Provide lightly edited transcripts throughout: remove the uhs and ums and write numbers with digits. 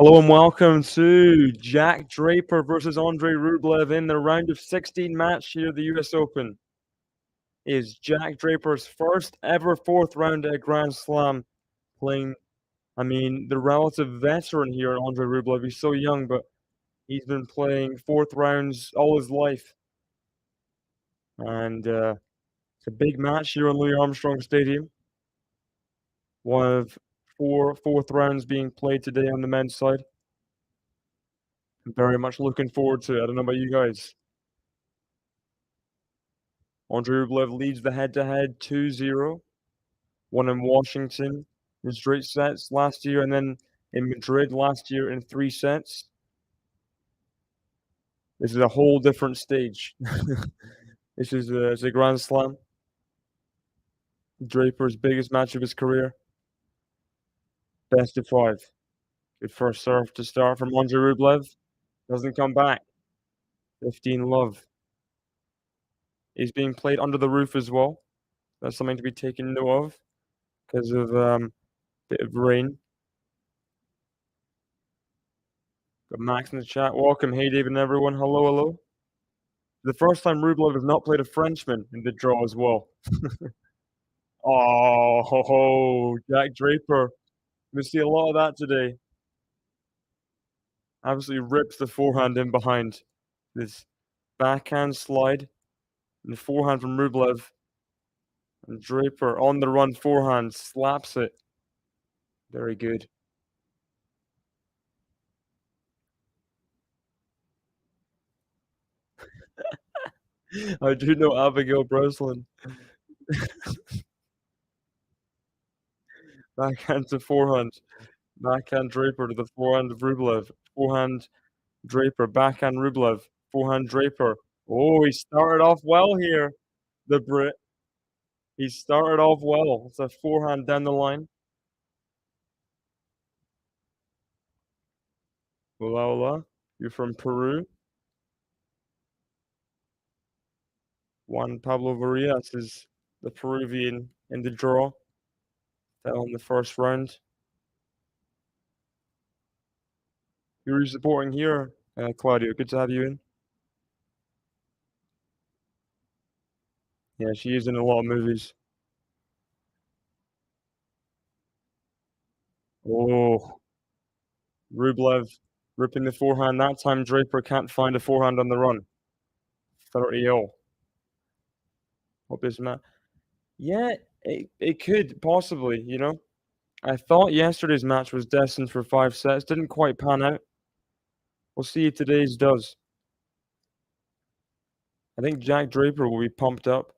Hello and welcome to Jack Draper versus Andrey Rublev in the round of 16 match here at the US Open. It is Jack Draper's first ever fourth round at a Grand Slam, playing, the relative veteran here, Andrey Rublev. He's so young, but he's been playing fourth rounds all his life. And it's a big match here on Louis Armstrong Stadium. One of four fourth rounds being played today on the men's side. I'm very much looking forward to it. I don't know about you guys. Andrey Rublev leads the head-to-head 2-0. Won in Washington in straight sets last year, and then in Madrid last year in 3 sets. This is a whole different stage. This is a Grand Slam. Draper's biggest match of his career. Best of 5. Good first serve to start from Andrey Rublev. Doesn't come back. 15 love. He's being played under the roof as well. That's something to be taken note of because of bit of rain. Got Max in the chat. Welcome. Hey, David and everyone. Hello, hello. The first time Rublev has not played a Frenchman in the draw as well. Oh, ho, ho, Jack Draper. We see a lot of that today. Absolutely rips the forehand in behind. This backhand slide and the forehand from Rublev. And Draper on the run forehand slaps it. Very good. I do know Abigail Breslin. Backhand to forehand. Backhand Draper to the forehand of Rublev. Forehand Draper. Backhand Rublev. Forehand Draper. Oh, he started off well here, the Brit. He started off well. It's a forehand down the line. Hola, hola. You're from Peru. Juan Pablo Varillas is the Peruvian in the draw. Fell in the first round. Who are you supporting here, Claudio? Good to have you in. Yeah, she is in a lot of movies. Oh, Rublev ripping the forehand. That time Draper can't find a forehand on the run. 30-0. Hope this match. Yeah, it could possibly, you know. I thought yesterday's match was destined for 5 sets. Didn't quite pan out. We'll see if today's does. I think Jack Draper will be pumped up.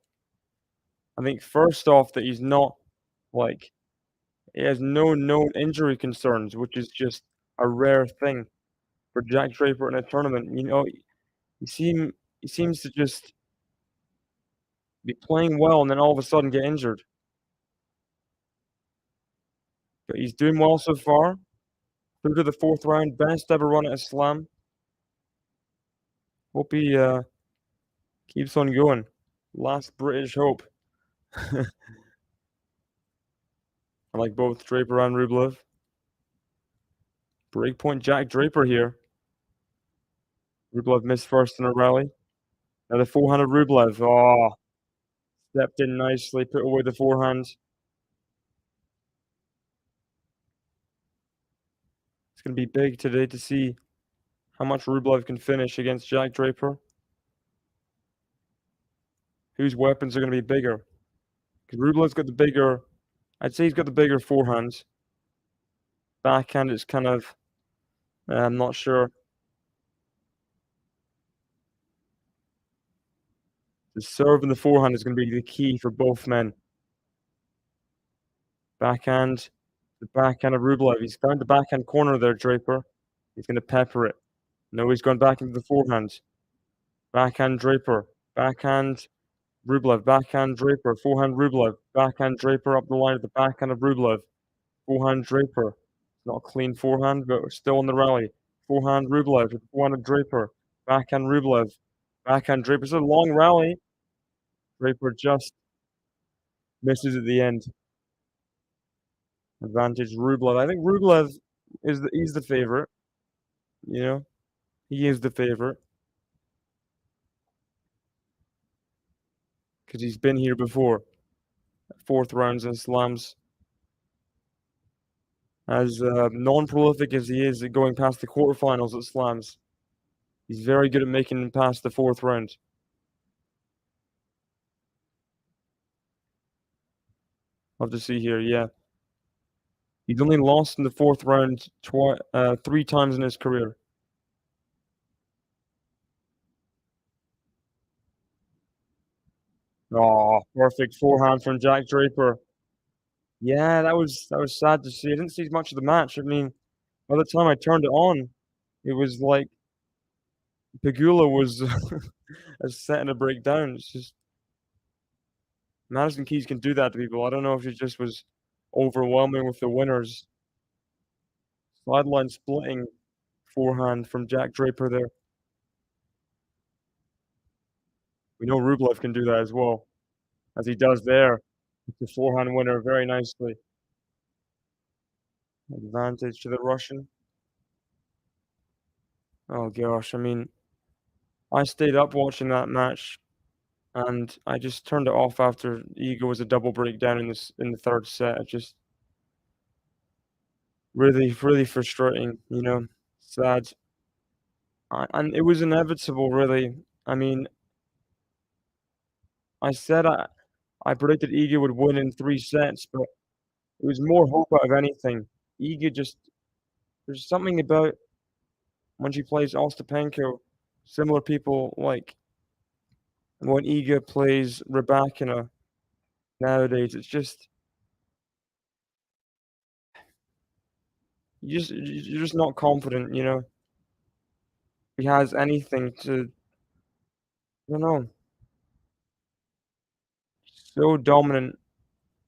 I think first off that he's not like he has no known injury concerns, which is just a rare thing for Jack Draper in a tournament. You know, he seems to just be playing well and then all of a sudden get injured. But he's doing well so far. Through to the 4th round, best ever run at a slam. Hope he keeps on going. Last British hope. I like both Draper and Rublev. Breakpoint Jack Draper here. Rublev missed first in a rally. Now the forehand of Rublev. Oh, stepped in nicely, put away the forehand. It's going to be big today to see how much Rublev can finish against Jack Draper. Whose weapons are going to be bigger? Because Rublev's got the bigger, I'd say he's got the bigger forehand. Backhand is kind of, I'm not sure. The serve and the forehand is going to be the key for both men. Backhand, the backhand of Rublev. He's found the backhand corner there, Draper. He's going to pepper it. No, he's gone back into the forehand. Backhand Draper. Backhand Rublev. Backhand Draper. Forehand Rublev. Backhand Draper up the line of the backhand of Rublev. Forehand Draper. Not a clean forehand, but we're still in the rally. Forehand Rublev. Forehand of Draper. Backhand Rublev. Backhand Draper. It's a long rally. Draper just misses at the end. Advantage Rublev. I think Rublev he's the favorite. You know, he is the favorite because he's been here before. 4th rounds and slams. As non-prolific as he is at going past the quarterfinals at slams, he's very good at making it past the 4th round. Love to see here, yeah. He's only lost in the 4th round 3 times in his career. Oh, perfect forehand from Jack Draper. Yeah, that was sad to see. I didn't see much of the match. I mean, by the time I turned it on, it was like Pegula was setting a breakdown. It's just Madison Keys can do that to people. I don't know if she just was overwhelming with the winners. Sideline splitting forehand from Jack Draper there. We know Rublev can do that as well, as he does there. The forehand winner very nicely. Advantage to the Russian. Oh gosh, I mean, I stayed up watching that match, and I just turned it off after Iga was a double breakdown in the third set. It just really, really frustrating, you know, sad. And it was inevitable, really. I mean, I said I predicted Iga would win in 3 sets, but it was more hope out of anything. Iga just there's something about when she plays Ostapenko, similar people like when Iga plays Rybakina nowadays, it's just you're just not confident, you know. He has anything to I don't know, so dominant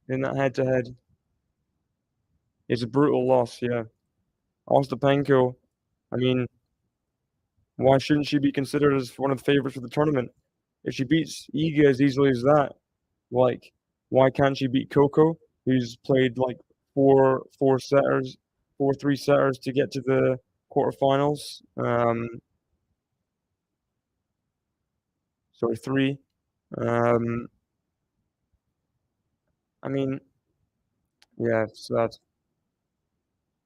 in that head to head. It's a brutal loss, yeah. Ostapenko, I mean, why shouldn't she be considered as one of the favorites for the tournament? If she beats Iga as easily as that, like, why can't she beat Coco, who's played like four setters, 3 setters to get to the quarterfinals? Sorry, three. Um, I mean, yeah, it's sad.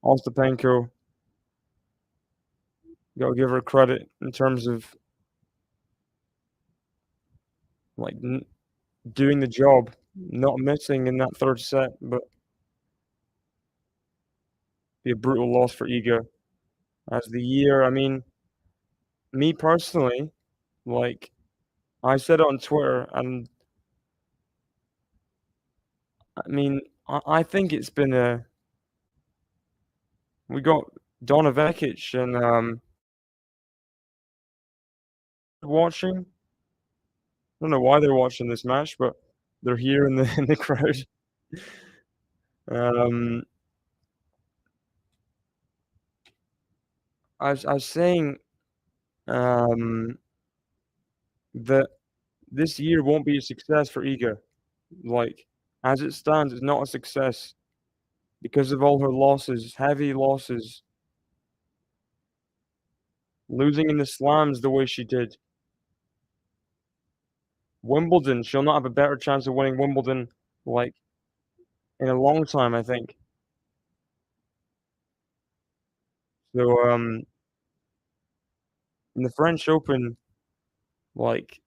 Ostapenko, gotta give her credit in terms of like doing the job, not missing in that third set, but be a brutal loss for Iga. As the year, I mean, me personally, like I said it on Twitter, and I mean, I think it's been a we got Donna Vekic and watching. I don't know why they're watching this match, but they're here in the in the crowd. Um, I was saying um, that this year won't be a success for Iga. Like as it stands, it's not a success because of all her losses, heavy losses, losing in the slams the way she did. Wimbledon, she'll not have a better chance of winning Wimbledon like in a long time, I think. So in the French Open, like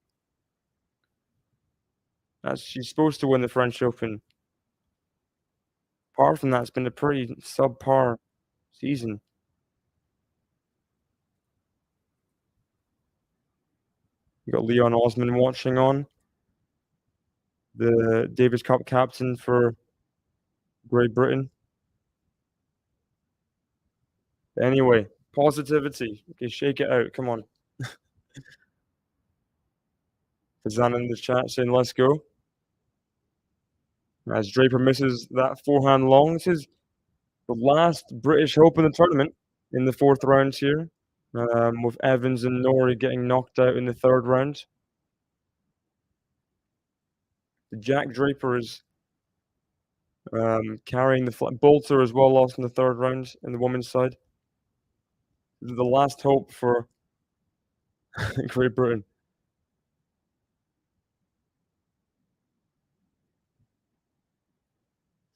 that's she's supposed to win the French Open. Apart from that, it's been a pretty subpar season. You got Leon Osman watching on, the Davis Cup captain for Great Britain. Anyway, positivity. Okay, shake it out. Come on. Fazan in the chat saying, let's go. As Draper misses that forehand long. This is the last British hope in the tournament in the fourth round here, with Evans and Norrie getting knocked out in the third round. Jack Draper is carrying the Bolter as well, lost in the third round in the women's side. The last hope for Great Britain.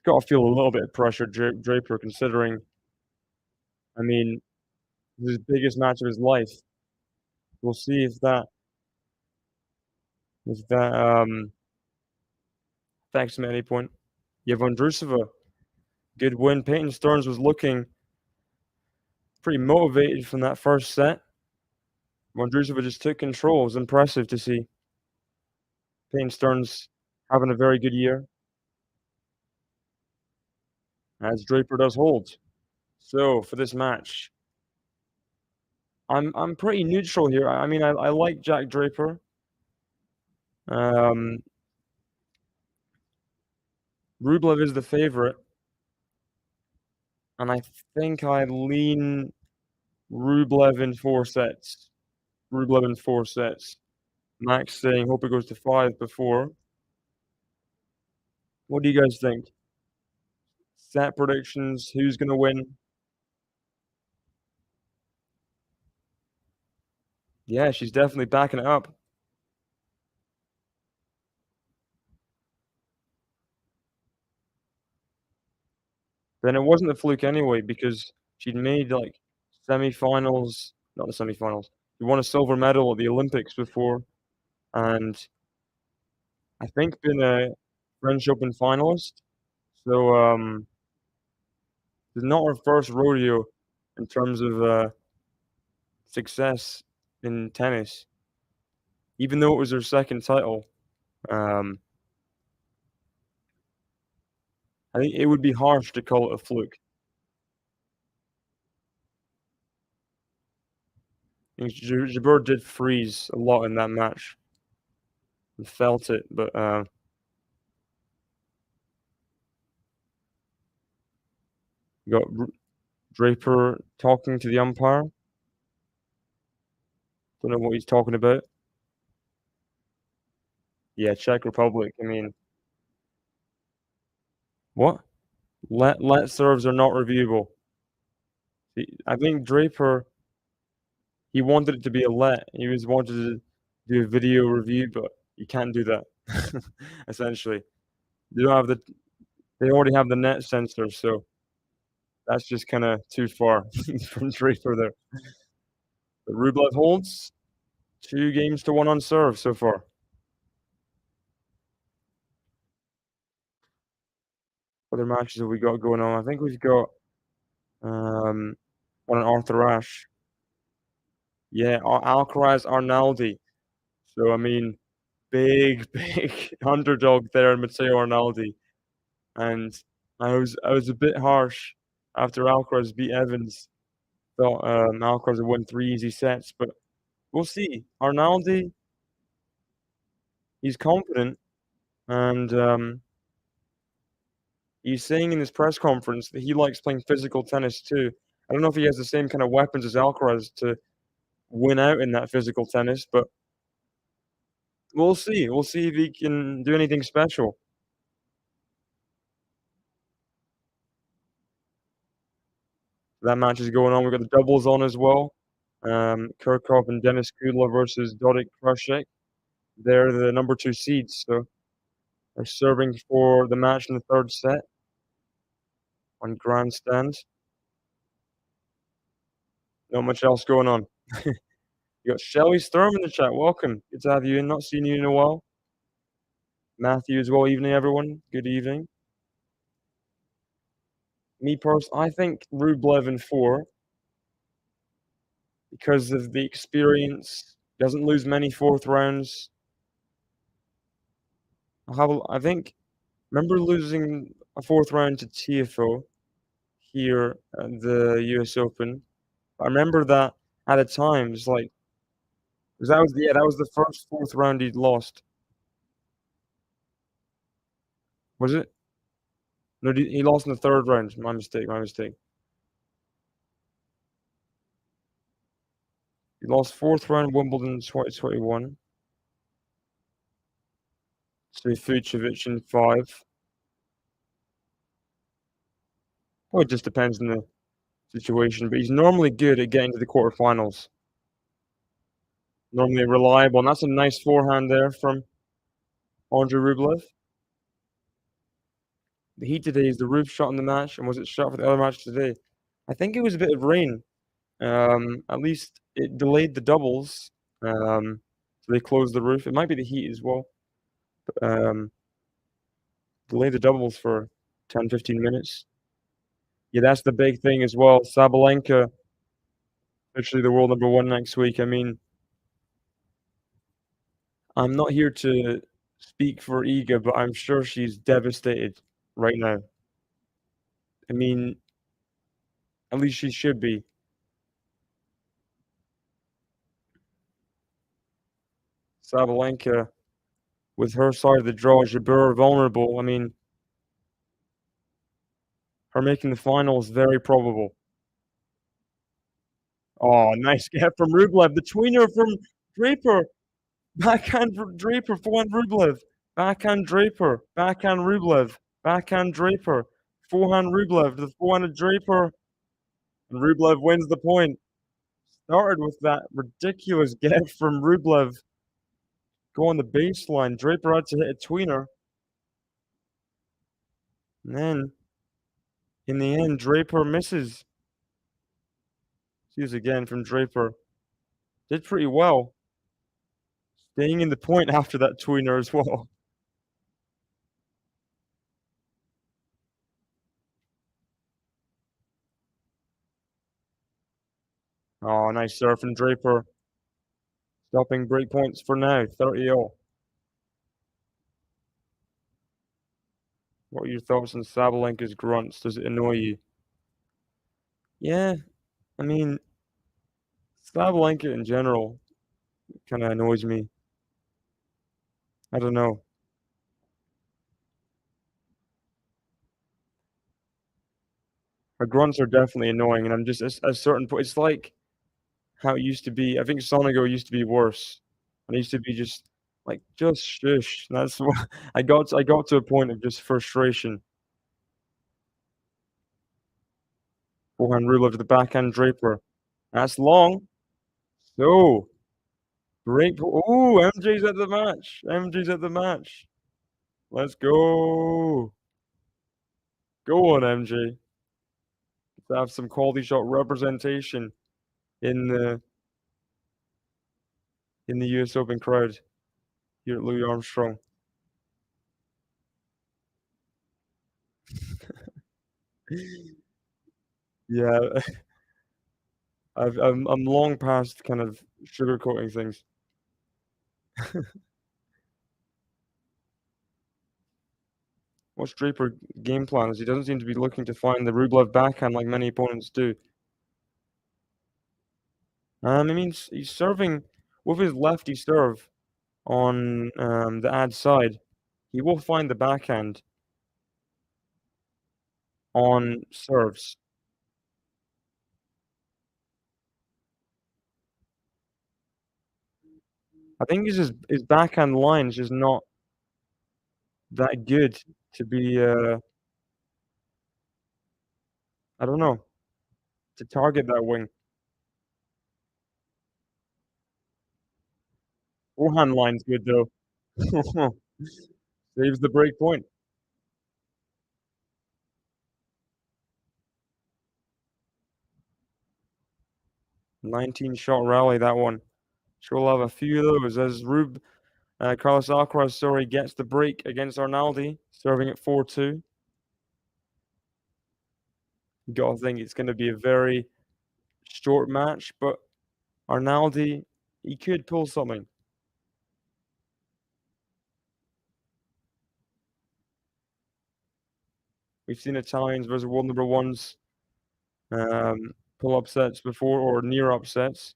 Got to feel a little bit of pressure, Draper, considering, I mean, his biggest match of his life. We'll see if that affects him at any point. You have Vondrousova, good win. Peyton Stearns was looking pretty motivated from that first set. Vondrousova just took control. It was impressive to see. Peyton Stearns having a very good year, as Draper does hold. So for this match, I'm pretty neutral here. I mean, I like Jack Draper. Rublev is the favorite, and I think I lean Rublev in 4 sets. Rublev in 4 sets. Max saying hope it goes to 5 before. What do you guys think? Set predictions, who's gonna win? Yeah, she's definitely backing it up. Then it wasn't a fluke anyway because she'd made, like, semifinals not the semifinals. She won a silver medal at the Olympics before, and I think been a French Open finalist. So, it's not her first rodeo in terms of, success in tennis, even though it was her second title. Um, I think it would be harsh to call it a fluke. I think Jabeur did freeze a lot in that match. And felt it, but, you got Draper talking to the umpire. Don't know what he's talking about. Yeah, Czech Republic, I mean what? Let serves are not reviewable. I think Draper, he wanted it to be a let. He was wanted to do a video review, but you can't do that, essentially. They don't have the they already have the net sensor, so that's just kinda too far from Draper there. But Rublev holds 2 games to 1 on serve so far. What other matches have we got going on? I think we've got, one on Arthur Ashe. Yeah, Alcaraz Arnaldi. So, I mean, big, big underdog there in Matteo Arnaldi, and I was a bit harsh after Alcaraz beat Evans. Thought, Alcaraz would win 3 easy sets, but we'll see. Arnaldi, he's confident, and, he's saying in his press conference that he likes playing physical tennis too. I don't know if he has the same kind of weapons as Alcaraz to win out in that physical tennis, but we'll see. We'll see if he can do anything special. That match is going on. We've got the doubles on as well. Kirkov and Denis Kudla versus Dodik Krashek. They're the number 2 seeds, so they're serving for the match in the 3rd set on grandstand. Not much else going on. You got Shelly Sturm in the chat. Welcome. Good to have you in. Not seen you in a while. Matthew as well. Evening, everyone. Good evening. Me personally, I think Rublev in 4 because of the experience. Doesn't lose many 4th rounds. I think remember losing a 4th round to Tiafoe here at the US Open. I remember that at the time, it's like 'cause that was the first 4th round he'd lost. Was it? No, he lost in the 3rd round. My mistake, my mistake. He lost 4th round Wimbledon 2021 to Fucsovics in 5. Well, it just depends on the situation, but he's normally good at getting to the quarterfinals. Normally reliable, and that's a nice forehand there from Andrey Rublev. The heat today is the roof shot in the match, and was it shot for the other match today? I think it was a bit of rain. At least it delayed the doubles, so they closed the roof. It might be the heat as well. Delayed the doubles for 10, 15 minutes. Yeah, that's the big thing as well. Sabalenka, officially the world number 1 next week. I mean, I'm not here to speak for Iga, but I'm sure she's devastated right now. I mean, at least she should be. Sabalenka, with her side of the draw, Jabeur vulnerable. I mean, her making the final is very probable. Oh, nice get from Rublev. The tweener from Draper. Backhand Draper, forehand Rublev. Backhand Draper. Backhand Rublev. Backhand Draper. Forehand Rublev. The forehand of Draper. And Rublev wins the point. Started with that ridiculous get from Rublev. Go on the baseline. Draper had to hit a tweener. And then, in the end, Draper misses. See this again from Draper. Did pretty well. Staying in the point after that tweener as well. Oh, nice serve from Draper. Stopping break points for now, 30-all. What are your thoughts on Sabalenka's grunts? Does it annoy you? Yeah, I mean, Sabalenka in general kind of annoys me. I don't know. Her grunts are definitely annoying, and I'm just at a certain point. It's like how it used to be. I think Sonigo used to be worse. And it used to be just like just shush. That's what I got to a point of just frustration. Forehand Rublev to the backhand Draper. That's long. So break. Ooh, MJ's at the match. MJ's at the match. Let's go. Go on, MJ. Let's have some QualityShot representation in the US Open crowd here at Louis Armstrong. Yeah, I'm long past kind of sugarcoating things. What's Draper game plan? He doesn't seem to be looking to find the Rublev backhand like many opponents do. I mean, he's serving with his lefty serve on the ad side. He will find the backhand on serves. I think his backhand line is just not that good to be I don't know, to target that wing. Forehand line's good though. Saves the break point. 19-shot rally, that one. Sure we'll have a few of those as Carlos Alcaraz, sorry, gets the break against Arnaldi, serving at 4-2. You gotta think it's gonna be a very short match, but Arnaldi, he could pull something. We've seen Italians versus world number ones pull upsets before or near upsets.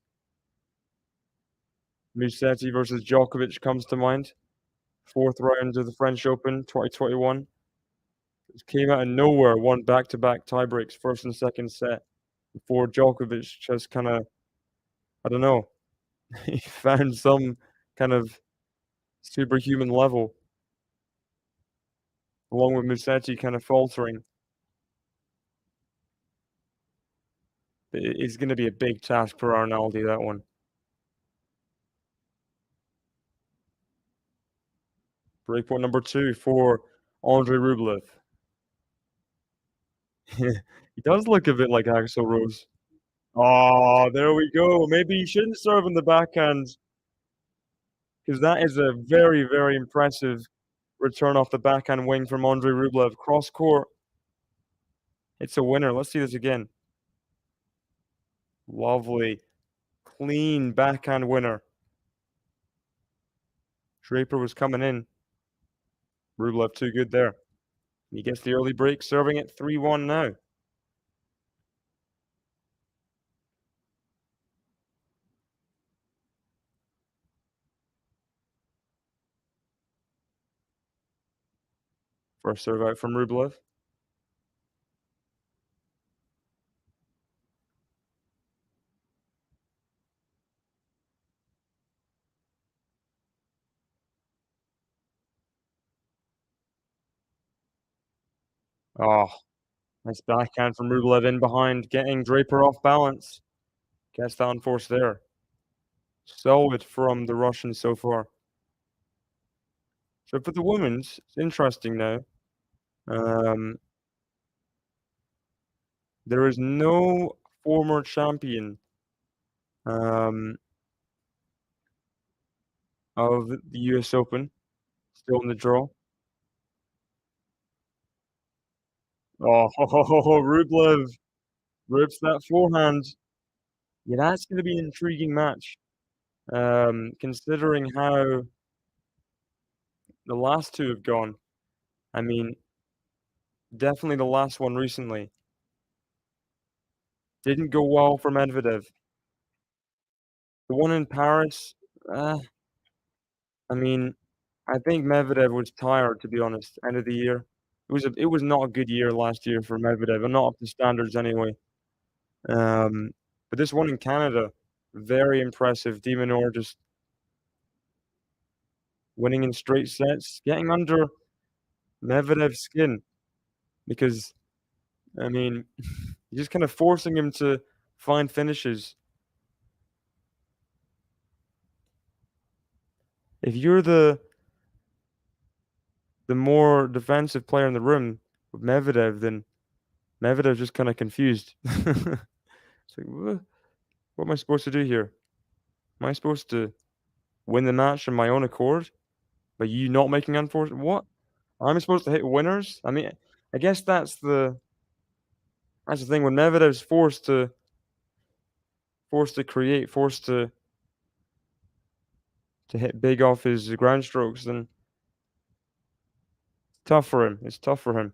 Musetti versus Djokovic comes to mind. Fourth round of the French Open 2021. It came out of nowhere, won back-to-back tiebreaks, first and second set, before Djokovic just kind of, I don't know, he found some kind of superhuman level, along with Musetti kind of faltering. It's going to be a big task for Arnaldi, that one. Breakpoint number 2 for Andrey Rublev. He does look a bit like Axl Rose. Oh, there we go. Maybe he shouldn't serve in the backhand because that is a very, very impressive return off the backhand wing from Andrey Rublev. Cross court. It's a winner. Let's see this again. Lovely. Clean backhand winner. Draper was coming in. Rublev too good there. He gets the early break, serving at 3-1 now. First serve out from Rublev. Oh, nice backhand from Rublev in behind, getting Draper off balance. Gets that unforced there. Solid from the Russians so far. So for the women's, it's interesting now. There is no former champion um, of the US Open still in the draw. Oh, Rublev rips that forehand. Yeah, that's going to be an intriguing match, considering how the last two have gone. I mean, definitely the last one recently didn't go well for Medvedev. The one in Paris, uh, I mean, I think Medvedev was tired, to be honest, end of the year. It was not a good year last year for Medvedev, and not up to standards anyway. Um, but this one in Canada, very impressive. De Minaur just winning in straight sets, getting under Medvedev's skin because, I mean, just kind of forcing him to find finishes. If you're the more defensive player in the room with Medvedev, then Medvedev's just kind of confused. It's like, what am I supposed to do here? Am I supposed to win the match on my own accord by you not making unforced? What? I'm supposed to hit winners? I mean, I guess that's the thing when Medvedev's forced to create, forced to hit big off his ground strokes, then it's tough for him. It's tough for him.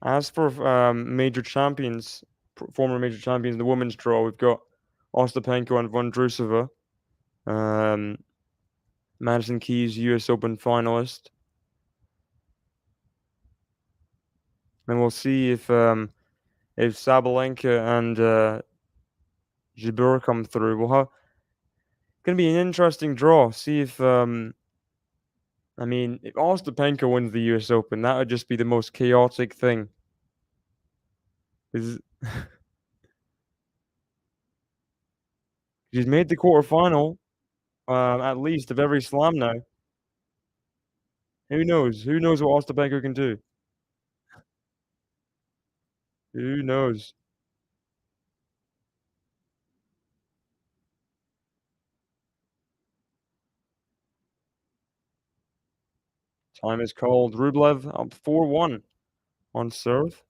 As for major champions, former major champions, in the women's draw, we've got Ostapenko and Vondrousova, um, Madison Keys, U.S. Open finalist. And we'll see if Sabalenka and Jabeur come through. Gonna be an interesting draw. See if I mean, if Ostapenko wins the U.S. Open, that would just be the most chaotic thing. Is he's made the quarterfinal, at least of every slam now. Who knows? Who knows what Ostapenko can do? Who knows? Time is called. Rublev up 4-1 on serve.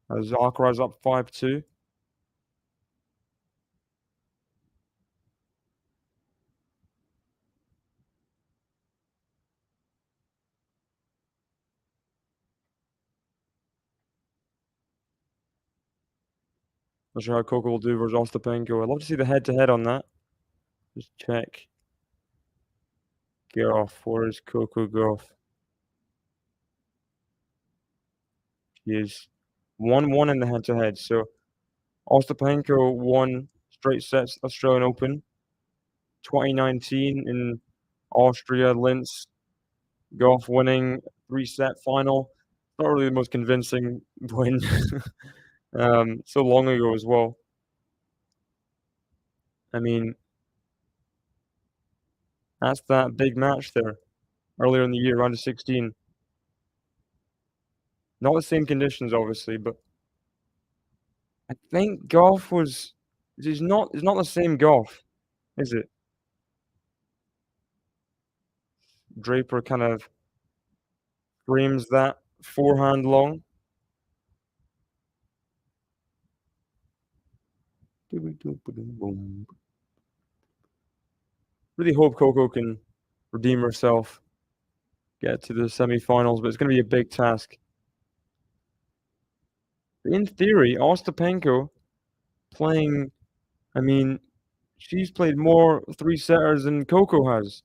As Alcaraz up 5-2. Not sure how Coco will do versus Ostapenko. I'd love to see the head-to-head on that. Just check. Goff. Where's Coco Goff? He is 1-1 in the head-to-head. So Ostapenko won straight sets Australian Open. 2019 in Austria, Linz. Goff winning 3-set final. Not really the most convincing win. So long ago as well. I mean, that's that big match there earlier in the year, round of 16. Not the same conditions, obviously, but I think Goff was. It's not the same Goff, is it? Draper kind of frames that forehand long. Really hope Coco can redeem herself, get to the semi-finals, but it's going to be a big task. In theory, Ostapenko playing, I mean, she's played more three-setters than Coco has.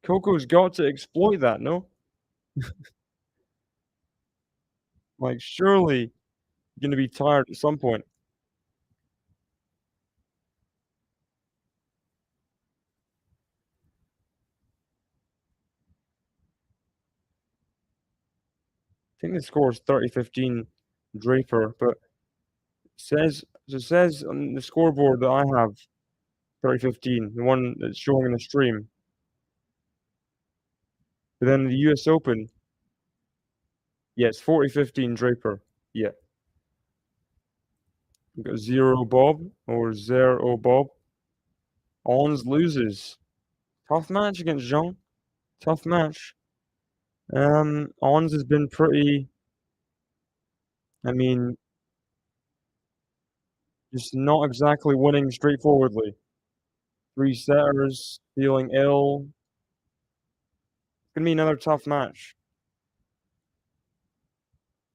Coco's got to exploit that, no? Like, surely going to be tired at some point. I think the score is 30-15 Draper, but it says on the scoreboard that I have 30-15, the one that's showing in the stream. But then the US Open, yeah, it's 40-15 Draper. Yeah. We've got 0 Bob or 0 Bob. Ons loses. Tough match against Jean. Tough match. Ons has been pretty, I mean, just not exactly winning straightforwardly. Three setters, feeling ill. It's gonna be another tough match.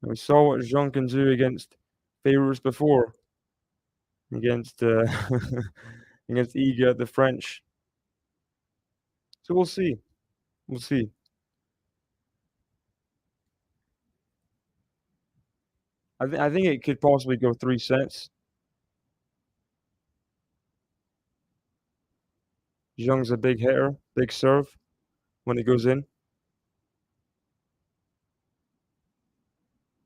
And we saw what Jean can do against favorites before. Against against Iga, the French. So we'll see. We'll see. I think it could possibly go 3 sets. Zhang's a big hitter, big serve when it goes in.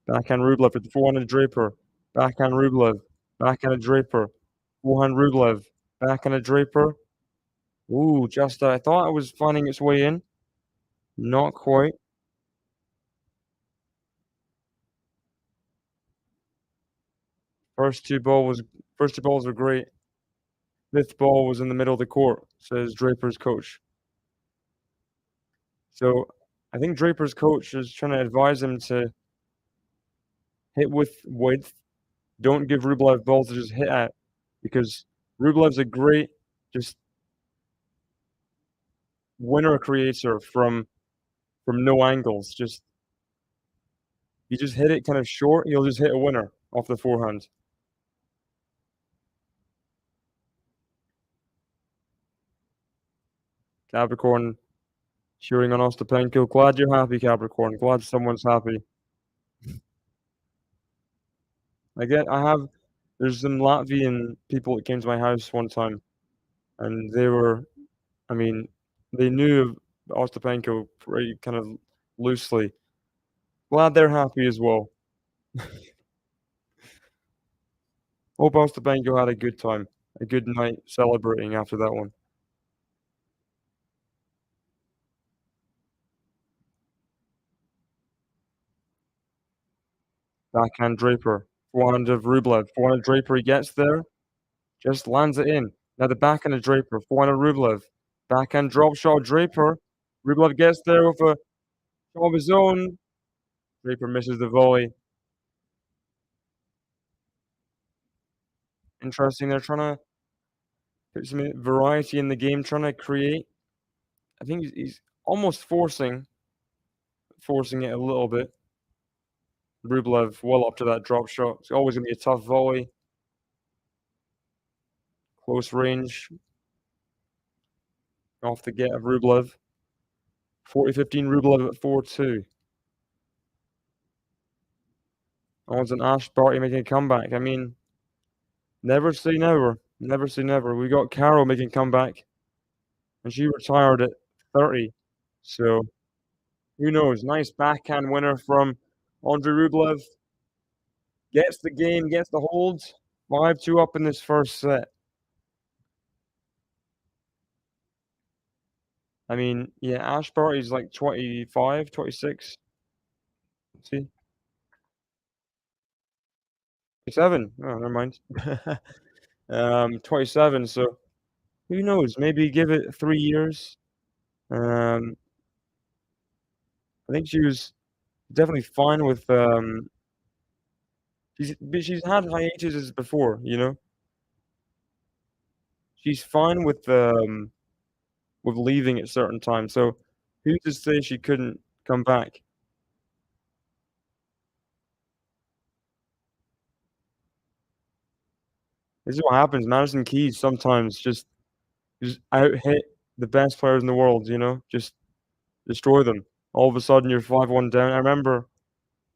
Backhand Rublev at the forehand Draper. Backhand Rublev. Backhand Draper. Forehand Rublev. Backhand Draper. Ooh, just I thought it was finding its way in. Not quite. First two balls were great. Fifth ball was in the middle of the court, says Draper's coach. So I think Draper's coach is trying to advise him to hit with width. Don't give Rublev balls to just hit at, because Rublev's a great just winner creator from no angles. Just you just hit it kind of short, he'll just hit a winner off the forehand. Capricorn cheering on Ostapenko. Glad you're happy, Capricorn. Glad someone's happy. There's some Latvian people that came to my house one time, and they were, I mean, they knew of Ostapenko pretty kind of loosely. Glad they're happy as well. Hope Ostapenko had a good time, a good night celebrating after that one. Backhand Draper, forehand of Rublev, forehand of Draper, he gets there, just lands it in. Now the backhand of Draper, forehand of Rublev, backhand drop shot Draper. Rublev gets there with a shot of his own. Draper misses the volley. Interesting, they're trying to put some variety in the game, trying to create. I think he's almost forcing it a little bit. Rublev well up to that drop shot. It's always going to be a tough volley. Close range. Off the get of Rublev. 40-15 Rublev at 4-2. Ons and Ash Barty making a comeback. I mean, never say never. Never say never. We got Carol making a comeback, and she retired at 30. So, who knows? Nice backhand winner from Andrey Rublev. Gets the game, gets the hold. 5-2 up in this first set. I mean, yeah, Ash Barty's like 25, 26. See? 27. Oh, never mind. 27, so who knows? Maybe give it 3 years. I think she was definitely fine with, she's had hiatuses before, you know? she's fine with leaving at certain times. So who's to say she couldn't come back? This is what happens. Madison Keys sometimes just out hit the best players in the world, you know, just destroy them. All of a sudden you're 5-1 down. I remember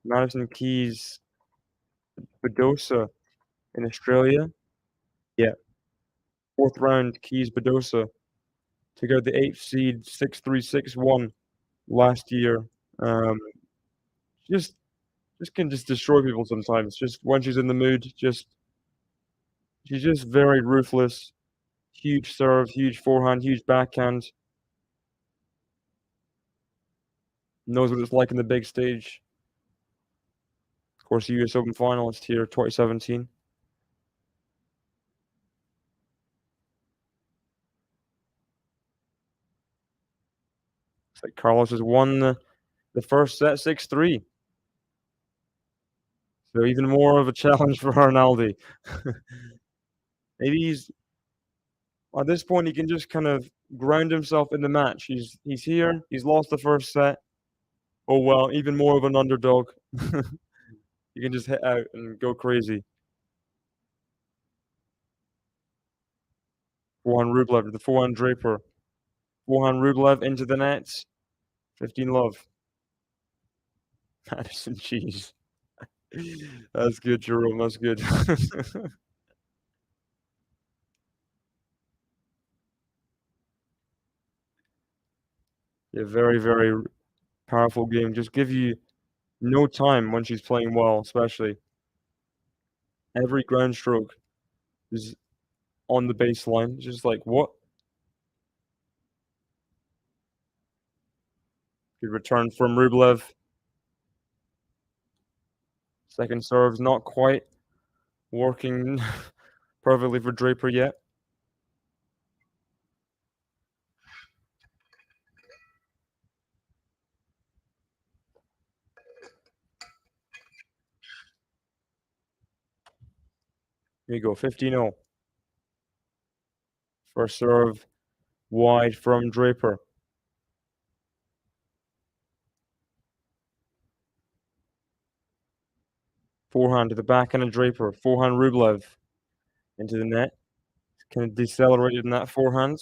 Madison Keys, Badosa in Australia. Yeah, 4th round, Keys Badosa took out the 8th seed 6-3, 6-1 last year. Um, just can just destroy people sometimes. Just when she's in the mood, she's just very ruthless. Huge serve, huge forehand, huge backhand. Knows what it's like in the big stage. Of course, the US Open finalist here, 2017. It's like Carlos has won the first set 6-3. So even more of a challenge for Arnaldi. Maybe he's at this point he can just kind of ground himself in the match. He's here. He's lost the first set. Oh well, even more of an underdog. You can just hit out and go crazy. Forehand Rublev, the forehand Draper. Forehand Rublev into the nets. 15 love. Madison cheese. That's good, Jerome. That's good. Yeah, very, very powerful game. Just give you no time when she's playing well, especially. Every ground stroke is on the baseline. Just like, what? Good return from Rublev. Second serve's not quite working perfectly for Draper yet. Here you go, 15-0. First serve wide from Draper. Forehand to the backhand of Draper. Forehand Rublev into the net. Kind of decelerated in that forehand.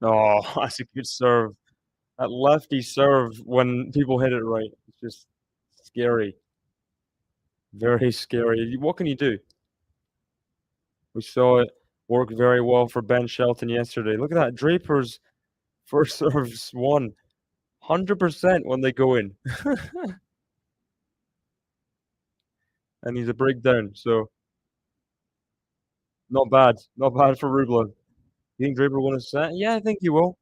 Oh, that's a good serve. That lefty serve when people hit it right, it's just scary. Very scary. What can you do? We saw it work very well for Ben Shelton yesterday. Look at that. Draper's first serves won 100% when they go in. And he's a breakdown, so not bad. Not bad for Rublev. You think Draper will win a set? Yeah, I think he will.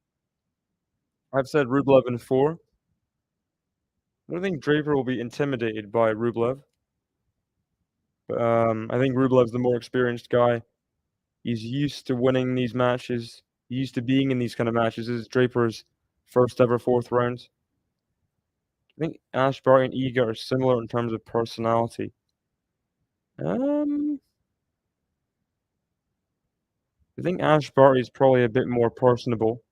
I've said Rublev in 4. I don't think Draper will be intimidated by Rublev. But, I think Rublev's the more experienced guy. He's used to winning these matches. He's used to being in these kind of matches. This is Draper's first ever 4th round. I think Ash Barty and Iga are similar in terms of personality. I think Ash Barty is probably a bit more personable.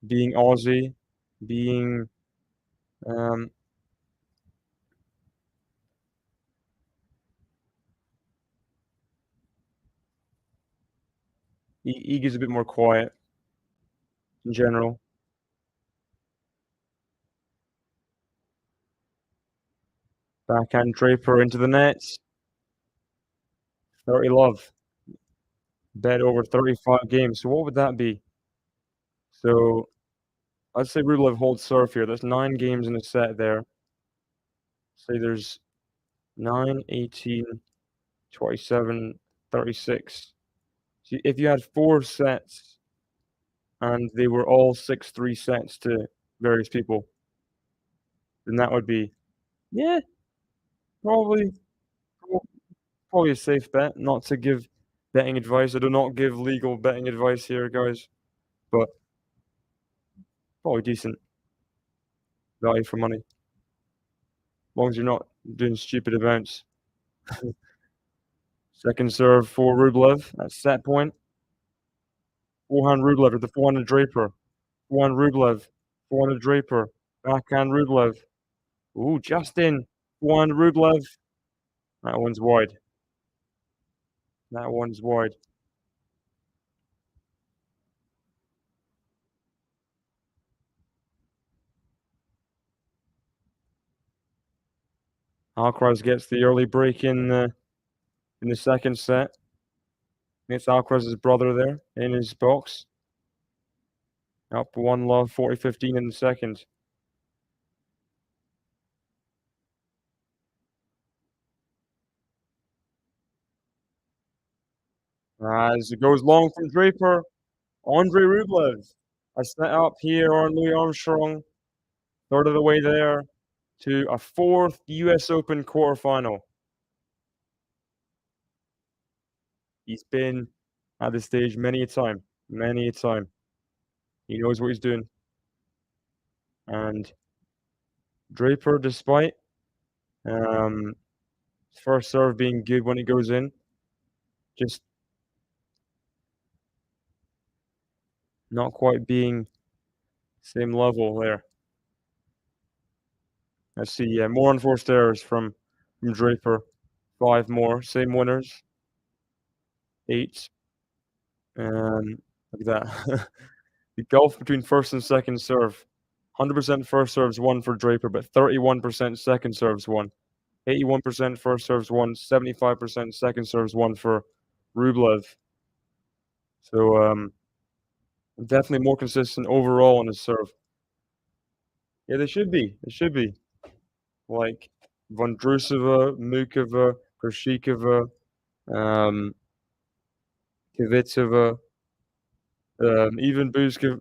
Being Aussie, being Iga's a bit more quiet in general. Backhand Draper into the nets. 30 love. Bet over 35 games. So what would that be? So I'd say Rublev holds serve here. That's 9 games in a set there. Say there's 9, 18, 27, 36. So if you had 4 sets and they were all 6-3 sets to various people, then that would be, yeah, probably a safe bet not to give betting advice. I do not give legal betting advice here, guys, but probably decent value for money. As long as you're not doing stupid amounts. Second serve for Rublev at set point. Forehand Rublev with the forehand Draper. Forehand Rublev. Forehand Draper. Backhand Rublev. Ooh, just in. Forehand Rublev. That one's wide. That one's wide. Alcaraz gets the early break in the second set. It's Alcaraz's brother there in his box. Up 1-love, 40-15 in the second. As it goes long from Draper, Andrey Rublev. A set up here on Louis Armstrong. Third of the way there to a fourth US Open quarterfinal. He's been at this stage many a time. Many a time. He knows what he's doing. And Draper, despite first serve being good when it goes in, just not quite being same level there. Let's see, yeah, more unforced errors from Draper. 5 more, same winners. 8. Look at that. The gulf between first and second serve. 100% first serves won for Draper, but 31% second serves won. 81% first serves won, 75% second serves won for Rublev. So definitely more consistent overall on his serve. Yeah, they should be. They should be. Like Vondrousova, Mukova, Krishikova, Kvitova, even Buzkova.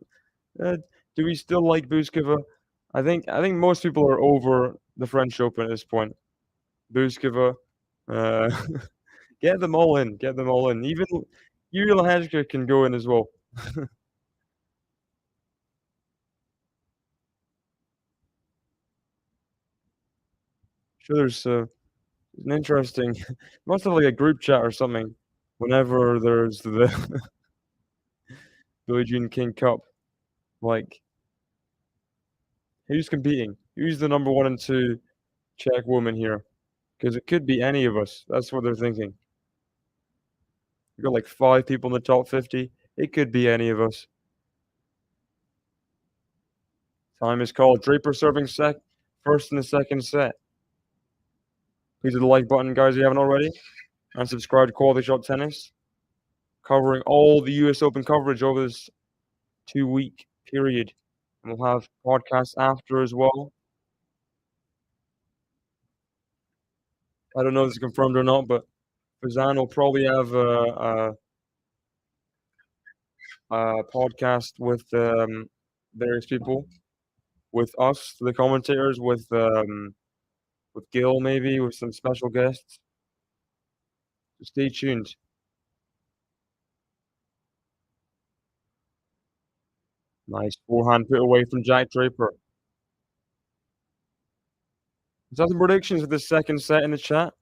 Do we still like Buzkova? I think most people are over the French Open at this point. Buzkova, uh, get them all in. Get them all in. Even Yuri Lehecka can go in as well. Sure, there's an interesting. Must have like a group chat or something. Whenever there's the Billie Jean King Cup, like who's competing? Who's the number 1 and 2 Czech woman here? Because it could be any of us. That's what they're thinking. We got like 5 people in the top 50. It could be any of us. Time is called. Draper serving first in the second set. Please hit the like button, guys, if you haven't already. And subscribe to QualityShot Tennis. Covering all the US Open coverage over this 2-week period. And we'll have podcasts after as well. I don't know if it's confirmed or not, but Fazan will probably have a podcast with various people, with us, the commentators, with Gil maybe, with some special guests. So stay tuned. Nice forehand put away from Jack Draper. Let's have some predictions for the second set in the chat.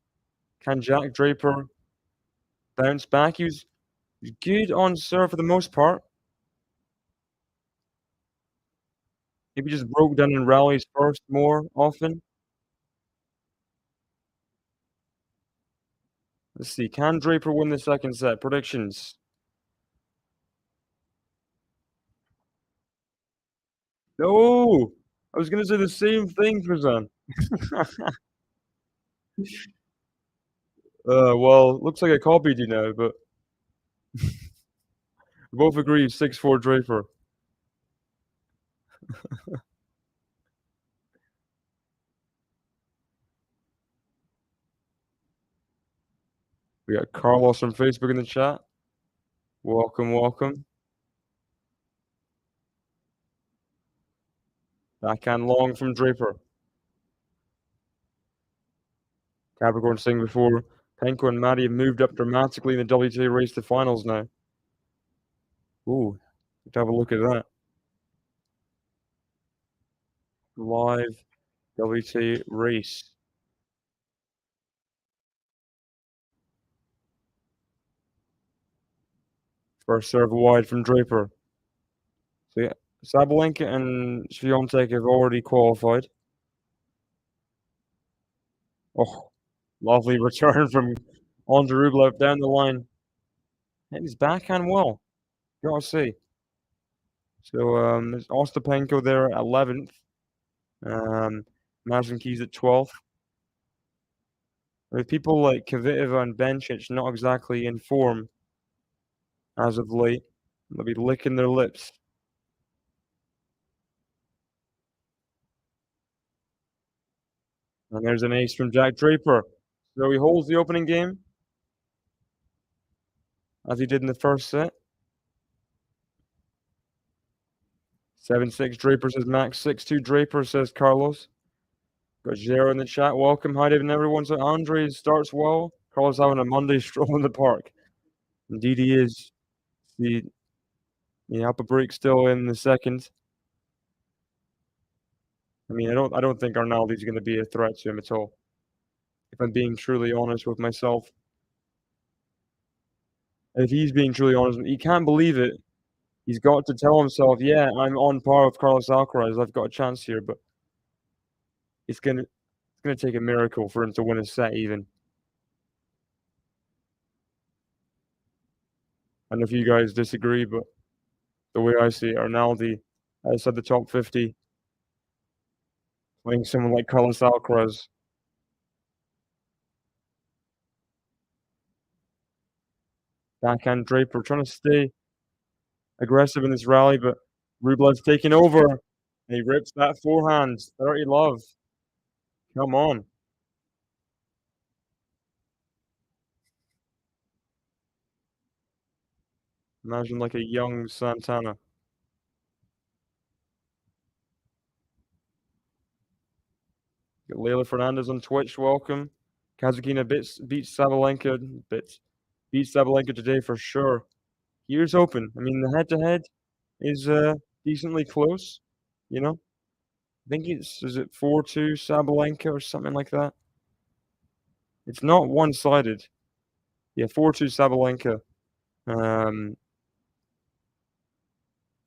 Can Jack Draper bounce back? He was good on serve for the most part. Maybe just broke down in rallies first more often. Let's see. Can Draper win the second set? Predictions. No! I was going to say the same thing, Fazan. Well, looks like I copied you now, but we both agree 6-4 Draper. We got Carlos from Facebook in the chat. Welcome, welcome. Backhand long from Draper. Capricorn saying before Penko and Maddie have moved up dramatically in the WTA race to finals now. Ooh, let's have a look at that. Live WTA race. First serve wide from Draper. So yeah, Sabalenka and Swiatek have already qualified. Oh, lovely return from Andrey Rublev down the line. Hit his backhand well, gotta say. So there's Ostapenko there at 11th. Mazin Keys at 12th. With people like Kvitova and Bencic not exactly in form as of late, they'll be licking their lips. And there's an ace from Jack Draper. So he holds the opening game, as he did in the first set. 7-6 Draper says Max. 6-2 Draper says Carlos. Got Zero in the chat. Welcome. Hi, David and everyone. So Andrey starts well. Carlos having a Monday stroll in the park. Indeed he is. The upper break still in the second. I mean, I don't think Arnaldi's going to be a threat to him at all. If I'm being truly honest with myself. If he's being truly honest, he can't believe it. He's got to tell himself, yeah, I'm on par with Carlos Alcaraz. I've got a chance here, but it's gonna take a miracle for him to win a set even. I don't know if you guys disagree, but the way I see it, Arnaldi outside the top 50, playing someone like Carlos Alcaraz. Backhand Draper trying to stay aggressive in this rally, but Rublev's taking over. And he rips that forehand. 30 love. Come on. Imagine like a young Santana. Got Leila Fernandez on Twitch. Welcome. Kazakina beats Sabalenka. Beats Sabalenka today for sure. Here's open. I mean, the head-to-head is decently close. You know, I think is it 4-2 Sabalenka or something like that. It's not one-sided. Yeah, 4-2 Sabalenka.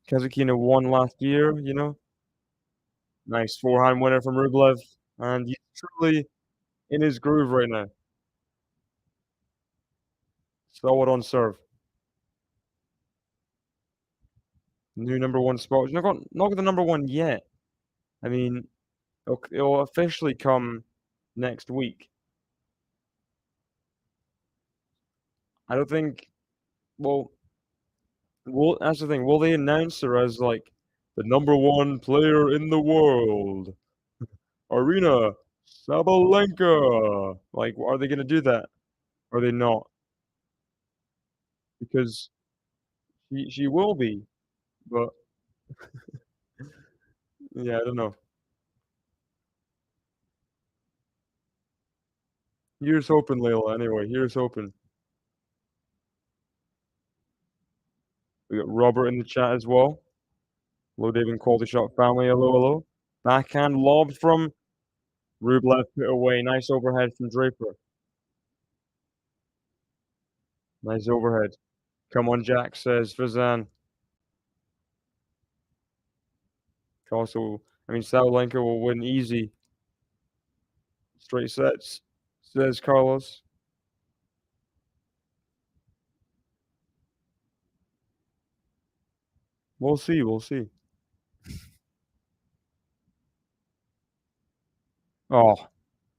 Kazakina won last year. You know, nice forehand winner from Rublev, and he's truly in his groove right now. Solid on serve. New #1 spot. He's not got the #1 yet. I mean, it'll officially come next week. I don't think. Well, that's the thing. Will they announce her as like the #1 player in the world, Arina Sabalenka? Like, are they gonna do that? Or are they not? Because she will be, but yeah, I don't know. Here's hoping, Layla. Anyway, here's hoping. We got Robert in the chat as well. Hello, David and QualityShot family. Hello, hello. Backhand lob from Rublev put away. Nice overhead from Draper. Nice overhead. Come on, Jack, says Fazan. Also, I mean, Sabalenka will win easy. Straight sets, says Carlos. We'll see. We'll see. Oh,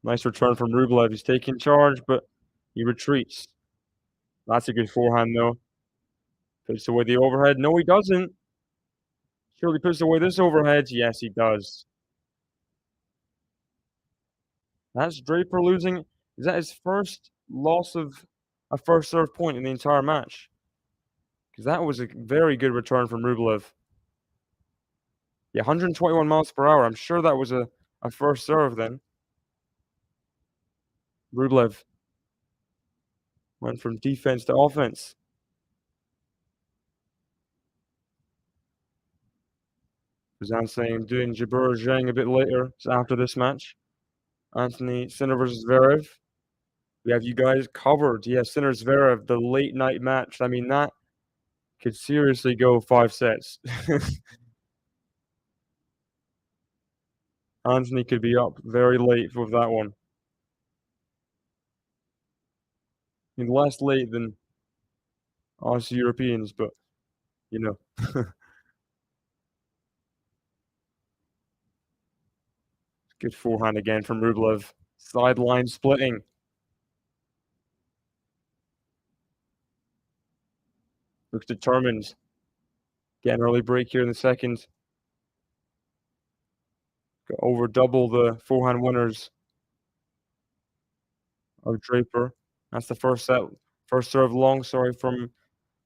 nice return from Rublev. He's taking charge, but he retreats. That's a good forehand, though. Puts away the overhead. No, he doesn't. Surely puts away this overhead. Yes, he does. That's Draper losing. Is that his first loss of a first serve point in the entire match? Because that was a very good return from Rublev. Yeah, 121 miles per hour. I'm sure that was a first serve then. Rublev. Went from defense to offense. Zhang saying doing Jabeur Zhang a bit later, so after this match. Anthony Sinner versus Zverev. We have you guys covered. Yeah, Sinner Zverev, the late night match. I mean, that could seriously go 5 sets. Anthony could be up very late with that one. I mean, less late than us Europeans, but you know. Good forehand again from Rublev. Sideline splitting. Looks determined. Get an early break here in the second. Got over double the forehand winners of Draper. That's the first set. First serve long, sorry, from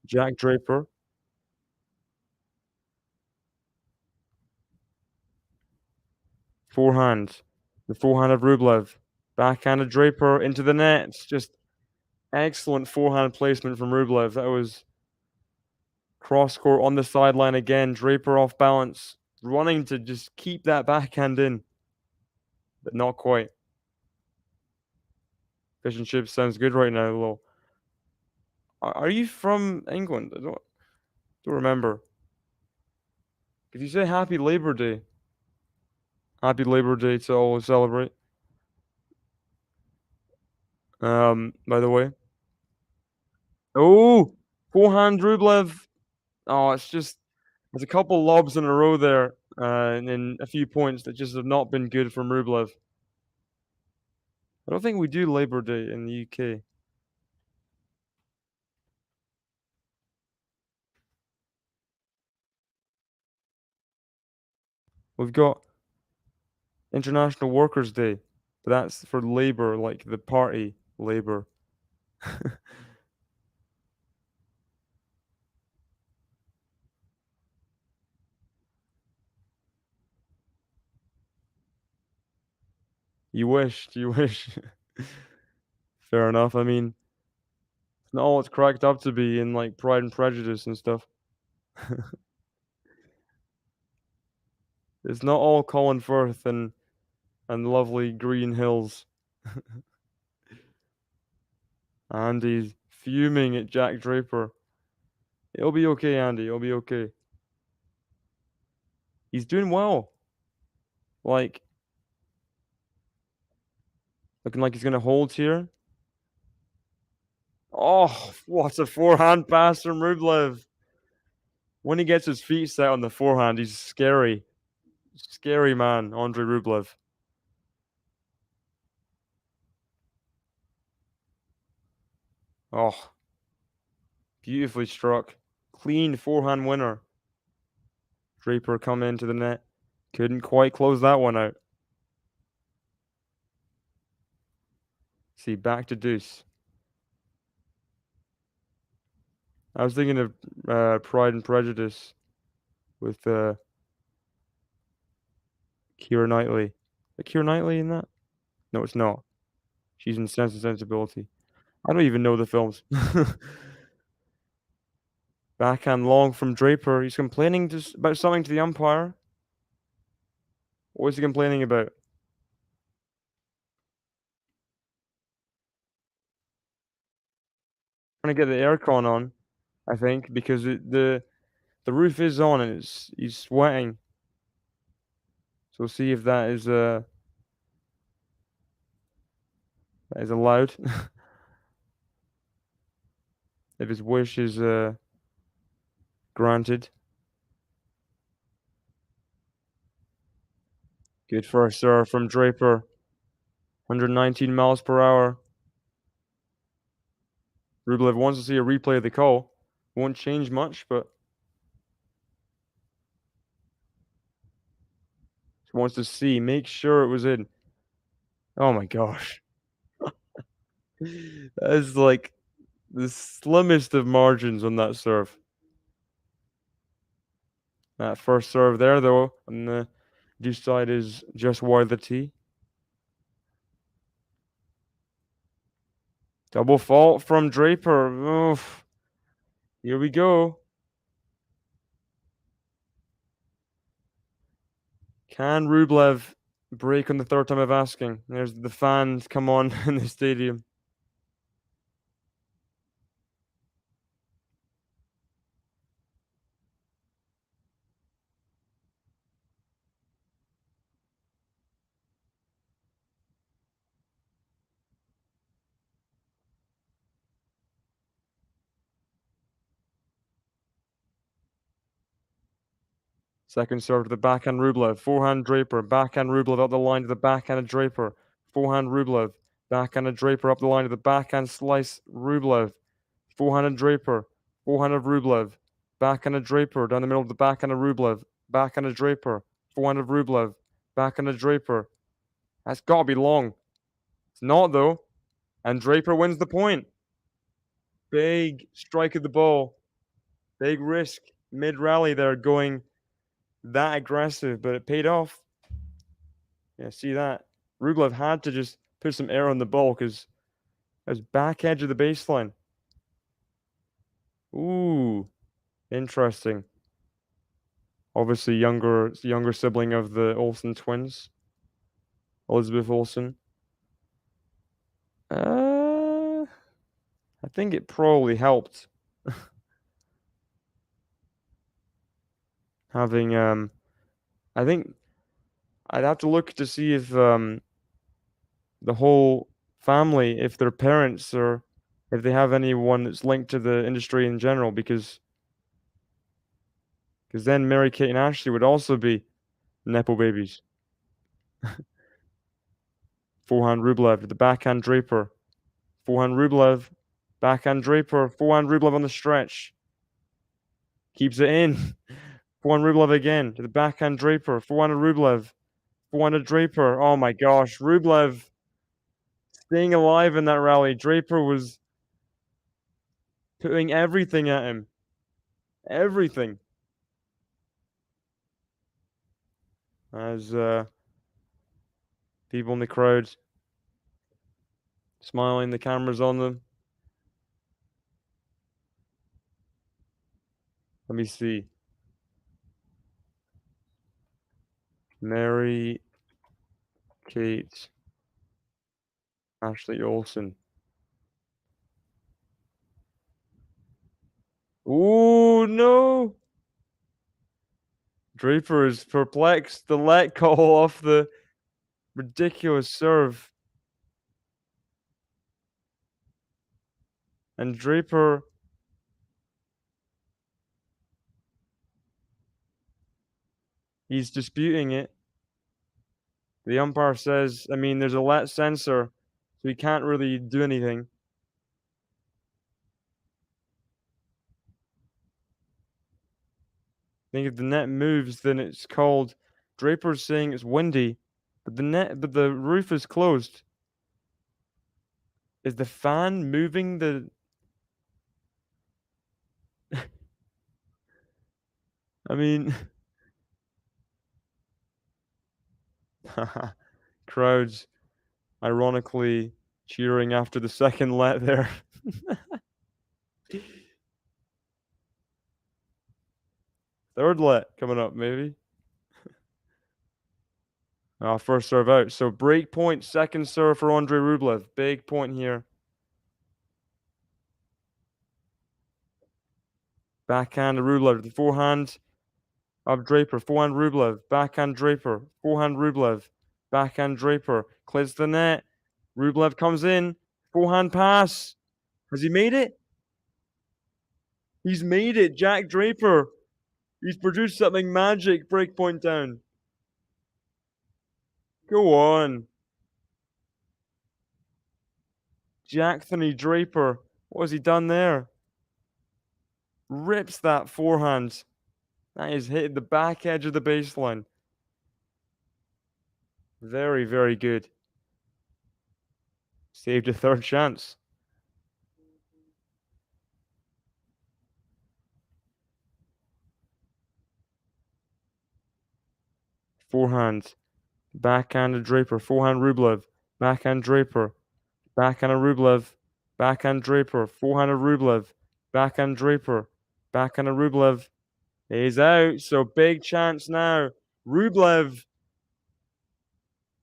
Jack Draper. Forehand. The forehand of Rublev. Backhand of Draper into the net. Just excellent forehand placement from Rublev. That was cross court on the sideline again. Draper off balance. Running to just keep that backhand in. But not quite. Fish and chips sounds good right now, Lil. Are you from England? I don't remember. If you say Happy Labor Day. Happy Labor Day to all who celebrate. By the way. Oh, forehand Rublev. Oh, it's just there's a couple lobs in a row there, and then a few points that just have not been good from Rublev. I don't think we do Labor Day in the UK. We've got International Workers' Day, but that's for labor, like the party labor. You wish, you wish. Fair enough. I mean, it's not all it's cracked up to be in like Pride and Prejudice and stuff. It's not all Colin Firth and lovely green hills. Andy's fuming at Jack Draper. It'll be okay, Andy. It'll be okay. He's doing well. Like, looking like he's gonna hold here. Oh, what a forehand pass from Rublev. When he gets his feet set on the forehand, he's scary. Scary man, Andrey Rublev. Oh, beautifully struck. Clean forehand winner. Draper come into the net. Couldn't quite close that one out. See, back to deuce. I was thinking of Pride and Prejudice with Keira Knightley. Is Keira Knightley in that? No, it's not. She's in Sense and Sensibility. I don't even know the films. Backhand long from Draper. He's complaining about something to the umpire. What is he complaining about? Trying to get the aircon on, I think, because the roof is on and he's sweating. So we'll see if that is allowed. If his wish is granted. Good first serve from Draper. 119 miles per hour. Rublev wants to see a replay of the call. Won't change much, but he wants to see. Make sure it was in. Oh my gosh. That is like the slimmest of margins on that serve. That first serve there, though, on the deuce side is just wide the tee. Double fault from Draper. Oof. Here we go. Can Rublev break on the third time of asking? There's the fans come on in the stadium. Second serve to the backhand Rublev. Forehand Draper. Backhand Rublev up the line to the backhand of Draper. Forehand Rublev. Backhand of Draper up the line to the backhand slice Rublev. Forehand of Draper. Forehand of Rublev. Backhand of Draper. Down the middle of the backhand of Rublev. Backhand of Draper. Forehand of Rublev. Backhand of Draper. That's got to be long. It's not, though. And Draper wins the point. Big strike of the ball. Big risk mid rally there going that aggressive, but it paid off. Yeah, see that? Rublev had to just put some air on the ball because it was back edge of the baseline. Ooh, interesting. Obviously, younger sibling of the Olsen twins, Elizabeth Olsen. I think it probably helped having. I think I'd have to look to see if the whole family, if their parents or if they have anyone that's linked to the industry in general, because then Mary Kate and Ashley would also be nepo babies. Forehand Rublev to the backhand Draper. Forehand Rublev, backhand Draper. Forehand Rublev on the stretch. Keeps it in. Forehand Rublev again to the backhand Draper. Forehand Rublev. Forehand Draper. Oh my gosh. Rublev staying alive in that rally. Draper was putting everything at him. Everything. As people in the crowd smiling, the cameras on them. Let me see. Mary Kate Ashley Olsen. Ooh, no. Draper is perplexed. The let call off the ridiculous serve. And Draper, he's disputing it. The umpire says, I mean, there's a let sensor, so he can't really do anything. I think if the net moves, then it's called. Draper's saying it's windy, but the roof is closed. Is the fan moving the? I mean, crowds ironically cheering after the second let there. Third let coming up, maybe. First serve out. So break point, second serve for Andrey Rublev. Big point here. Backhand Rublev. The forehand of Draper. Forehand Rublev. Backhand Draper. Forehand Rublev. Backhand Draper. Clears the net. Rublev comes in. Forehand pass. Has he made it? He's made it. Jack Draper. He's produced something magic. Break point down. Go on. Jackthony Draper. What has he done there? Rips that forehand. That is hitting the back edge of the baseline. Very, very good. Saved a third chance. Forehand. Backhand of Draper. Forehand Rublev. Backhand Draper. Backhand of Rublev. Backhand Draper. Forehand of Rublev. Backhand Draper. Backhand of Rublev. He's out, so big chance now. Rublev,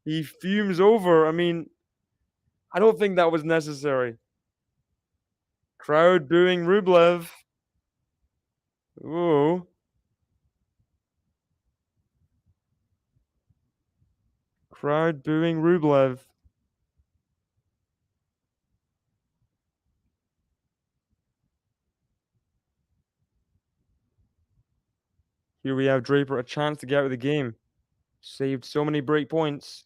he fumes over. I mean, I don't think that was necessary. Crowd booing Rublev. Ooh. Crowd booing Rublev. Here we have Draper, a chance to get out of the game. Saved so many break points.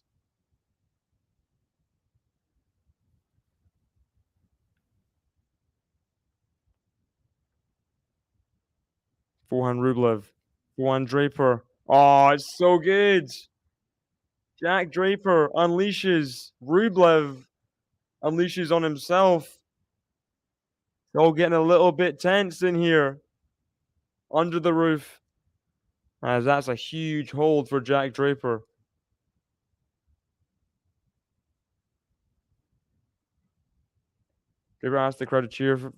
Forehand Rublev. Forehand Draper. Oh, it's so good. Jack Draper unleashes. Rublev unleashes on himself. It's all getting a little bit tense in here. Under the roof. As that's a huge hold for Jack Draper. Draper asked the crowd to cheer for.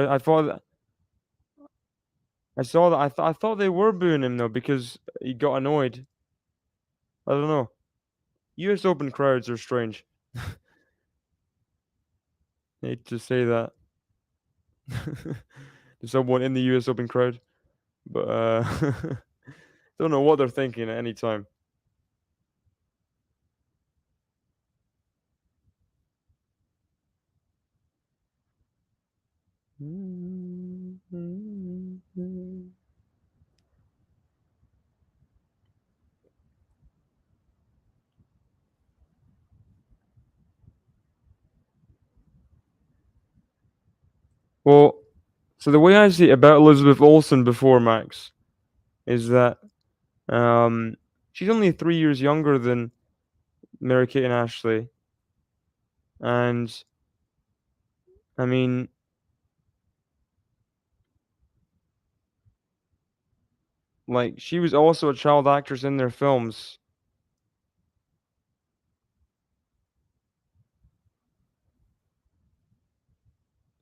I thought that. I saw that. I thought they were booing him though because he got annoyed. I don't know. U.S. Open crowds are strange. Hate to say that to someone in the U.S. Open crowd, but don't know what they're thinking at any time. Well, so the way I see it about Elizabeth Olsen before Max is that she's only 3 years younger than Mary Kate and Ashley, and I mean, like she was also a child actress in their films.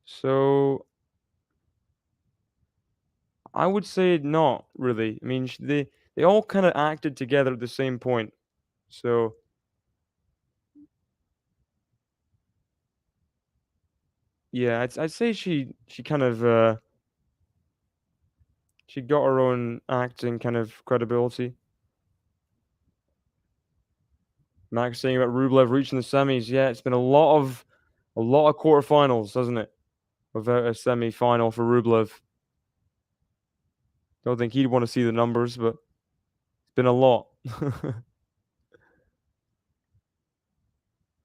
So I would say not really. I mean, they all kind of acted together at the same point. So yeah, I'd say she kind of she got her own acting kind of credibility. Max saying about Rublev reaching the semis. Yeah, it's been a lot of quarterfinals, hasn't it? Without a semi-final for Rublev. Don't think he'd want to see the numbers, but it's been a lot.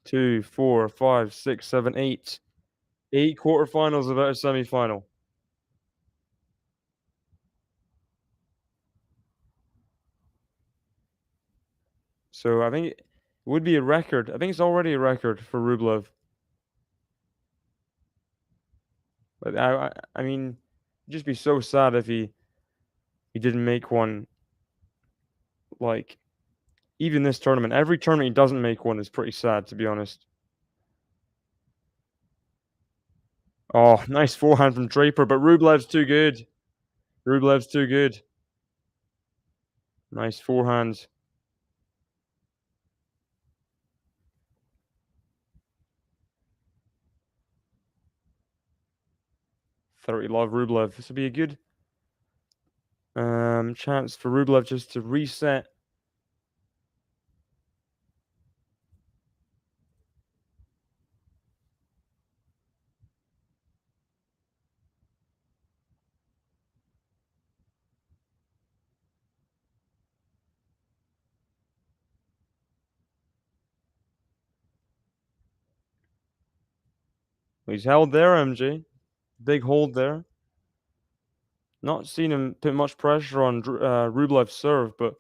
2, 4, 5, 6, 7, 8. 8 quarterfinals without a semi-final. So I think it would be a record. I think it's already a record for Rublev. But I mean, it'd just be so sad if he didn't make one. Like even this tournament, every tournament he doesn't make one is pretty sad, to be honest. Oh, nice forehand from Draper, but Rublev's too good. Rublev's too good. Nice forehand. 30 love Rublev. This would be a good chance for Rublev just to reset. He's held there, MG. Big hold there. Not seen him put much pressure on Rublev's serve, but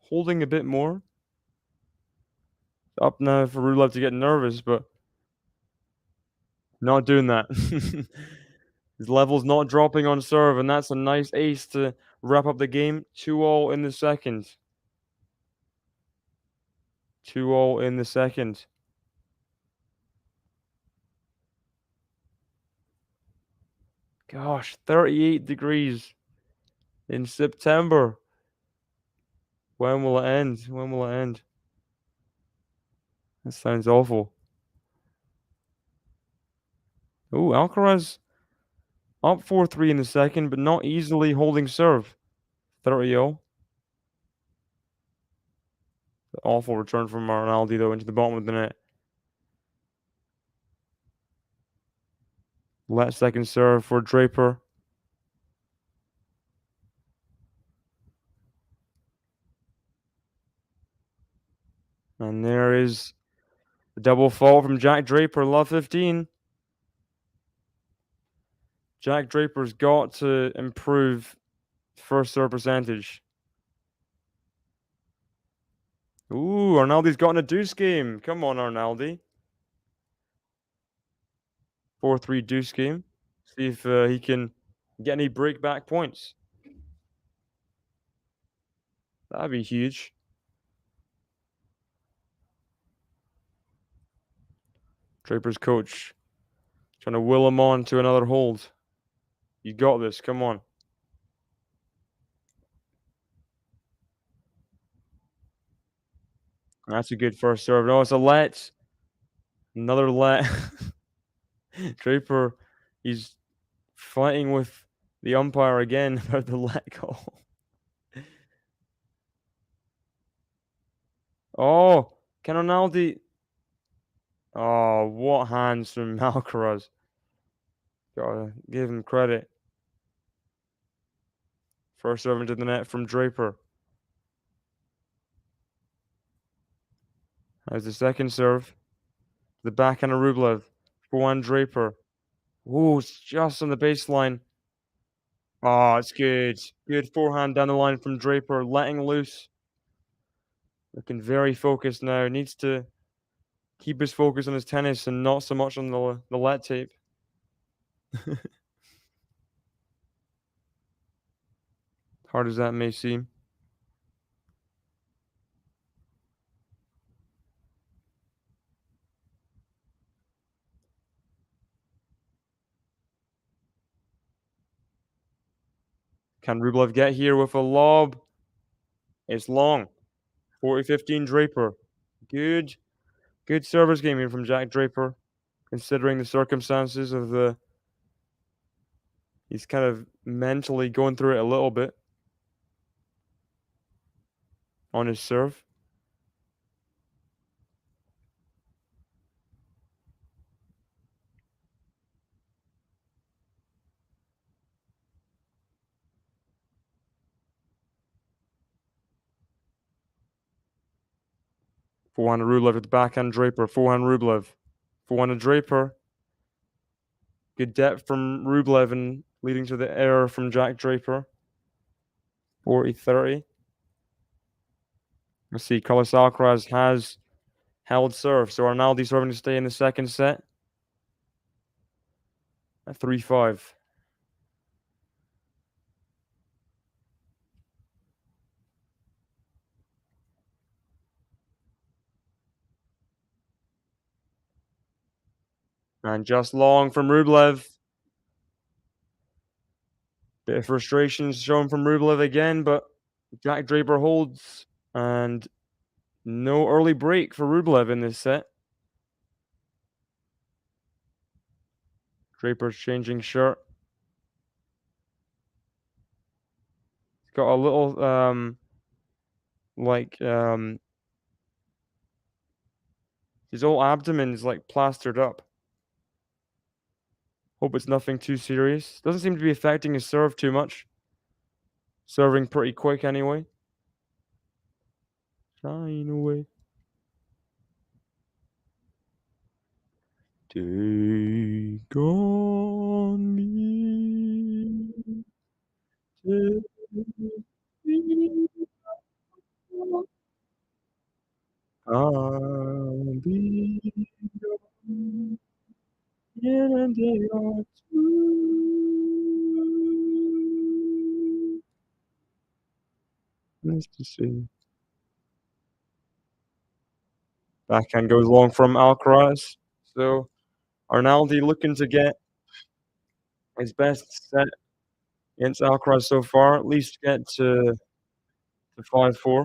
holding a bit more. Up now for Rublev to get nervous, but not doing that. His level's not dropping on serve, and that's a nice ace to wrap up the game. 2-all in the second. 2-all in the second. Gosh, 38 degrees in September. When will it end? When will it end? That sounds awful. Ooh, Alcaraz up 4-3 in the second, but not easily holding serve. 30-0. Awful return from Ronaldo, though, into the bottom of the net. Let second serve for Draper. And there is the double fault from Jack Draper, love 15. Jack Draper's got to improve first serve percentage. Ooh, Arnaldi's got in a deuce game. Come on, Arnaldi. 4-3 deuce game. See if he can get any break back points. That'd be huge. Draper's coach trying to will him on to another hold. You got this. Come on. That's a good first serve. No, it's a let. Another let. Draper, he's fighting with the umpire again about the let call. Oh, can Ronaldo? Oh, what hands from Alcaraz. Gotta give him credit. First serve into the net from Draper. As the second serve. The backhand of Rublev. Forehand Draper. Ooh, it's just on the baseline. Oh, it's good. Good forehand down the line from Draper, letting loose. Looking very focused now. Needs to keep his focus on his tennis and not so much on the let tape. Hard as that may seem. Can Rublev get here with a lob? It's long. 40-15 Draper. Good service game here from Jack Draper, considering the circumstances of the. He's kind of mentally going through it a little bit on his serve. Forehand to Rublev at the backhand Draper. Forehand Rublev. Forehand to Draper. Good depth from Rublev and leading to the error from Jack Draper. 40-30. Let's see, Carlos Alcaraz has held serve. So Arnaldi serving to stay in the second set. At 3-5. And just long from Rublev. Bit of frustration shown from Rublev again, but Jack Draper holds. And no early break for Rublev in this set. Draper's changing shirt. He's got a little his whole abdomen is like plastered up. Hope it's nothing too serious. Doesn't seem to be affecting his serve too much. Serving pretty quick anyway. Shine away. Take on me. Take me. I'll be gone in a day or two. Nice to see. Backhand goes long from Alcaraz. So Arnaldi looking to get His best set against Alcaraz so far, at least get to 5-4.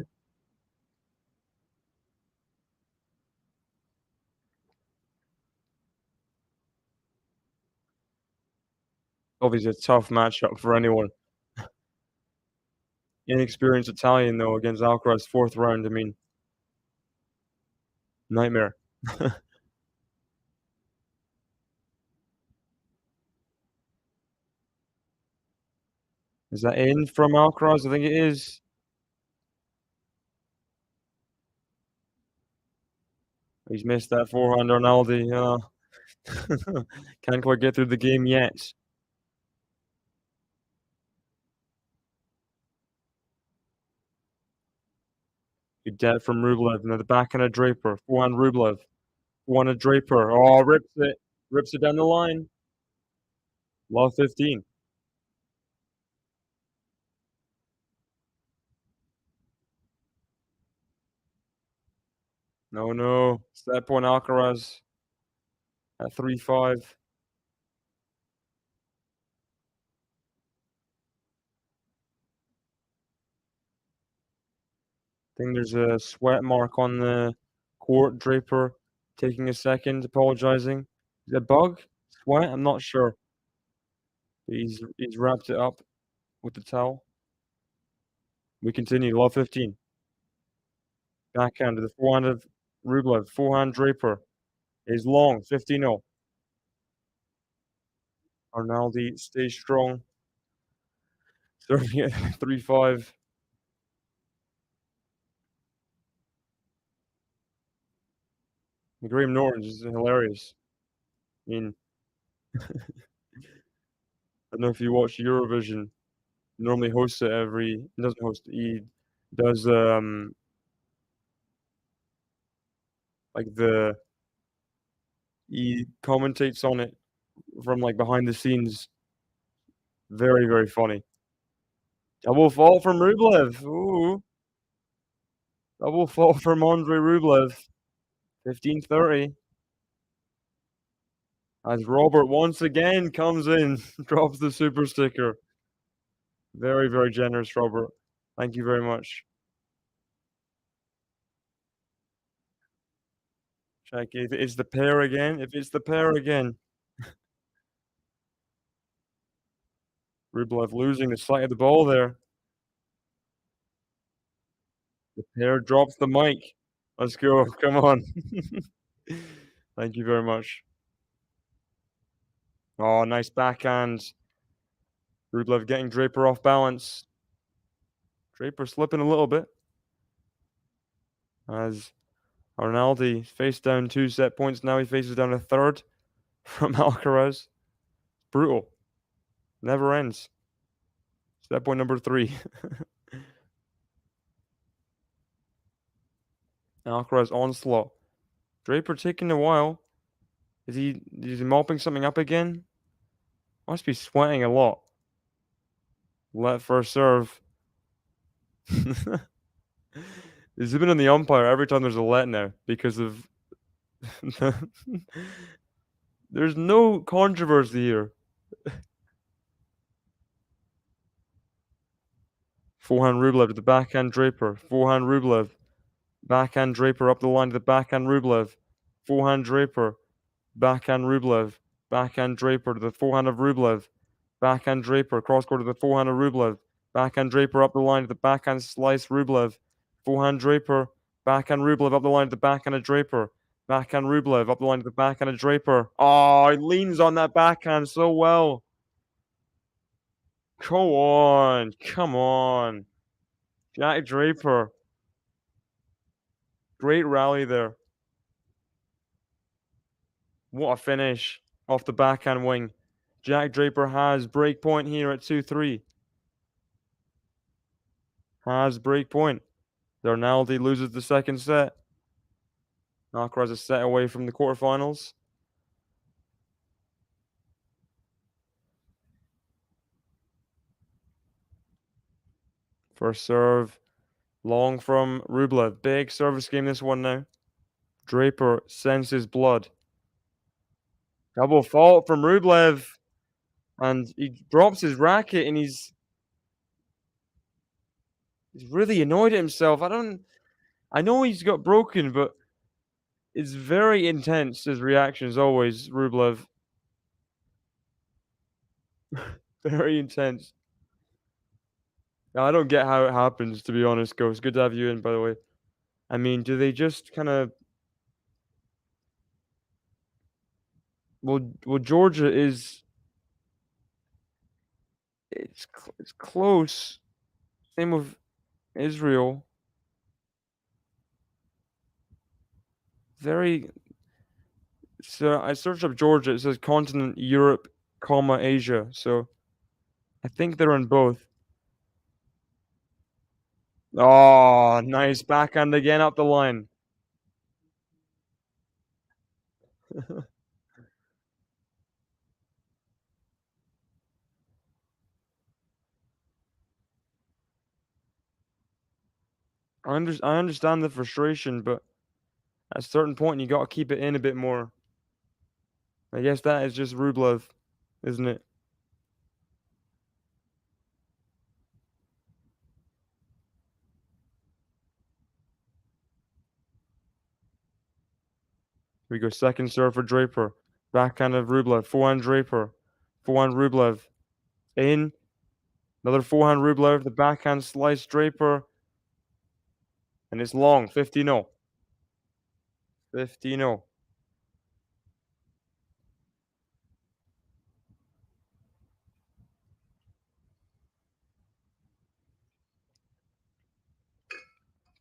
Obviously a tough matchup for anyone. Inexperienced Italian, though, against Alcaraz 4th round, I mean, nightmare. Is that in from Alcaraz? I think it is. He's missed that forehand Arnaldi, can't quite get through the game yet. Good debt from Rublev, now the backhand of Draper, forehand Rublev, forehand of Draper, oh, rips it down the line. Love 15. No, set point Alcaraz at 3-5. I think there's a sweat mark on the court. Draper taking a second, apologizing. Is it a bug? Sweat? I'm not sure. But he's wrapped it up with the towel. We continue. Love 15. Backhand to the forehand of Rublev. Forehand Draper is long. 15-0. Arnaldi stays strong. Serving at 3-5. Graham Norton's is hilarious. I mean, I don't know if you watch Eurovision. He normally hosts it he doesn't host it. He does like he commentates on it from like behind the scenes. Very, very funny. Double fault from Rublev. Ooh. Double fault from Andrey Rublev. 15-30. As Robert once again comes in, drops the super sticker. Very, very generous, Robert. Thank you very much. Check if it's the pair again. If it's the pair again. Rublev losing the sight of the ball there. The pair drops the mic. Let's go. Come on. Thank you very much. Oh, nice backhand. Rublev getting Draper off balance. Draper slipping a little bit. As Arnaldi faced down 2 set points. Now he faces down a third from Alcaraz. Brutal. Never ends. Set point number 3. Alcaraz onslaught. Draper taking a while. Is he mopping something up again? Must be sweating a lot. Let first serve. He's been on the umpire every time there's a let now because of there's no controversy here. Forehand Rublev to the backhand Draper. Forehand Rublev. Backhand Draper up the line to the backhand Rublev. Forehand Draper. Backhand Rublev. Backhand Draper to the forehand of Rublev. Backhand Draper. Cross court to the forehand of Rublev. Backhand Draper up the line to the backhand slice Rublev. Forehand Draper. Backhand Rublev up the line to the backhand of Draper. Backhand Rublev up the line to the backhand of Draper. Oh, he leans on that backhand so well. Come on. Come on. Jack Draper. Great rally there. What a finish off the backhand wing. Jack Draper has break point here at 2-3. Has break point. Arnaldi loses the second set. Alcaraz is set away from the quarterfinals. First serve. Long from Rublev. Big service game this one now. Draper senses blood. Double fault from Rublev. And he drops his racket and he's really annoyed at himself. I know he's got broken, but it's very intense, his reaction is always, Rublev. Very intense. Now, I don't get how it happens, to be honest, Ghost. Good to have you in, by the way. I mean, do they just kinda well, Georgia is it's close. Same with Israel. Very so I searched up Georgia, it says continent Europe, comma, Asia, so I think they're in both. Oh, nice backhand again up the line. I understand the frustration, but at a certain point, you gotta keep it in a bit more. I guess that is just Rublev, isn't it? We go second serve for Draper. Backhand of Rublev. Forehand Draper. Forehand Rublev. In. Another forehand Rublev. The backhand slice Draper. And it's long. 50-0. 50-0.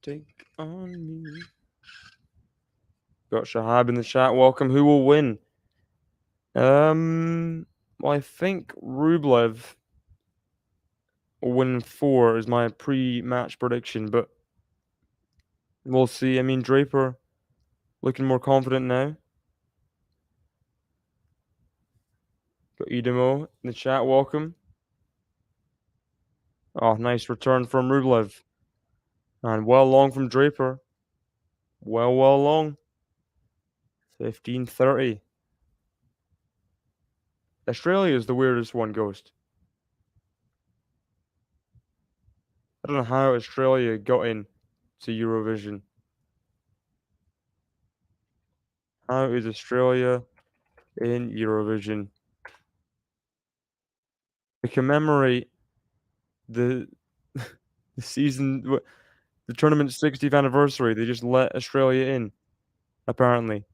Take on me. Got Shahab in the chat. Welcome. Who will win? Well, I think Rublev will win in 4 is my pre-match prediction, but we'll see. I mean, Draper looking more confident now. Got Idemo in the chat. Welcome. Oh, nice return from Rublev. And well long from Draper. Well long. 15-30. Australia is the weirdest one, Ghost. I don't know how Australia got in to Eurovision. How is Australia in Eurovision? To commemorate the the season, the tournament's 60th anniversary, they just let Australia in, apparently.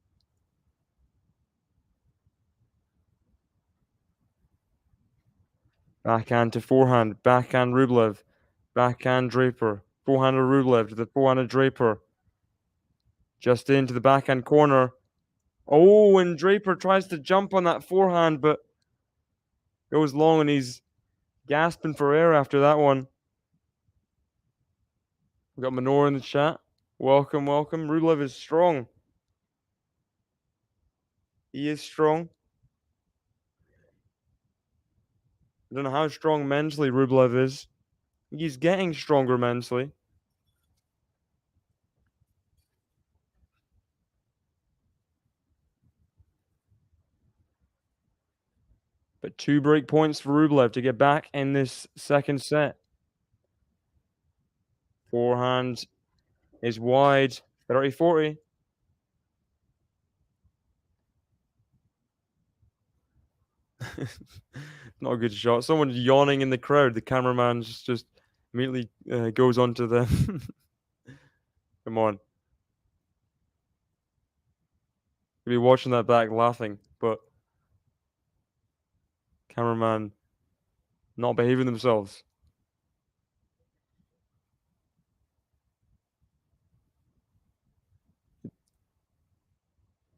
Backhand to forehand, backhand Rublev, backhand Draper, forehand of Rublev to the forehand of Draper. Just into the backhand corner. Oh, and Draper tries to jump on that forehand, but goes long and he's gasping for air after that one. We got Manor in the chat. Welcome. Rublev is strong. He is strong. I don't know how strong mentally Rublev is. He's getting stronger mentally. But 2 break points for Rublev to get back in this second set. Forehand is wide. 30-40. Not a good shot. Someone yawning in the crowd. The cameraman just immediately goes onto them. Come on. You'll be watching that back laughing, but cameraman not behaving themselves.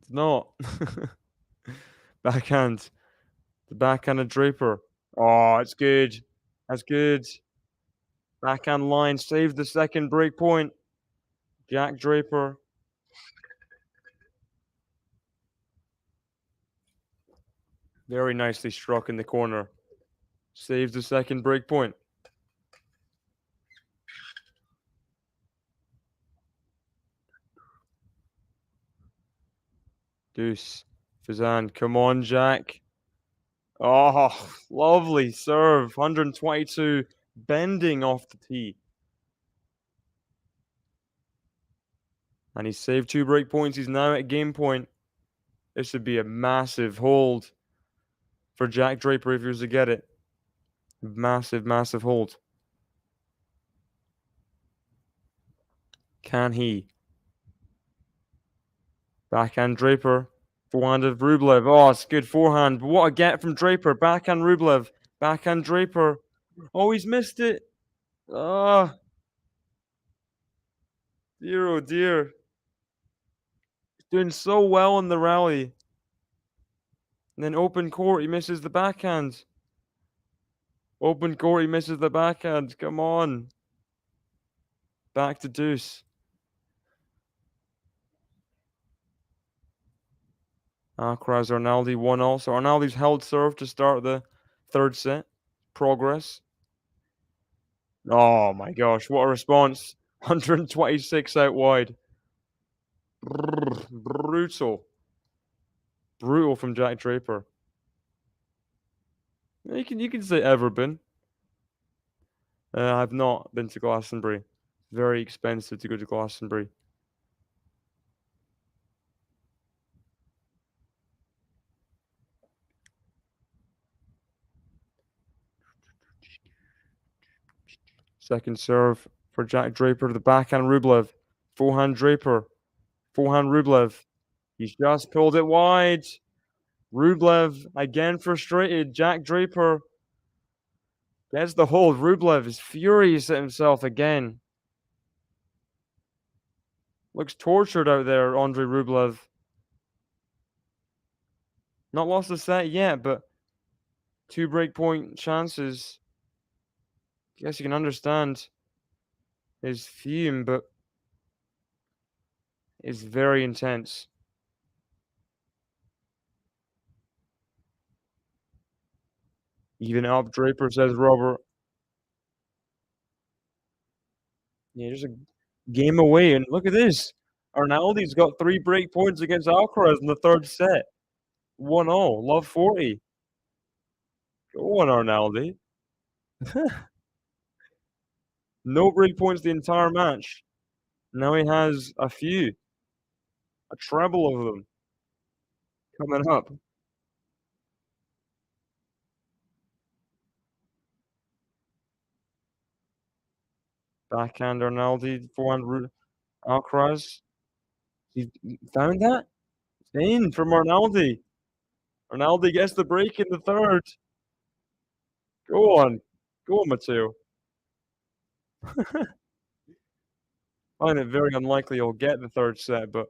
It's not. Backhand. The backhand of Draper. Oh, it's good. That's good. Backhand line. Save the second break point. Jack Draper. Very nicely struck in the corner. Saves the second break point. Deuce. Fazan. Come on, Jack. Oh, lovely serve. 122 bending off the tee. And he's saved 2 break points. He's now at game point. This would be a massive hold for Jack Draper if he was to get it. Massive, massive hold. Can he? Backhand Draper. Forehand of Rublev. Oh, it's good forehand. What a get from Draper. Backhand Rublev. Backhand Draper. Oh, he's missed it. Ah, dear, oh dear. He's doing so well in the rally. And then open court, he misses the backhand. Open court, he misses the backhand. Come on. Back to deuce. Alcaraz Arnaldi 1-all. So Arnaldi's held serve to start the third set. Progress. Oh my gosh, what a response. 126 out wide. Brutal. Brutal from Jack Draper. You can say ever been. I've not been to Glastonbury. Very expensive to go to Glastonbury. Second serve for Jack Draper. The backhand Rublev. Forehand Draper. Forehand Rublev. He's just pulled it wide. Rublev again frustrated. Jack Draper gets the hold. Rublev is furious at himself again. Looks tortured out there, Andrey Rublev. Not lost the set yet, but 2 breakpoint chances. Guess you can understand his fume, but it's very intense. Even up, Draper, says Robert. Yeah, just a game away, and look at this. Arnaldi's got 3 break points against Alcaraz in the third set. 1-all, love 40. Go on, Arnaldi. No break points the entire match. Now he has a few, a treble of them coming up. Backhand Arnaldi, forehand Alcaraz. He found that? It's in from Arnaldi. Arnaldi gets the break in the third. Go on. Go on, Matteo. Find it very unlikely he'll get the third set, but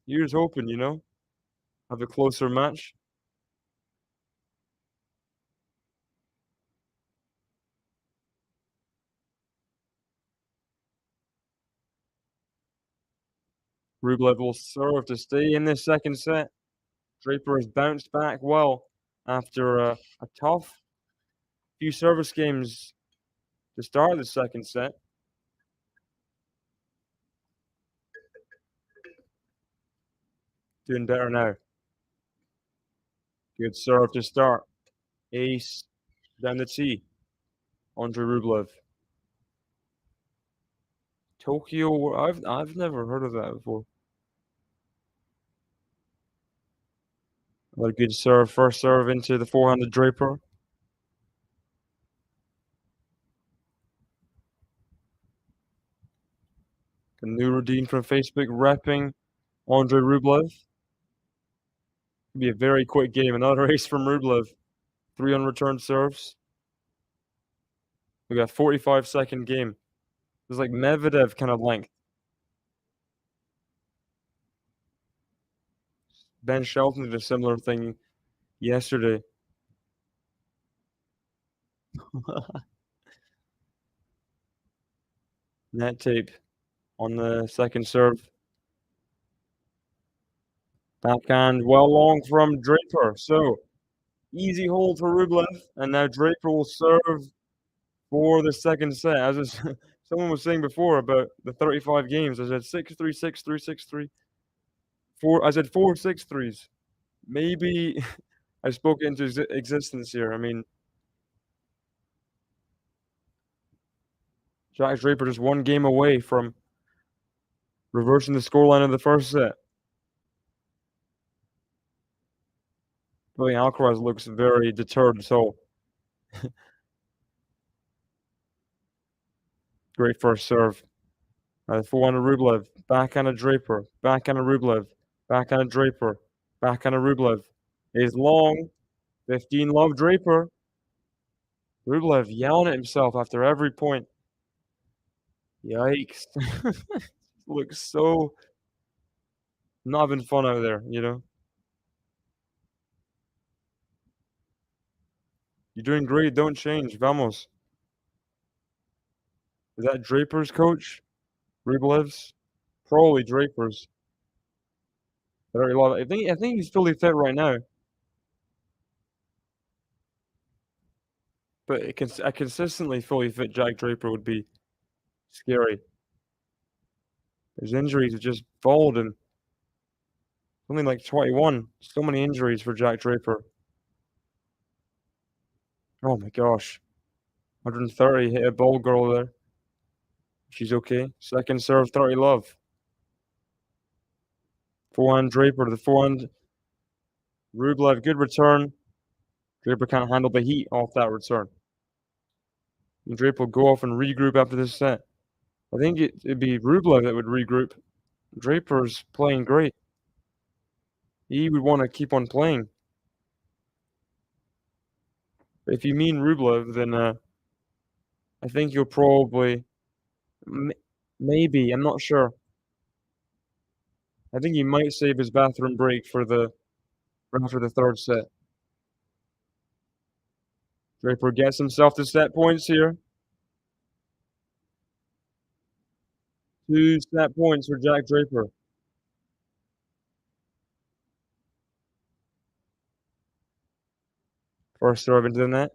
here's hoping, you know? Have a closer match. Rublev will serve to stay in this second set. Draper has bounced back well after a tough few service games to start the second set. Doing better now. Good serve to start. Ace down the tee. Andrey Rublev. Tokyo, I've never heard of that before. What a good serve. First serve into the forehand of Draper. Nuruddin from Facebook repping Andrey Rublev. Could be a very quick game. Another ace from Rublev. 3 unreturned serves. We got a 45-second game. It's like Medvedev kind of length. Ben Shelton did a similar thing yesterday. Net tape on the second serve. Backhand well long from Draper. So easy hold for Rublev. And now Draper will serve for the second set. As someone was saying before about the 35 games, I said 6-3, 6-3, 6-3. I said 4 6-3s. Maybe I spoke it into existence here. I mean, Jack Draper just one game away from reversing the scoreline of the first set. Billy Alcaraz looks very deterred, so great first serve. Forehand of Rublev, backhand of Draper, backhand of Rublev, backhand of Draper, backhand of Rublev. Is long, 15 love Draper. Rublev yelling at himself after every point. Yikes. Looks so not having fun out there, you know? You're doing great, don't change, vamos. Is that Draper's coach? Rublev's? Probably Draper's. I think he's fully fit right now. But a consistently fully fit Jack Draper would be scary. His injuries have just followed him. Only like 21. So many injuries for Jack Draper. Oh my gosh. 130 hit a ball girl there. She's okay. Second serve, 30 love. Forehand Draper, the forehand. Rublev, good return. Draper can't handle the heat off that return. And Draper will go off and regroup after this set. I think it'd be Rublev that would regroup. Draper's playing great. He would want to keep on playing. But if you mean Rublev, then I think he'll probably... maybe, I'm not sure. I think he might save his bathroom break for after the third set. Draper gets himself to set points here. 2 set points for Jack Draper. First serve into the net.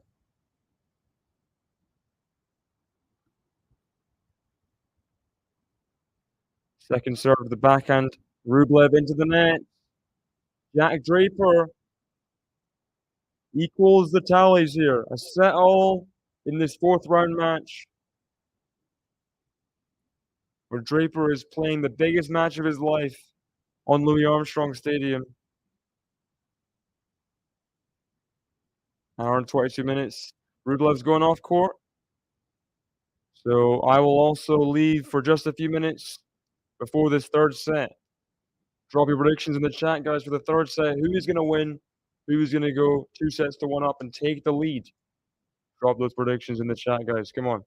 Second serve, the backhand. Rublev into the net. Jack Draper equals the tallies here. A set all in this fourth round match, where Draper is playing the biggest match of his life on Louis Armstrong Stadium. Hour and 22 minutes. Rublev's going off court. So I will also leave for just a few minutes before this third set. Drop your predictions in the chat, guys, for the third set. Who is going to win? Who is going to go 2 sets to 1 up and take the lead? Drop those predictions in the chat, guys. Come on.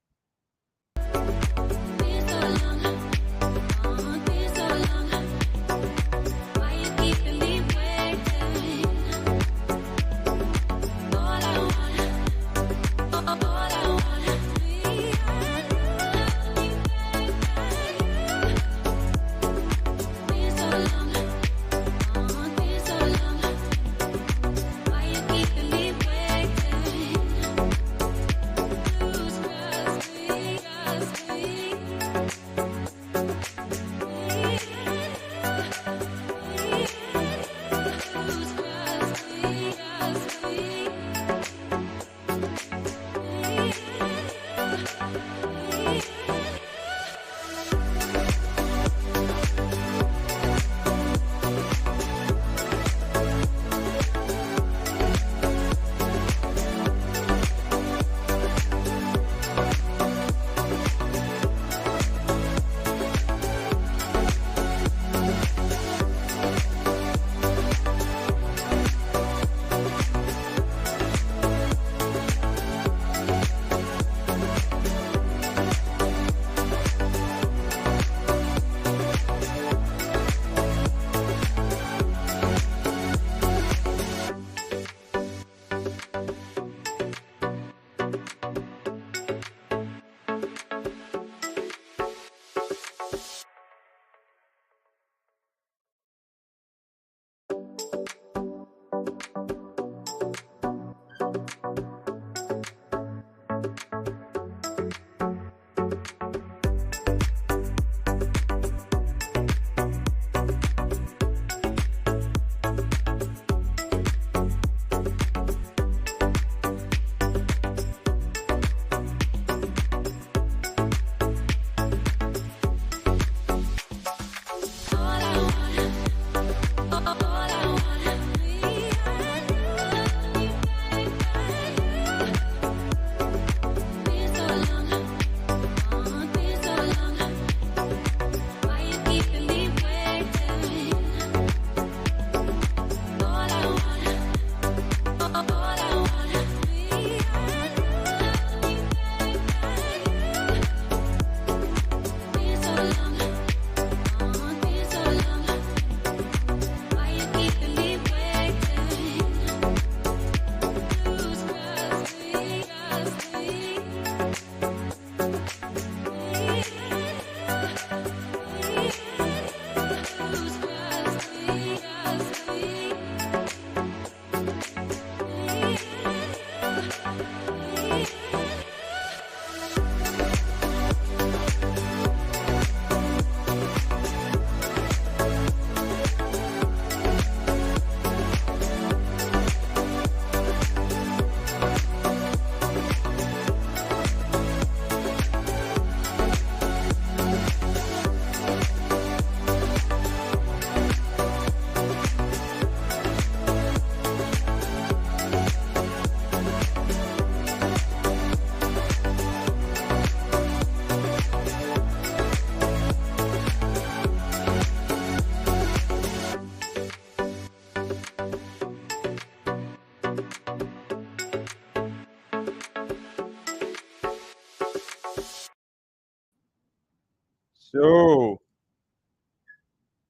So,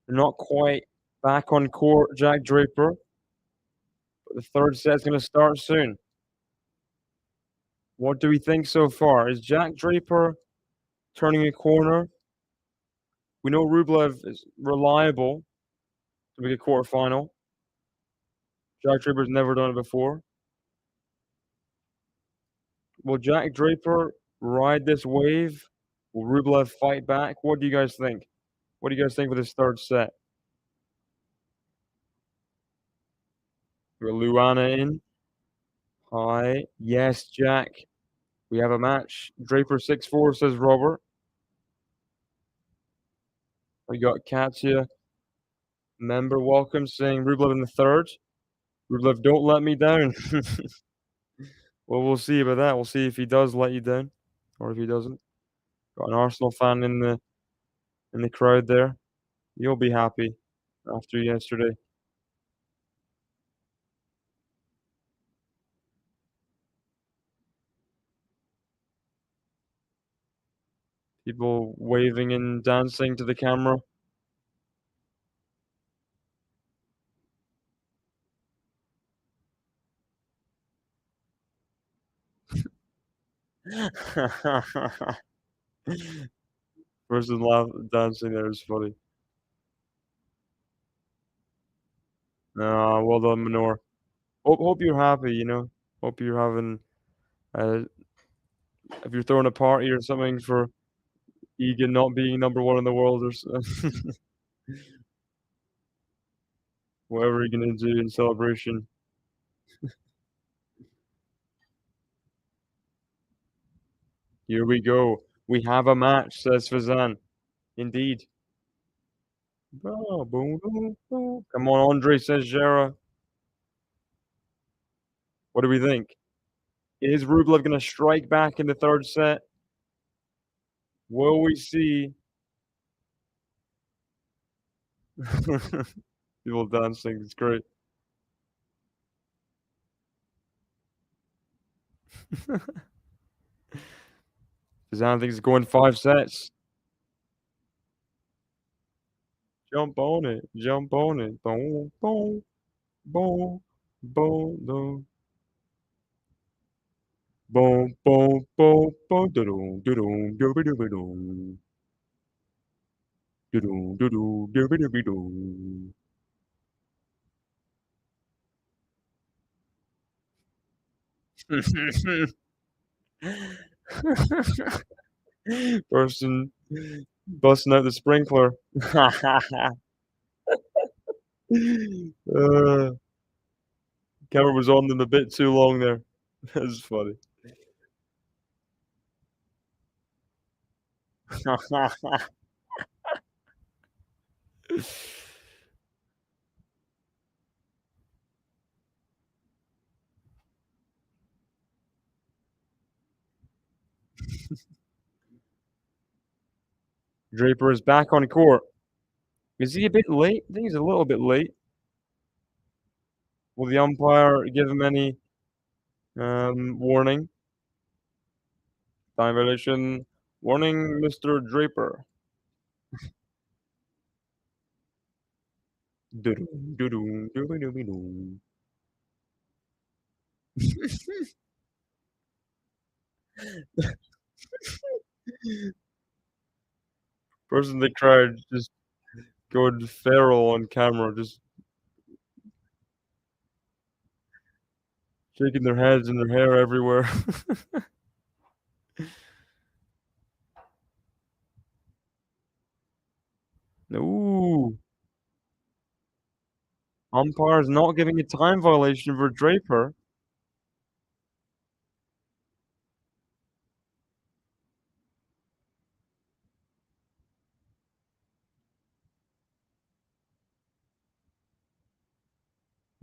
not quite back on court, Jack Draper. But the third set's going to start soon. What do we think so far? Is Jack Draper turning a corner? We know Rublev is reliable to make a quarterfinal. Jack Draper's never done it before. Will Jack Draper ride this wave? Will Rublev fight back? What do you guys think? What do you guys think for this third set? We're Luana in. Hi. Yes, Jack. We have a match. Draper 6-4, says Robert. We got Katya. Member welcome saying Rublev in the third. Rublev, don't let me down. Well, we'll see about that. We'll see if he does let you down or if he doesn't. Got an Arsenal fan in the crowd there. You'll be happy after yesterday. People waving and dancing to the camera. Person dancing there is funny. Well done, Minor. Hope you're happy, you know. Hope you're having if you're throwing a party or something for Egan not being #1 in the world or whatever you're gonna do in celebration. Here we go. We have a match, says Fazan. Indeed. Come on, Andrey, says Jera. What do we think? Is Rublev going to strike back in the third set? Will we see? People dancing. It's great. Fazan thinks it's going 5 sets. Jump on it. Jump on it. Boom, boom, boom, boom, boom. Boom, boom, boom, boom, do-dum, do-dum, do-ba-do-ba-dum. Do-dum, do-dum, do-ba-do-ba-dum. Person busting out the sprinkler. Camera was on them a bit too long there. That's funny. Draper is back on court. Is he a bit late? I think he's a little bit late. Will the umpire give him any warning? Time violation. Warning, Mr. Draper. Do-dum, do-dum, do-ba-do-ba-dum. Person in the crowd just going feral on camera, just shaking their heads and their hair everywhere. Ooh. Umpire's not giving a time violation for Draper.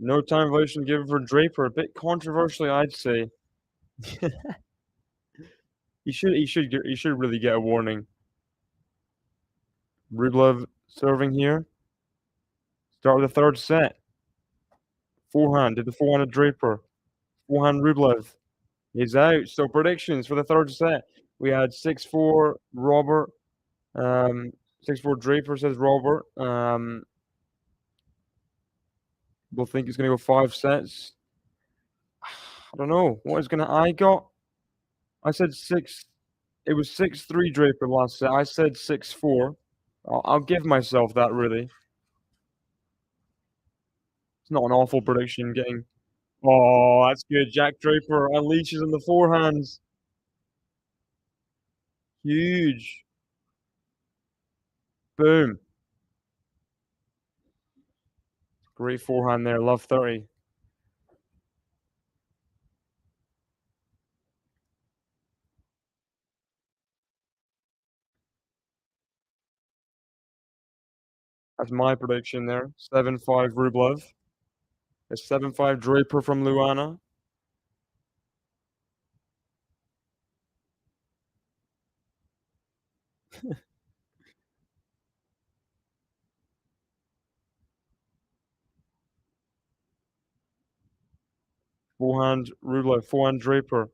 No time violation given for Draper. A bit controversially, I'd say. He should really get a warning. Rublev serving here. Start with the third set. Forehand. Did the forehand of Draper. Forehand Rublev. He's out. So predictions for the third set. We had 6-4 Robert. 6-4 Draper, says Robert. We'll think it's going to go 5 sets. I don't know. What is going to... I said 6... It was 6-3 Draper last set. I said 6-4. I'll give myself that, really. It's not an awful prediction getting... Oh, that's good. Jack Draper unleashes on the forehands. Huge. Boom. Great forehand there. Love 30. That's my prediction there. 7-5 Rublev. A 7-5 Draper from Luana. Forehand Rublev. Forehand Draper.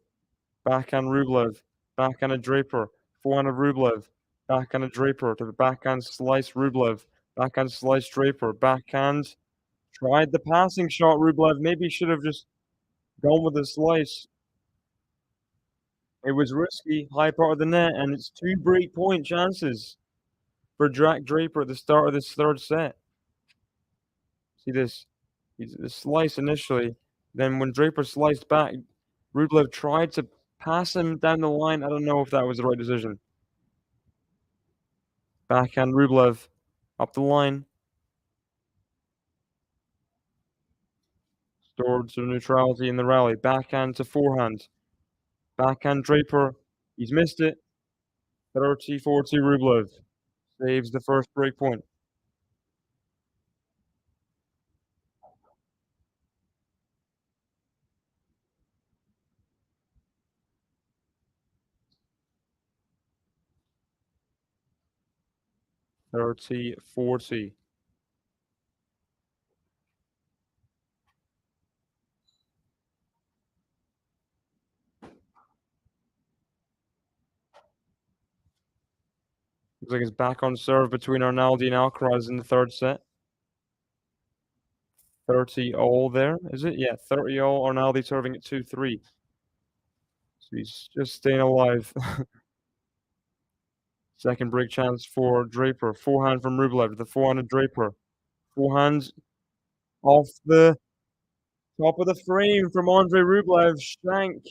Backhand Rublev. Backhand a Draper. Forehand of Rublev. Backhand a Draper to the backhand slice Rublev. Backhand slice Draper. Backhand. Tried the passing shot Rublev. Maybe should have just gone with the slice. It was risky. High part of the net. And it's 2 break point chances for Jack Draper at the start of this third set. See this? The slice initially. Then when Draper sliced back, Rublev tried to pass him down the line. I don't know if that was the right decision. Backhand Rublev up the line. Stored some neutrality in the rally. Backhand to forehand. Backhand Draper. He's missed it. 30-40 Rublev. Saves the first break point. Looks like it's back on serve between Arnaldi and Alcaraz in the third set. 30 all there, is it? Yeah, 30 all. Arnaldi serving at 2-3. So he's just staying alive. Second break chance for Draper. Forehand from Rublev. The forehand of Draper. Forehand off the top of the frame from Andrey Rublev. Shank.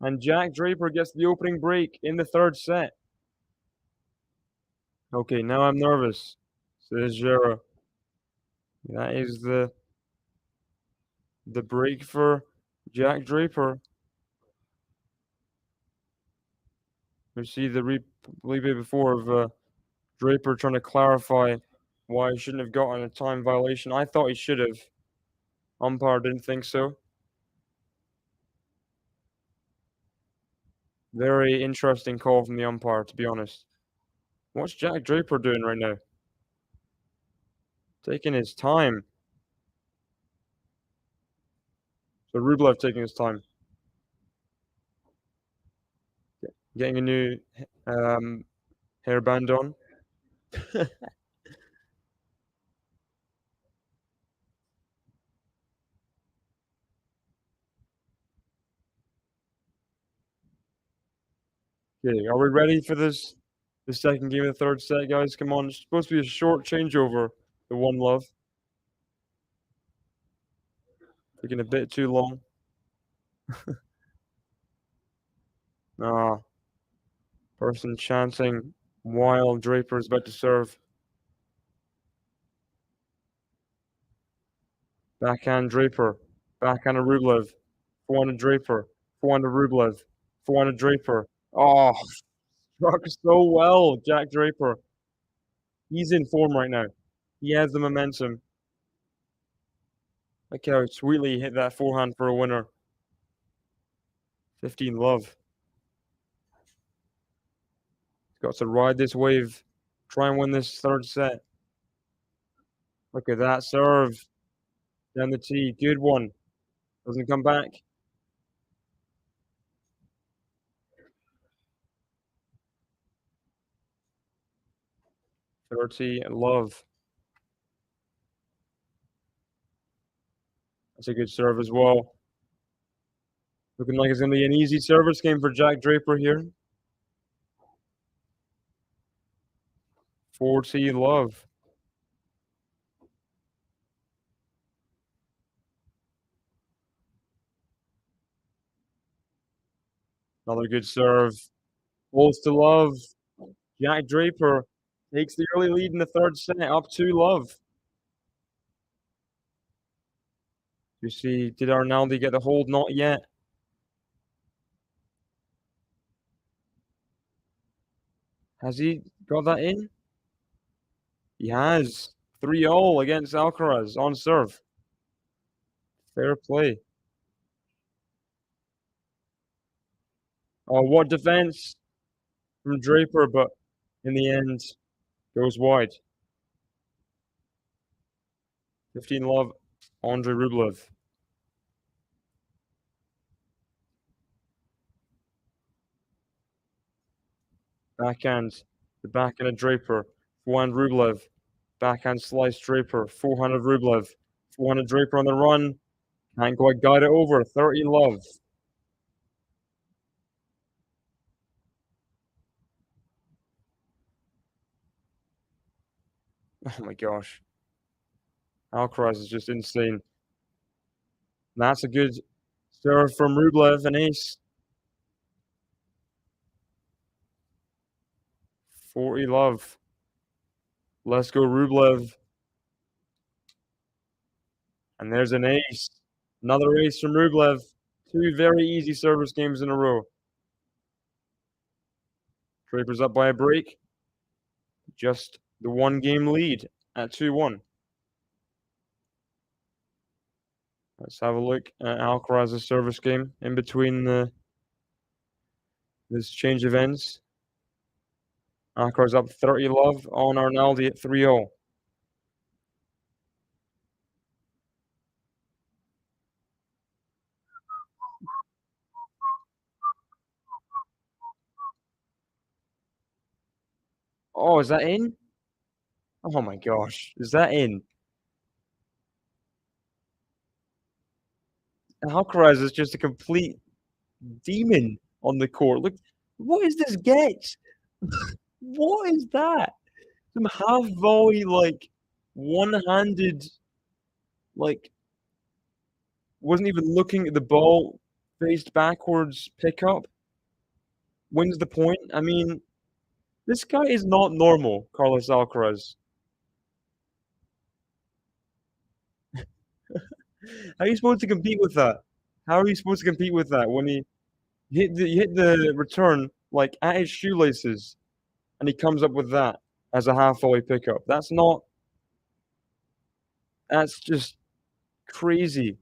And Jack Draper gets the opening break in the third set. Okay, now I'm nervous, says Jera. That is the break for Jack Draper. We see the replay before of Draper trying to clarify why he shouldn't have gotten a time violation. I thought he should have. Umpire didn't think so. Very interesting call from the umpire, to be honest. What's Jack Draper doing right now? Taking his time. So Rublev taking his time. Getting a new hairband on. Okay, are we ready for this? The second game of the third set, guys. Come on, it's supposed to be a short changeover. The one love. Taking a bit too long. Person chanting while Draper is about to serve. Backhand Draper. Backhand of Rublev. Forehand Draper. Forehand of Rublev. Forehand Draper. Oh, struck so well, Jack Draper. He's in form right now. He has the momentum. Look how sweetly he hit that forehand for a winner. 15 love. He's got to ride this wave. Try and win this third set. Look at that serve. Down the tee. Good one. Doesn't come back. 30 love. That's a good serve as well. Looking like it's going to be an easy service game for Jack Draper here. 40 love. Another good serve. Close to love. Jack Draper takes the early lead in the third set, up 2 love. You see, did Arnaldi get the hold? Not yet. Has he got that in? He has. 3-0 against Alcaraz on serve. Fair play. Oh, what defense from Draper, but in the end, goes wide. 15 love, Andrey Rublev. Backhand, the backhand of Draper. Forehand Rublev. Backhand slice Draper. Forehand of Rublev. Forehand of Draper on the run. Can't quite guide it over. 30 love. Oh my gosh. Alcaraz is just insane. That's a good serve from Rublev, an ace. 40 love. Let's go, Rublev. And there's an ace. Another ace from Rublev. 2 very easy service games in a row. Draper's up by a break. Just the 1-game lead at 2-1. Let's have a look at Alcaraz's service game in between this change of ends. Alcaraz up 30 love on Arnaldi at 3-0. Oh, is that in? Oh my gosh, is that in? Alcaraz is just a complete demon on the court. Look, what is this get? What is that? Some half volley, like one-handed, like wasn't even looking at the ball, faced backwards pickup. Wins the point. I mean, this guy is not normal, Carlos Alcaraz. How are you supposed to compete with that? How are you supposed to compete with that when he hit the return like at his shoelaces, and he comes up with that as a half volley pickup? That's not. That's just crazy.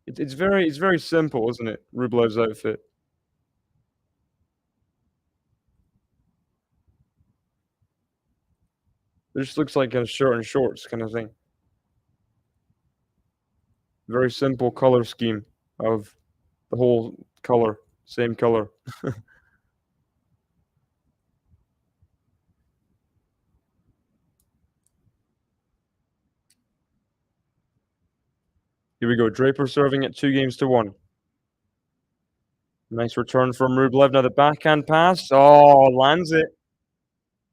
It's very simple, isn't it? Rublev's outfit. It just looks like a shirt and shorts kind of thing. Very simple color scheme of the whole color, same color. Here we go. Draper serving at 2-1. Nice return from Rublev. Now the backhand pass. Oh, lands it.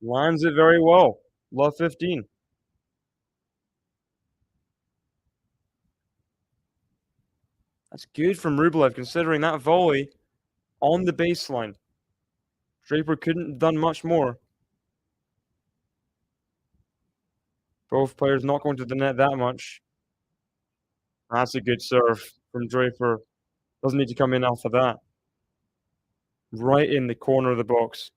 Lands it very well. Love 15. That's good from Rublev considering that volley on the baseline. Draper couldn't have done much more. Both players not going to the net that much. That's a good serve from Draper. Doesn't need to come in off of that. Right in the corner of the box.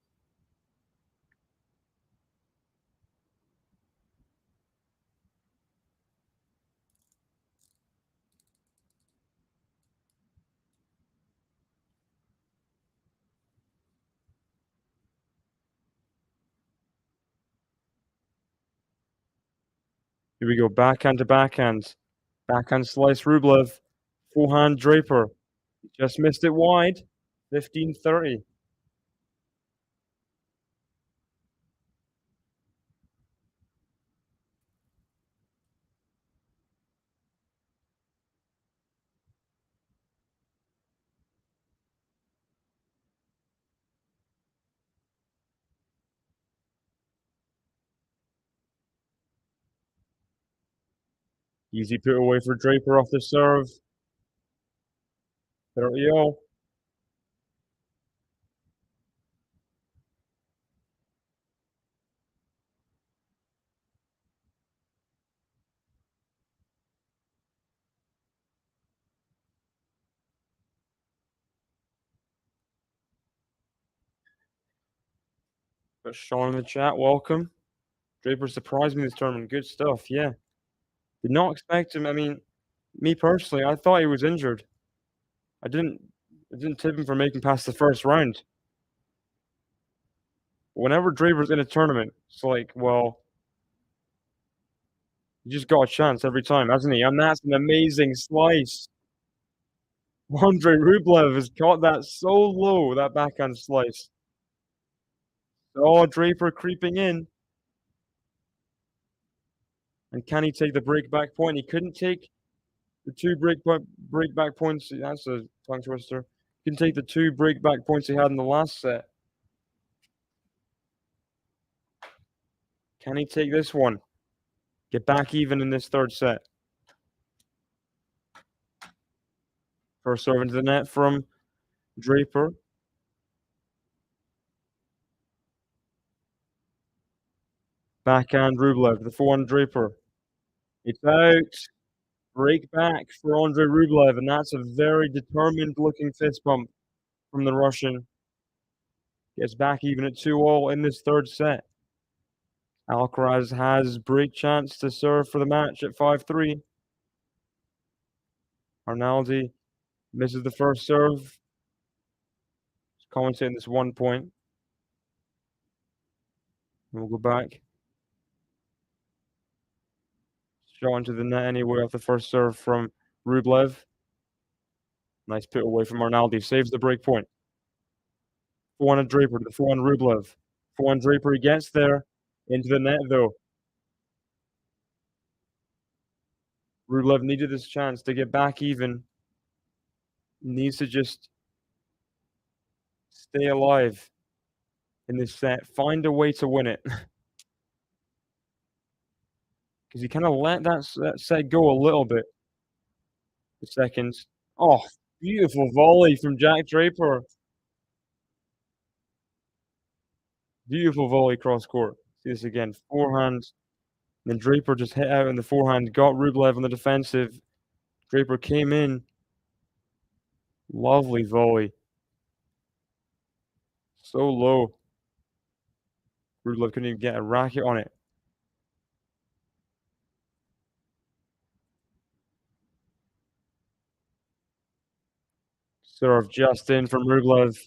Here we go. Backhand to backhand. Backhand slice Rublev. Forehand Draper. Just missed it wide. 15-30. Easy put away for Draper off the serve. 30-all. But Sean in the chat, welcome. Draper surprised me this tournament. Good stuff, yeah. Did not expect him. I mean, me personally, I thought he was injured. I didn't tip him for making past the first round. Whenever Draper's in a tournament, it's like, well, he just got a chance every time, hasn't he? And that's an amazing slice. Andrey Rublev has caught that so low, that backhand slice. Oh, Draper creeping in. And can he take the break back point? He couldn't take the two break back points. That's a tongue twister. He can take the two break back points he had in the last set. Can he take this one? Get back even in this third set. First serve into the net from Draper. Backhand Rublev, the forehand Draper. It's out. Break back for Andrey Rublev, and that's a very determined looking fist bump from the Russian. Gets back even at 2-all in this third set. Alcaraz has break chance to serve for the match at 5-3. Arnaldi misses the first serve. Commentating this 1 point. We'll go back. Shot into the net anyway off the first serve from Rublev. Nice put away from Arnaldi. Saves the break point. 4-1 Draper to the 4-1 Rublev. 4-1 Draper, he gets there. Into the net though. Rublev needed this chance to get back even. Needs to just stay alive in this set. Find a way to win it. Because he kind of let that set go a little bit. The seconds. Oh, beautiful volley from Jack Draper. Beautiful volley cross court. See this again. Forehand. Then Draper just hit out in the forehand. Got Rublev on the defensive. Draper came in. Lovely volley. So low. Rublev couldn't even get a racket on it. Serve just in from Rublev.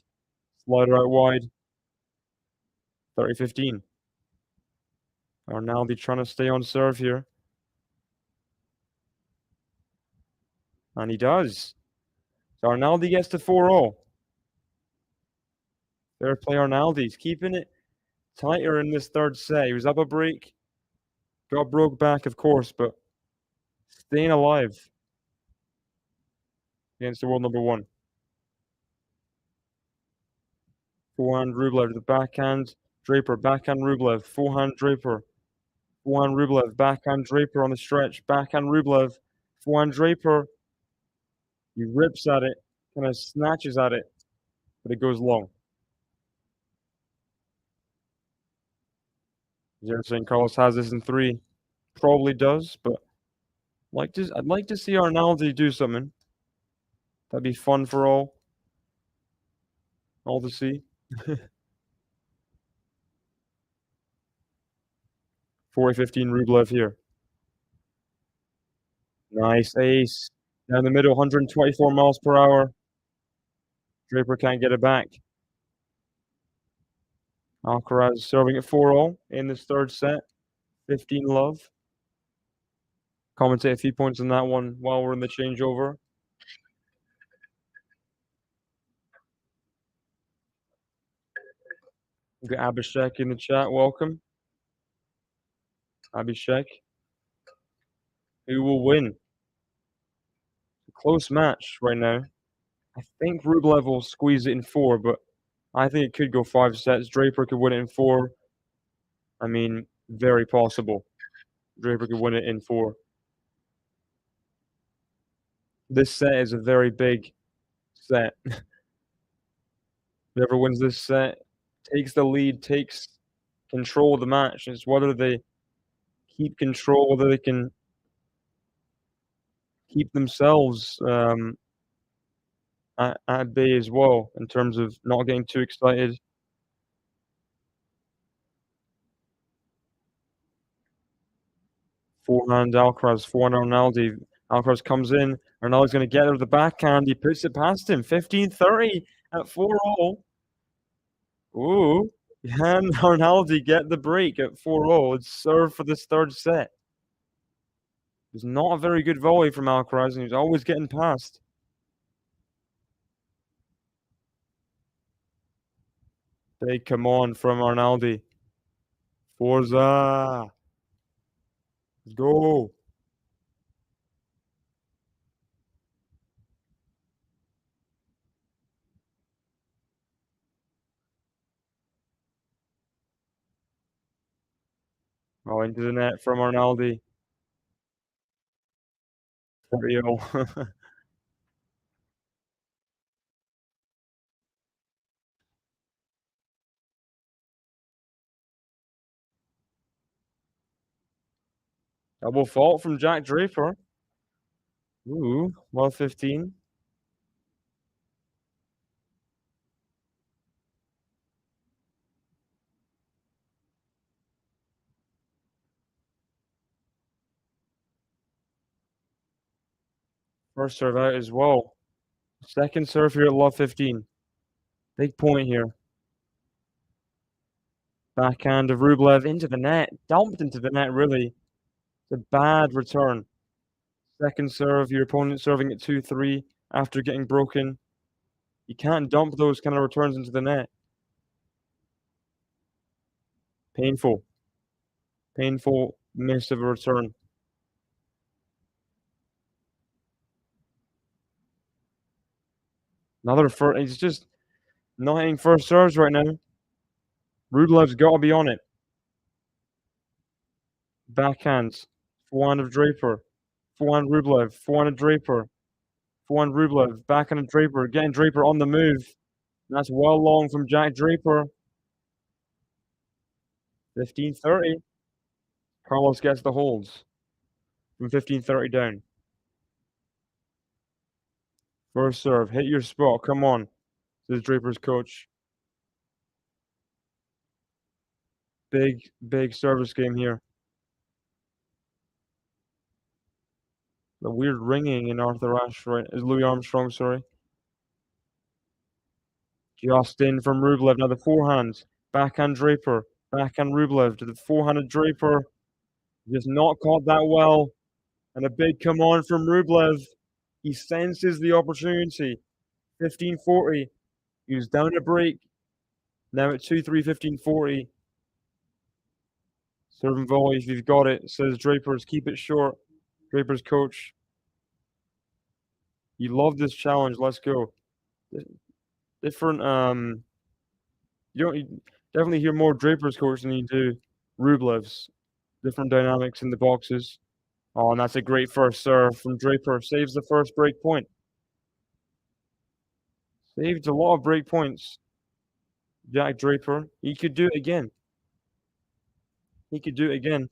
Slider out wide. 30-15. Arnaldi trying to stay on serve here. And he does. So Arnaldi gets to 4-0. Fair play Arnaldi. He's keeping it tighter in this third set. He was up a break. Got broke back, of course, but staying alive against the world number one. Forehand Rublev to the backhand. Draper, backhand Rublev. Forehand Draper. Forehand Rublev. Backhand Draper on the stretch. Backhand Rublev. Forehand Draper. He rips at it. Kind of snatches at it. But it goes long. Zero saying Carlos has this in 3. Probably does, but I'd like to see Arnaldi do something. That'd be fun for all to see. 40-15 Rublev here. Nice ace. Down the middle, 124 miles per hour. Draper can't get it back. Alcaraz serving at 4-0 in this third set. 15-love. Commentate a few points on that one while we're in the changeover. We've got Abhishek in the chat. Welcome. Abhishek. Who will win? Close match right now. I think Rublev will squeeze it in 4, but I think it could go 5 sets. Draper could win it in 4. I mean, very possible. Draper could win it in 4. This set is a very big set. Whoever wins this set takes the lead, takes control of the match. It's whether they keep control, whether they can keep themselves at bay as well, in terms of not getting too excited. Forehand Alcaraz, forehand Arnaldi. Alcaraz comes in. Arnaldi's going to get out of the backhand. He puts it past him. 15-30 at 4-all. Ooh. Can Arnaldi get the break at 4-all? It's serve for this third set. It was not a very good volley from Alcaraz, and he's always getting past. Big come on from Arnaldi. Forza. Let's go. Oh, into the net from Arnaldi. 30-all. Double fault from Jack Draper. Ooh, well 15. First serve out as well. Second serve here at love 15. Big point here. Backhand of Rublev into the net. Dumped into the net, really. It's a bad return. Second serve, your opponent serving at 2-3 after getting broken. You can't dump those kind of returns into the net. Painful. Painful miss of a return. Another first. He's just not hitting first serves right now. Rublev's got to be on it. Backhands. Forehand of Draper. Forehand Rublev. Forehand of Draper. Forehand Rublev. Backhand of Draper. Getting Draper on the move. That's well long from Jack Draper. 15-30. Carlos gets the holds from 15-30 down. First serve. Hit your spot. Come on, says Draper's coach. Big service game here. The weird ringing in Arthur Ashe, right? Is Louis Armstrong, sorry. Justin from Rublev. Now the forehand. Backhand Draper. Backhand Rublev to the forehand of Draper. Just not caught that well. And a big come on from Rublev. He senses the opportunity. 15-40. He was down a break. Now at 2-3, 15-40. Serve and volley if you've got it, says Draper's. Keep it short. Draper's coach. You love this challenge. Let's go. Different. You definitely hear more Draper's coach than you do Rublev's. Different dynamics in the boxes. Oh, and that's a great first serve from Draper. Saves the first break point. Saved a lot of break points. Jack Draper. He could do it again. He could do it again.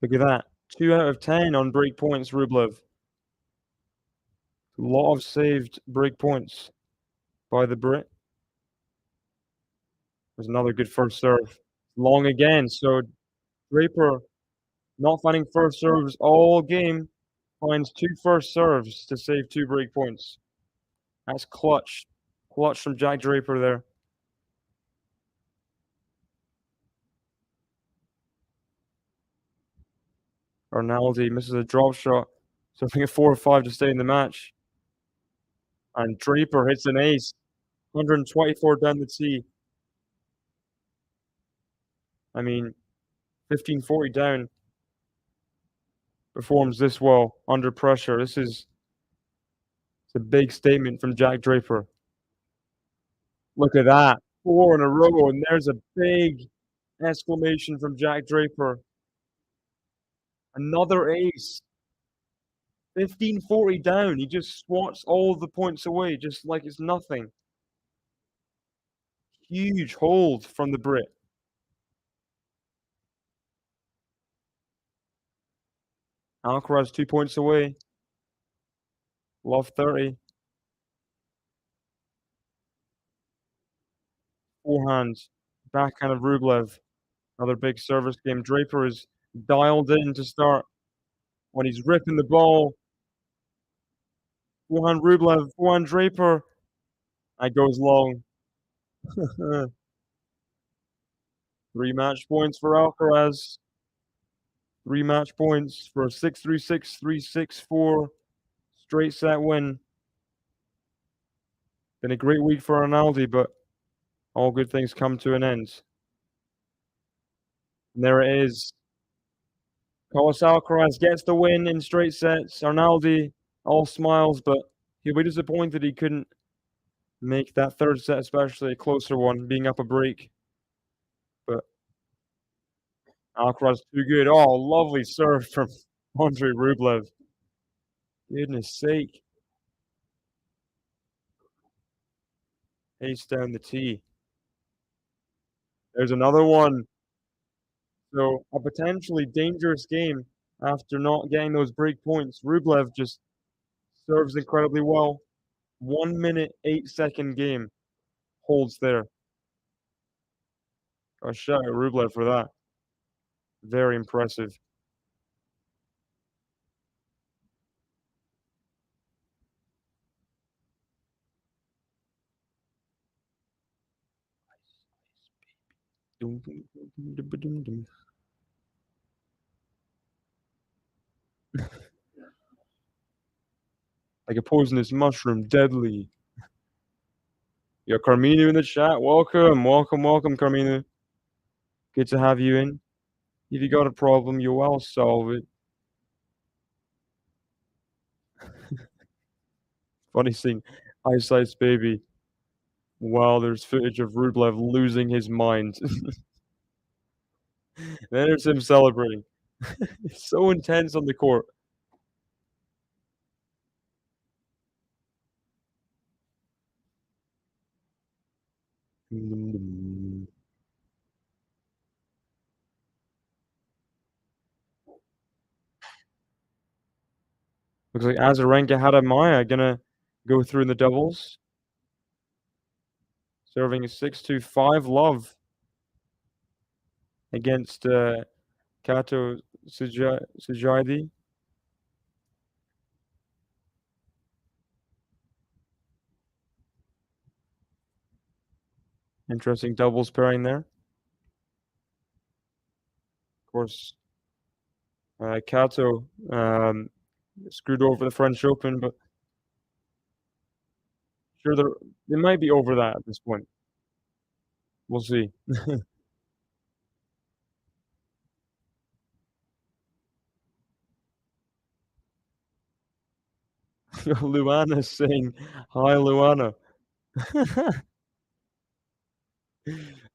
Look at that. 2 out of 10 on break points, Rublev. A lot of saved break points by the Brit. There's another good first serve. Long again. So Draper not finding first serves all game. Finds 2 first serves to save 2 break points. That's clutch. Clutch from Jack Draper there. Arnaldi misses a drop shot. So I think a 4-5 to stay in the match. And Draper hits an ace. 124 down the tee. I mean, 15-40 down. Performs this well under pressure. It's a big statement from Jack Draper. Look at that. 4 in a row, and there's a big exclamation from Jack Draper. Another ace. 15-40 down. He just swats all the points away, just like it's nothing. Huge hold from the Brit. Alcaraz 2 points away. Love 30. Forehand. Backhand of Rublev. Another big service game. Draper is dialed in to start when he's ripping the ball. Forehand Rublev. Forehand Draper. That goes long. 3 match points for Alcaraz. 3 match points for a 6-3, 6-3, 6-4 straight set win. Been a great week for Rinaldi, but all good things come to an end. And there it is. Carlos Alcaraz gets the win in straight sets. Rinaldi all smiles, but he'll be disappointed he couldn't make that third set, especially a closer one, being up a break. But Alcaraz too good. Oh, lovely serve from Andrey Rublev. Goodness sake. Ace down the tee. There's another one. So a potentially dangerous game after not getting those break points. Rublev just serves incredibly well. 1 minute, 8-second game holds there. A shout out Rublev for that. Very impressive. Like a poisonous mushroom, deadly. Yo, Carminu in the chat. Welcome, welcome, welcome, Carminu. Good to have you in. If you got a problem, you'll well solve it. Funny seeing Ice Ice Baby while there's footage of Rublev losing his mind. Then there's him celebrating. It's so intense on the court. Looks like Azarenka Hadamaya gonna go through in the doubles. Serving a 6-2-5 love against Kato Sujaidi. Interesting doubles pairing there. Of course, Kato screwed over the French Open, but sure they might be over that at this point. We'll see. Luana saying hi, Luana.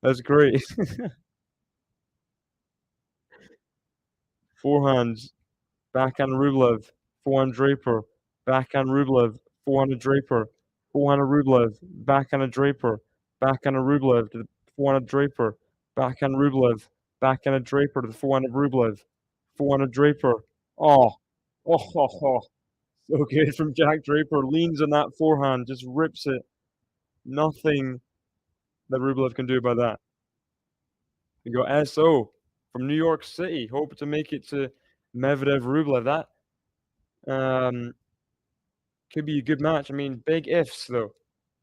That's great. Forehands, backhand Rublev, forehand Draper, backhand Rublev, forehand Draper, forehand Rublev, backhand Draper, backhand Rublev to the forehand Draper, backhand Rublev, backhand Draper to the forehand Rublev, forehand Draper. Oh, oh, so good from Jack Draper. Leans on that forehand, just rips it. Nothing that Rublev can do about that. We got SO from New York City. Hope to make it to Medvedev Rublev. That could be a good match. I mean, big ifs though.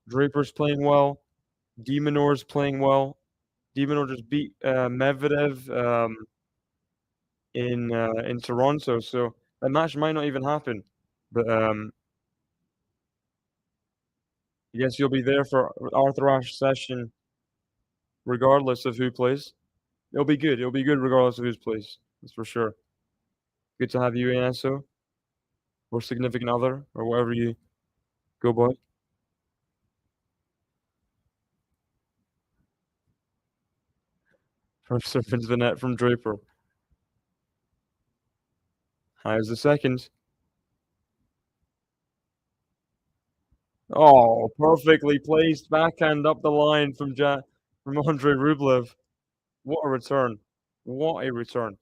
Draper's playing well. De Minaur's playing well. De Minaur just beat Medvedev in Toronto, so that match might not even happen. But I guess you'll be there for Arthur Ashe session, regardless of who plays. It'll be good. It'll be good regardless of who's plays. That's for sure. Good to have you in, SO, or significant other, or whatever you go by. First serve into the net from Draper. How's the second? Oh, perfectly placed backhand up the line from Andrey Rublev. What a return. What a return.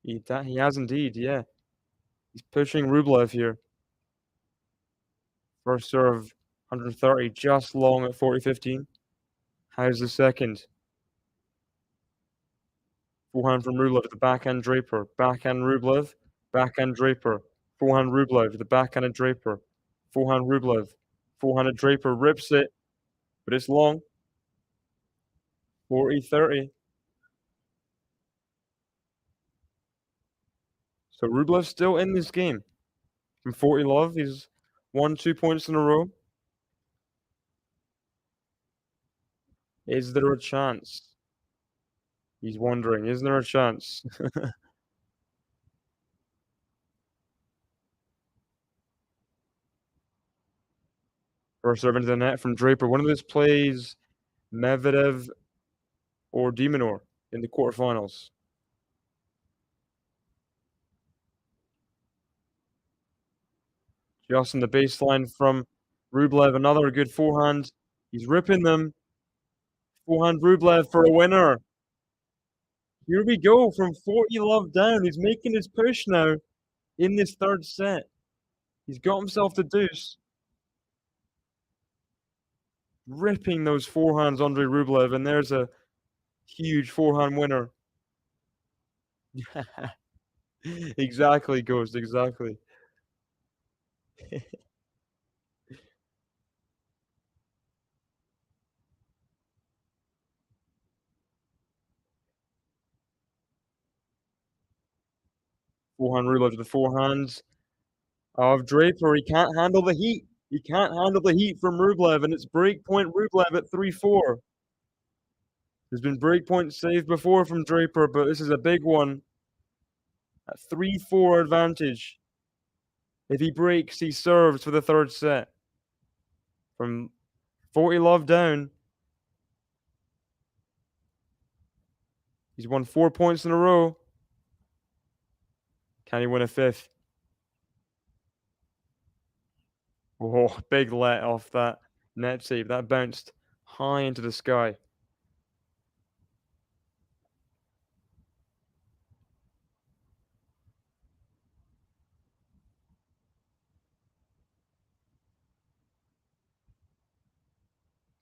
He has indeed, yeah. He's pushing Rublev here. First serve, 130, just long at 40-15. How's the second? Forehand from Rublev to the backhand Draper. Backhand Rublev, backhand Draper. Forehand Rublev to the backhand of Draper. Forehand Rublev. Forehand of Draper rips it, but it's long. 40-30. So Rublev's still in this game. From 40 love, he's won 2 points in a row. Is there a chance? He's wondering, is there a chance? First serve into the net from Draper. One of these plays Medvedev or Demonor in the quarterfinals. Just in the baseline from Rublev, another good forehand. He's ripping them. Forehand Rublev for a winner. Here we go from 40 love down. He's making his push now in this third set. He's got himself the deuce. Ripping those forehands, Andrey Rublev, and there's a huge forehand winner. Exactly, Ghost, exactly. Forehand Rublev to the forehands of Draper. He can't handle the heat. He can't handle the heat from Rublev, and it's breakpoint Rublev at 3-4. There's been breakpoint saved before from Draper, but this is a big one. A 3-4 advantage. If he breaks, he serves for the third set. From 40 love down. He's won 4 points in a row. Can he win a fifth? Oh, big let off that net save. That bounced high into the sky.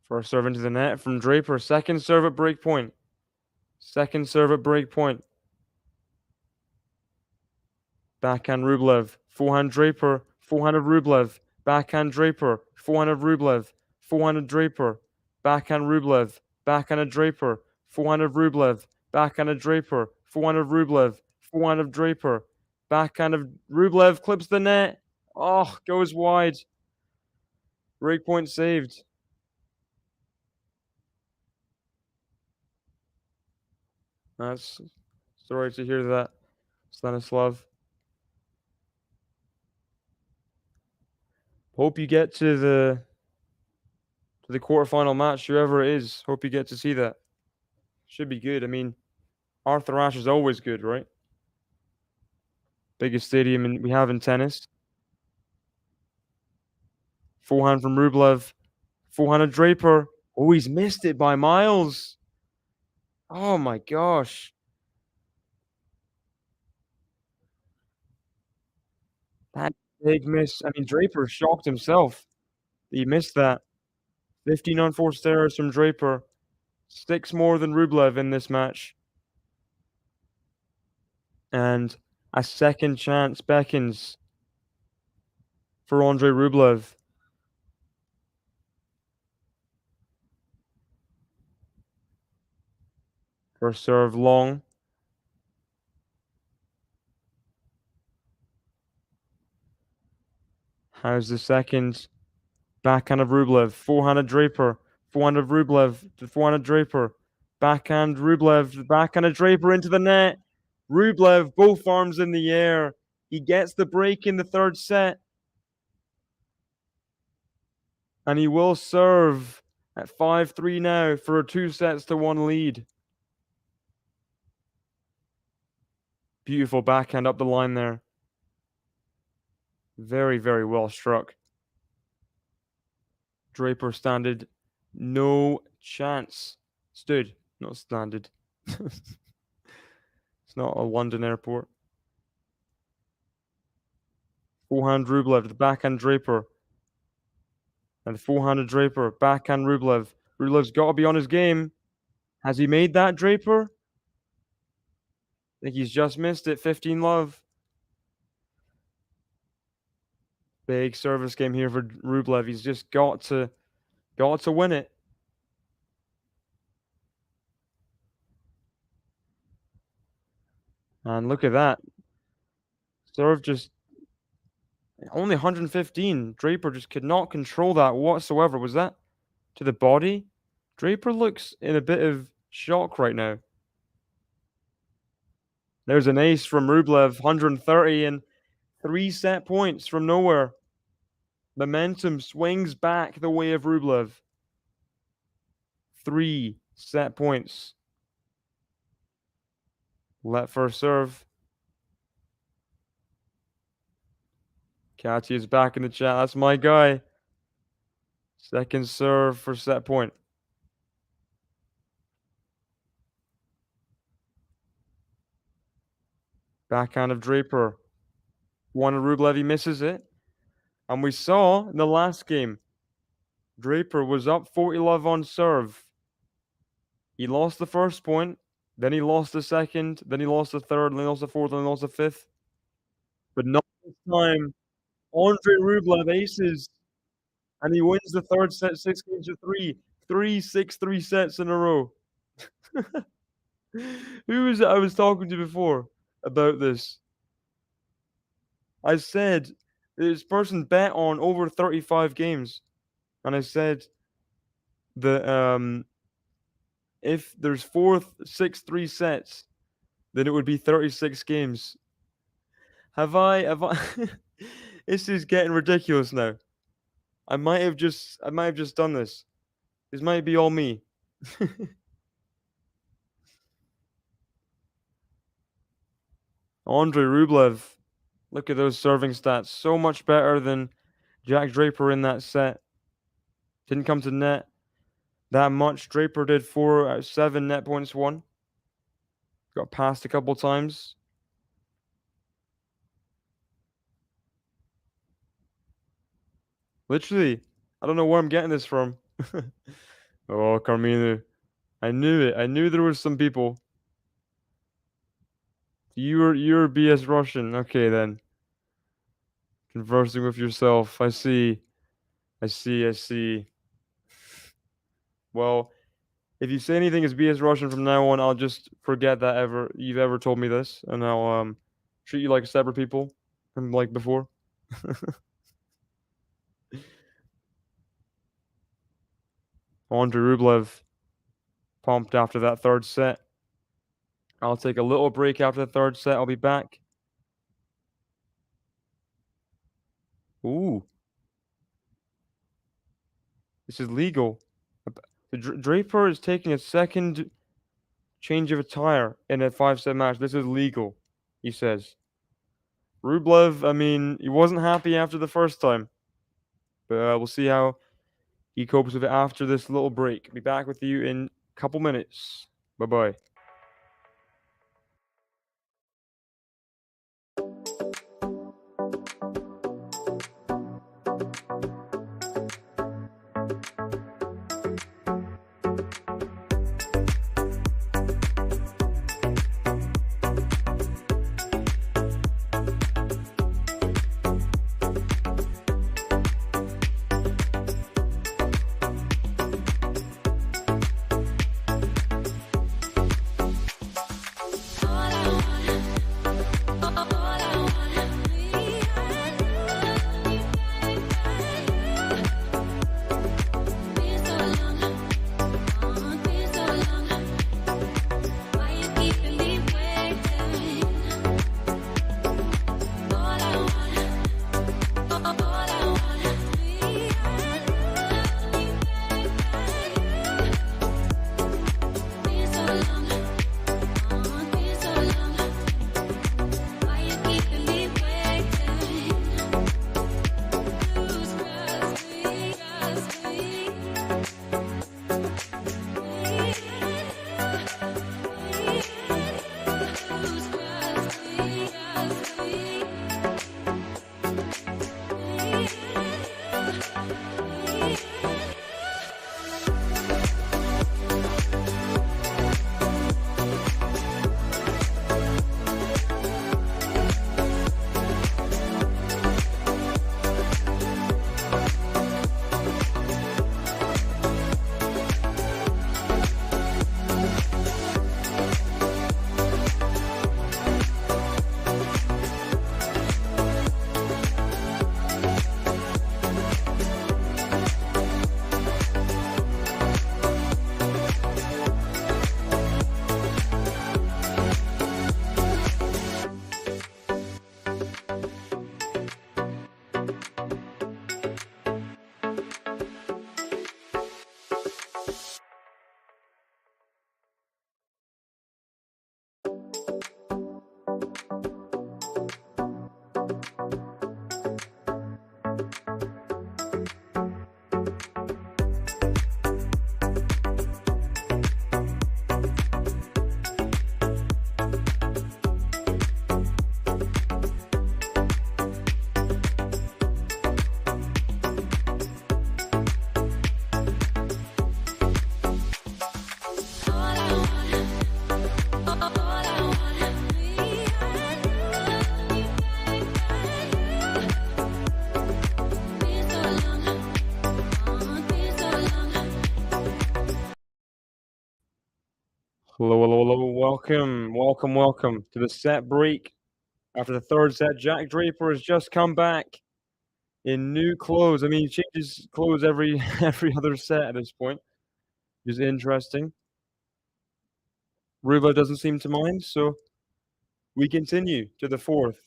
First serve into the net from Draper. Second serve at breakpoint. Second serve at breakpoint. Backhand Rublev. Forehand Draper. Forehand of Rublev. Backhand Draper. Forehand of Rublev. Forehand of Draper. Backhand Rublev. Backhand of Draper. Forehand of Rublev. Backhand of Draper. Forehand of Rublev. Forehand of Draper. Backhand of Rublev clips the net. Oh, goes wide. Breakpoint saved. That's sorry to hear that, Stanislav. Hope you get to the quarterfinal match, whoever it is. Hope you get to see that. Should be good. I mean, Arthur Ashe is always good, right? Biggest stadium we have in tennis. Forehand from Rublev. Forehand of Draper. Oh, he's missed it by miles. Oh my gosh. That big miss. I mean, Draper shocked himself. He missed that. 15 unforced errors from Draper. 6 more than Rublev in this match. And a second chance beckons for Andrey Rublev. First serve long. How's the second? Backhand of Rublev. Forehand of Draper. Forehand of Rublev to forehand of Draper. Backhand Rublev. Backhand of Draper into the net. Rublev, both arms in the air. He gets the break in the third set. And he will serve at 5-3 now for a 2-1 lead. Beautiful backhand up the line there. Very, very well struck. Draper standed. No chance. Stood, not standed. It's not a London airport. Forehand Rublev, the backhand Draper. And the forehanded Draper, backhand Rublev. Rublev's got to be on his game. Has he made that, Draper? I think he's just missed it. 15-love. Big service game here for Rublev. He's just got to win it. And look at that. Serve just only 115. Draper just could not control that whatsoever. Was that to the body? Draper looks in a bit of shock right now. There's an ace from Rublev, 130 and 3 set points from nowhere. Momentum swings back the way of Rublev. 3 set points. Let first serve. Katia is back in the chat. That's my guy. Second serve for set point. Backhand of Draper. One of Rublev, he misses it. And we saw in the last game, Draper was up 40-love on serve. He lost the first point, then he lost the second, then he lost the third, then he lost the fourth, then he lost the fifth. But not this time. Andrey Rublev aces, and he wins the third set 6-3. 3 6-3 sets in a row. Who was it I was talking to before about this? I said this person bet on over 35 games, and I said that if there's 4 6-3 sets, then it would be 36 games. Have I This is getting ridiculous now. I might have just done this. This might be all me. Andrey Rublev. Look at those serving stats. So much better than Jack Draper in that set. Didn't come to net that much. Draper did 4 out of 7 net points won. Got passed a couple times. Literally, I don't know where I'm getting this from. Oh, Carmine. I knew it. I knew there was some people. You're BS Russian. Okay, then. Conversing with yourself. I see. Well, if you say anything is BS Russian from now on, I'll just forget that you've ever told me this, and I'll treat you like separate people, and like before. Andrey Rublev pumped after that third set. I'll take a little break after the third set. I'll be back. Ooh. This is legal. Draper is taking a second change of attire in a 5-set match. This is legal, he says. Rublev, I mean, he wasn't happy after the first time. But we'll see how he copes with it after this little break. Be back with you in a couple minutes. Bye-bye. Hello, hello, hello. Welcome to the set break. After the third set, Jack Draper has just come back in new clothes. I mean, he changes clothes every other set at this point, which is interesting. Rublev doesn't seem to mind, so we continue to the fourth.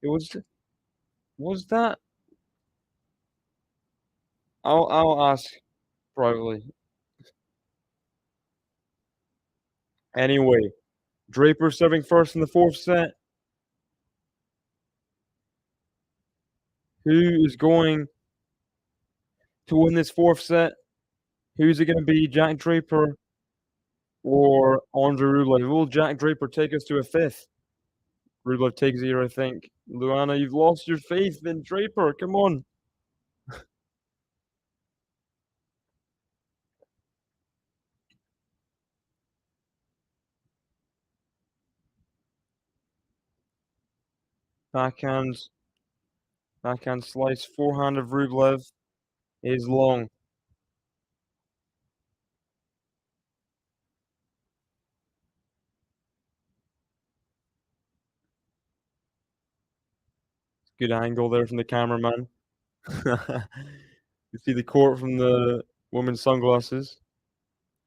It was that? I'll ask privately. Anyway, Draper serving first in the fourth set. Who is going to win this fourth set? Who's it going to be, Jack Draper or Andrey Rublev? Will Jack Draper take us to a fifth? Rublev takes here, I think. Luana, you've lost your faith in Draper. Come on. Backhand slice, forehand of Rublev is long. Good angle there from the cameraman. You see the court from the woman's sunglasses.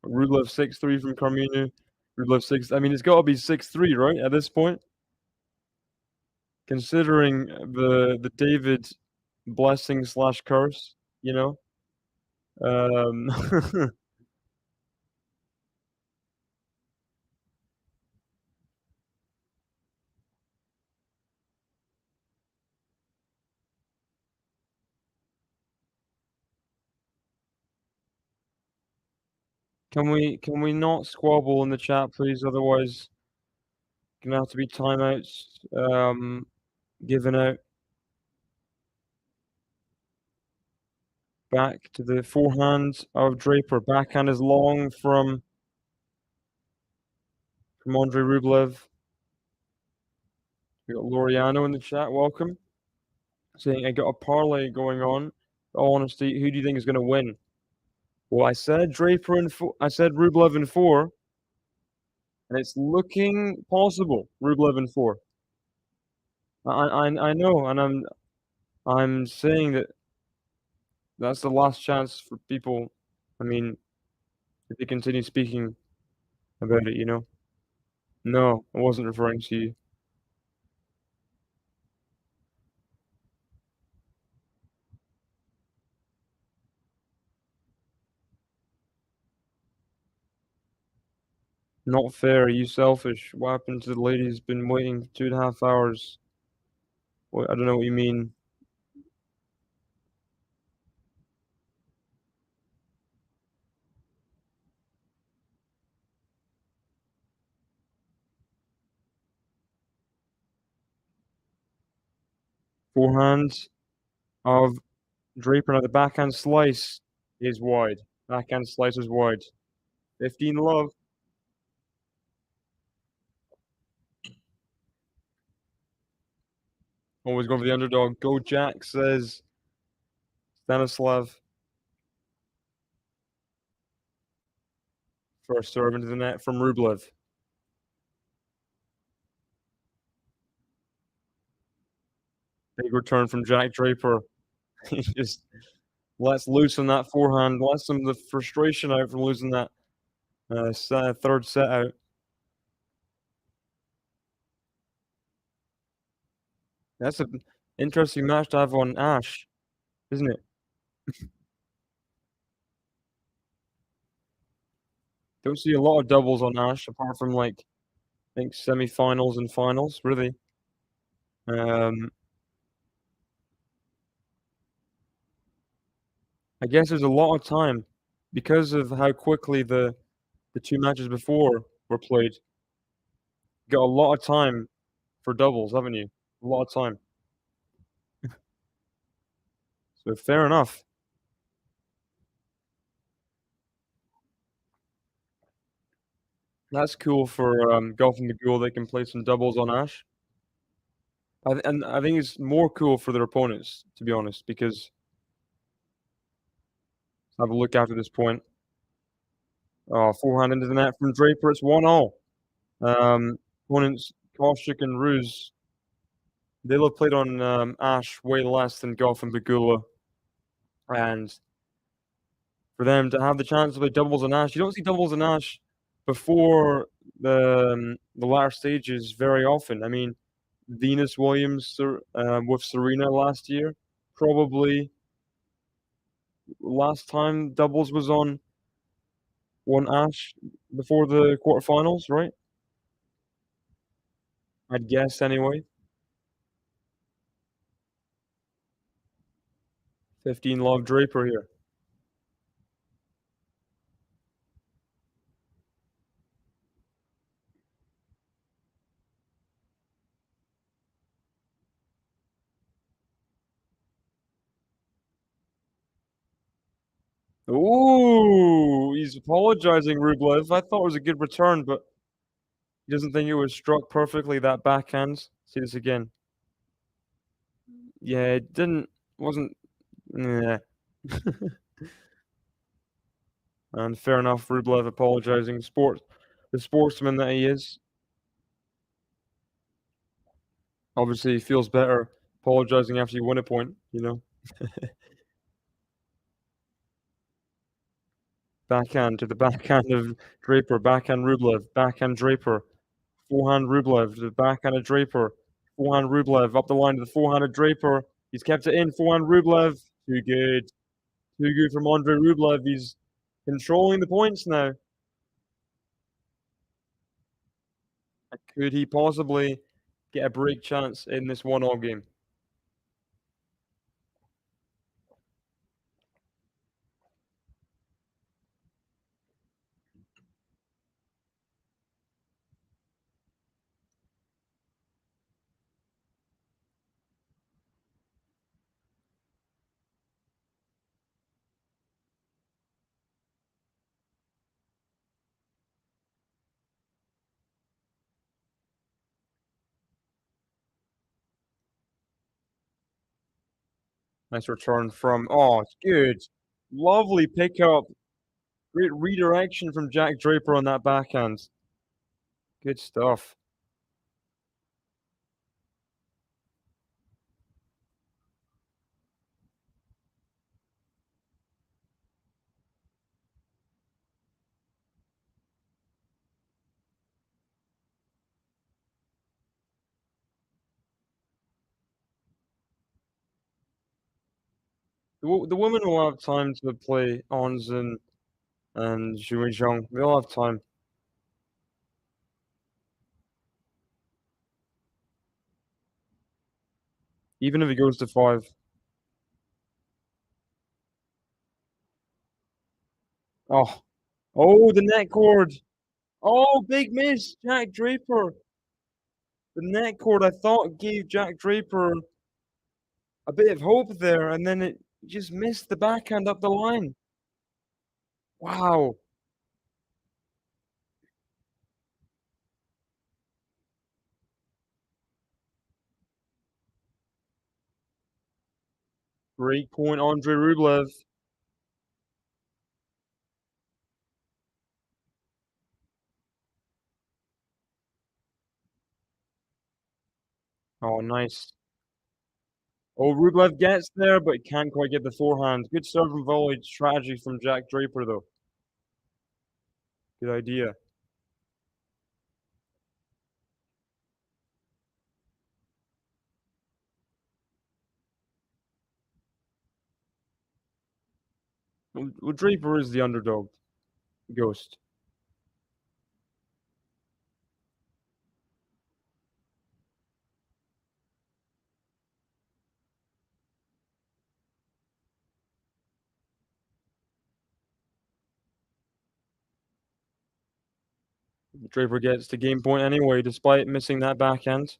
Rublev 6-3 from Carminu. Rublev 6. I mean, it's got to be 6-3, right? At this point, considering the David blessing / curse, you know. Can we not squabble in the chat, please? Otherwise, gonna have to be timeouts given out. Back to the forehand of Draper. Backhand is long from Andrey Rublev. We got Loriano in the chat. Welcome. Saying I got a parlay going on. All honesty, who do you think is going to win? Well, I said Draper in four. I said Rublev in 4, and it's looking possible. Rublev in 4. I know, and I'm saying that that's the last chance for people. I mean, if they continue speaking about it, you know. No, I wasn't referring to you. Not fair. Are you selfish? What happened to the lady who's been waiting 2.5 hours? What, I don't know what you mean. Forehand of Draper. Now the backhand slice is wide. Backhand slice is wide. 15 love. Always going for the underdog. Go Jack, says Stanislav. First serve into the net from Rublev. Big return from Jack Draper. He just lets loose on that forehand. Lets some of the frustration out from losing that third set out. That's an interesting match to have on Ash, isn't it? Don't see a lot of doubles on Ash apart from like I think semifinals and finals, really. I guess there's a lot of time because of how quickly the two matches before were played. You got a lot of time for doubles, haven't you? A lot of time. So fair enough. That's cool for, Golf and Magul, they can play some doubles on Ash. And I think it's more cool for their opponents, to be honest, because let's have a look after this point. Oh, forehand into the net from Draper, it's 1-all. Opponents Koshik and Ruse, they'll have played on, Ash way less than Golf and Bagula, and for them to have the chance to play doubles on Ash, you don't see doubles on Ash before the latter stages very often. I mean, Venus Williams with Serena last year, probably last time doubles was on Ash before the quarterfinals, right? I'd guess anyway. 15 love Draper here. Ooh, he's apologizing, Rublev. I thought it was a good return, but he doesn't think it was struck perfectly, that backhand. See this again. Yeah, it wasn't, yeah. And fair enough, Rublev apologizing. The sportsman that he is. Obviously, he feels better apologizing after you win a point, you know? Backhand to the backhand of Draper, backhand Rublev, backhand Draper, forehand Rublev to the backhand of Draper, forehand Rublev up the line to the forehand of Draper. He's kept it in, forehand Rublev. Too good. Too good from Andrey Rublev. He's controlling the points now. Could he possibly get a break chance in this 1-all game? Nice return from, oh, it's good. Lovely pickup. Great redirection from Jack Draper on that backhand. Good stuff. The women will have time to play Ons and Zhuizhong. They'll have time. Even if it goes to 5. Oh. Oh, the net cord. Oh, big miss. Jack Draper. The net cord, I thought, gave Jack Draper a bit of hope there, and then it just missed the backhand up the line. Wow. Great point, Andrey Rublev. Oh, nice. Oh, Rublev gets there, but can't quite get the forehand. Good serve and volley strategy from Jack Draper, though. Good idea. Well, Draper is the underdog. Ghost. Draper gets the game point anyway, despite missing that backhand.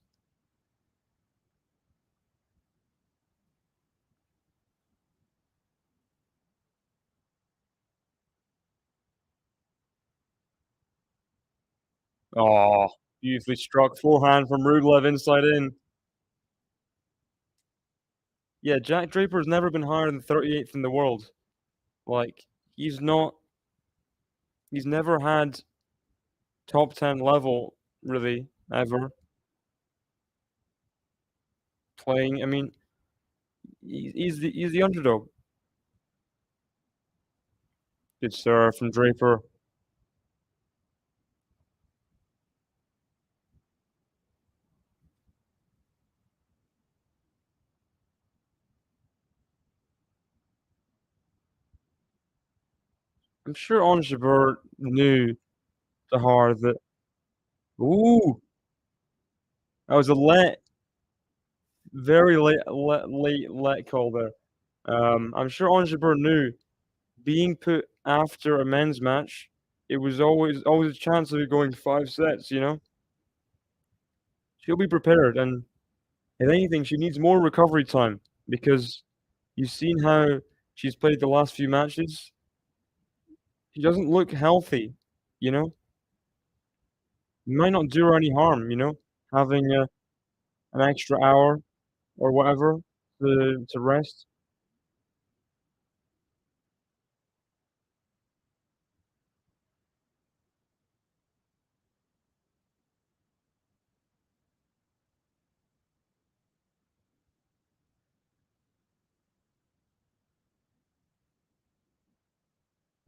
Oh, beautifully struck forehand from Rublev inside in. Yeah, Jack Draper's never been higher than 38th in the world. Like, he's never had top 10 level, really, ever, playing. I mean, he's the underdog. Good serve from Draper. I'm sure Onjabeur knew the hard that. Ooh, that was a very late let call there. I'm sure Onjabeur knew being put after a men's match, it was always a chance of it going 5 sets. She'll be prepared, and if anything, she needs more recovery time because you've seen how she's played the last few matches. She doesn't look healthy, you know. It might not do her any harm, having an extra hour or whatever to rest.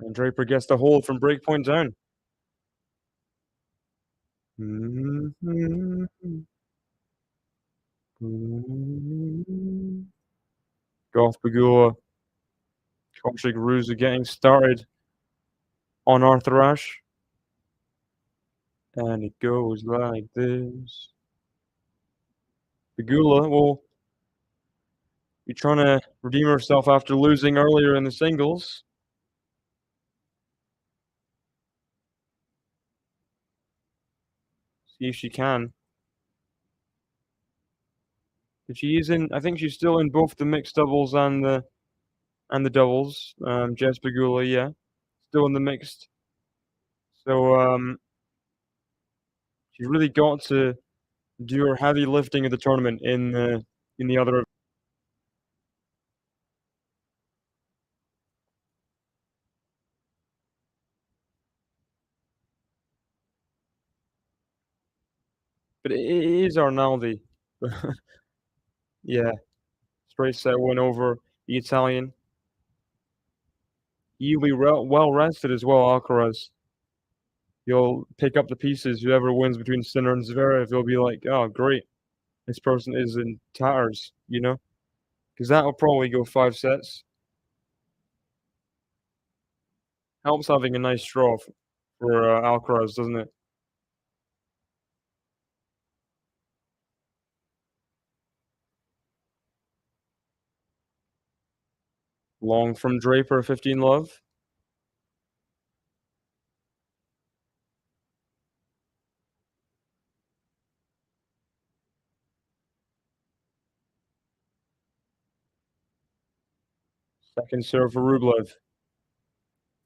And Draper gets the hold from breakpoint down. Golf Pagula, Kaushik Ruza getting started on Arthur Ashe. And it goes like this. Pagula will be trying to redeem herself after losing earlier in the singles. See if she can. But she is in. I think she's still in both the mixed doubles and the doubles. Jess Pagula, yeah, still in the mixed. So she's really got to do her heavy lifting of the tournament in the other. But it is Arnaldi. Yeah, straight set win over the Italian. He'll be well rested as well, Alcaraz. He'll pick up the pieces. Whoever wins between Sinner and Zverev, he'll be like, oh, great. This person is in tatters, because that'll probably go 5 sets. Helps having a nice draw for Alcaraz, doesn't it? Long from Draper, 15 love. Second serve for Rublev.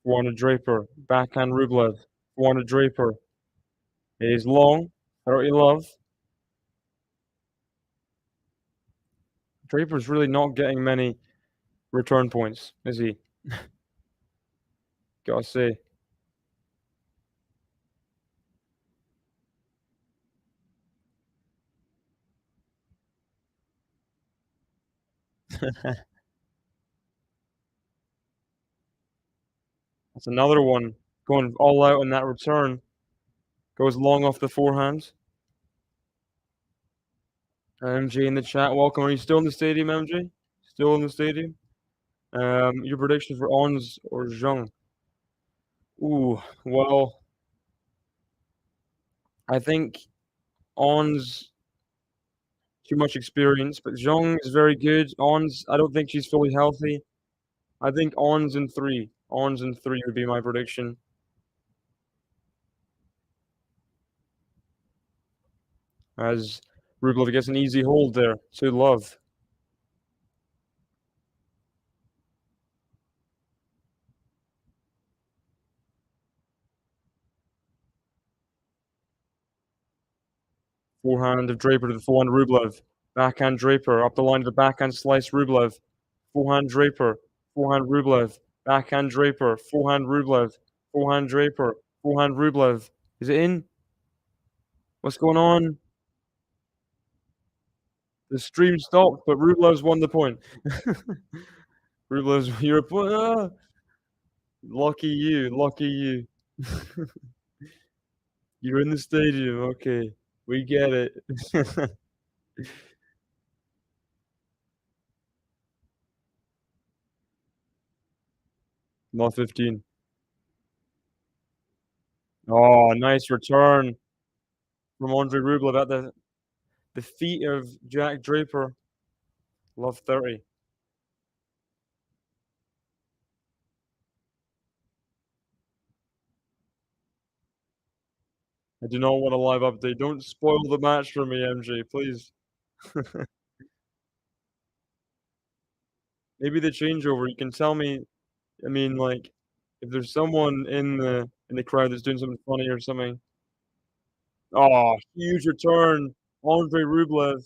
Forehand Draper. Backhand Rublev. Forehand Draper. It is long. 30 love. Draper's really not getting many return points, is he? Gotta say. That's another one going all out in that return. Goes long off the forehand. MJ in the chat, welcome. Are you still in the stadium, MJ? Still in the stadium? Your prediction for Ons or Zhang? Ooh, well, I think Ons too much experience, but Zhang is very good. Ons, I don't think she's fully healthy. I think Ons in three. Ons in three would be my prediction. As Rublev gets an easy hold there to love. Forehand of Draper to the forehand Rublev. Backhand Draper up the line to the backhand slice Rublev. Forehand Draper. Forehand Rublev. Backhand Draper. Forehand Rublev. Forehand Draper. Forehand Rublev. Is it in? What's going on? The stream stopped, but Rublev's won the point. Rublev's Europe. Ah! Lucky you. Lucky you. You're in the stadium. Okay. We get it. Not 15. Oh, nice return from Andrey Rublev at the feet of Jack Draper. Love 30. I do not want a live update. Don't spoil the match for me, MJ, please. Maybe the changeover. You can tell me. I mean, like, if there's someone in the crowd that's doing something funny or something. Oh, huge return, Andrey Rublev,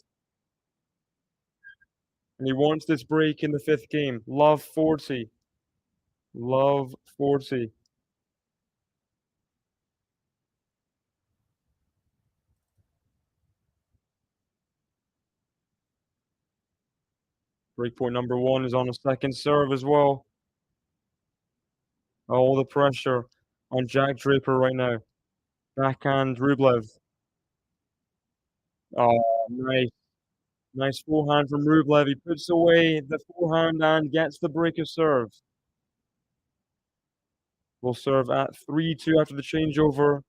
and he wants this break in the 5th game. Love 40. Love 40. Breakpoint number 1 is on a second serve as well. All the pressure on Jack Draper right now. Backhand Rublev. Oh, nice. Nice forehand from Rublev. He puts away the forehand and gets the break of serve. Will serve at 3-2 after the changeover.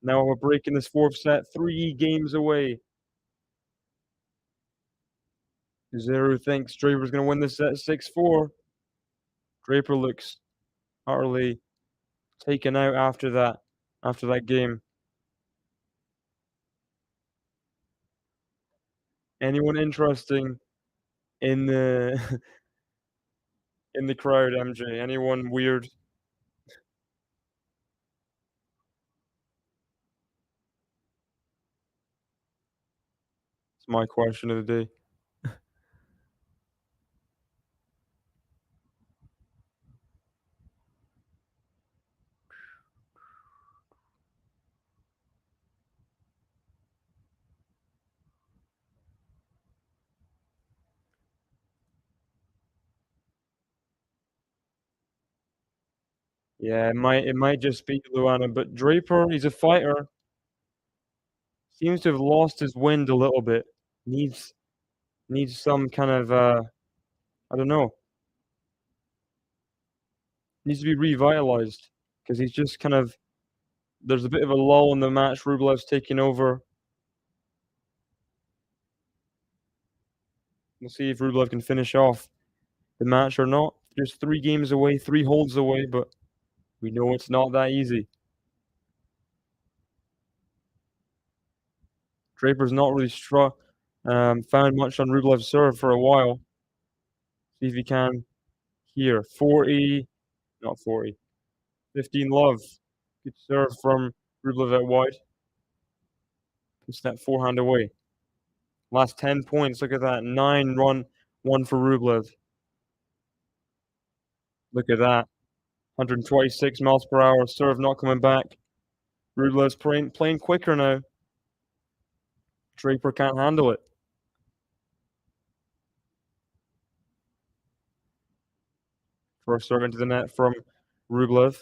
Now we're breaking this 4th set, 3 games away. Zero thinks Draper's going to win this set 6-4. Draper looks utterly taken out after that game. Anyone interesting in the in the crowd, MJ? Anyone weird? It's my question of the day. Yeah, it might just be Luana, but Draper, he's a fighter. Seems to have lost his wind a little bit. Needs some kind of I don't know. Needs to be revitalized because he's just kind of there's a bit of a lull in the match. Rublev's taking over. We'll see if Rublev can finish off the match or not. Just 3 games away, 3 holds away, but we know it's not that easy. Draper's not really found much on Rublev's serve for a while. See if he can here. 40, not 40. 15 love. Good serve from Rublev at wide. Puts that forehand away. Last 10 points. Look at that. 9-1 for Rublev. Look at that. 126 miles per hour. Serve not coming back. Rublev's playing quicker now. Draper can't handle it. First serve into the net from Rublev.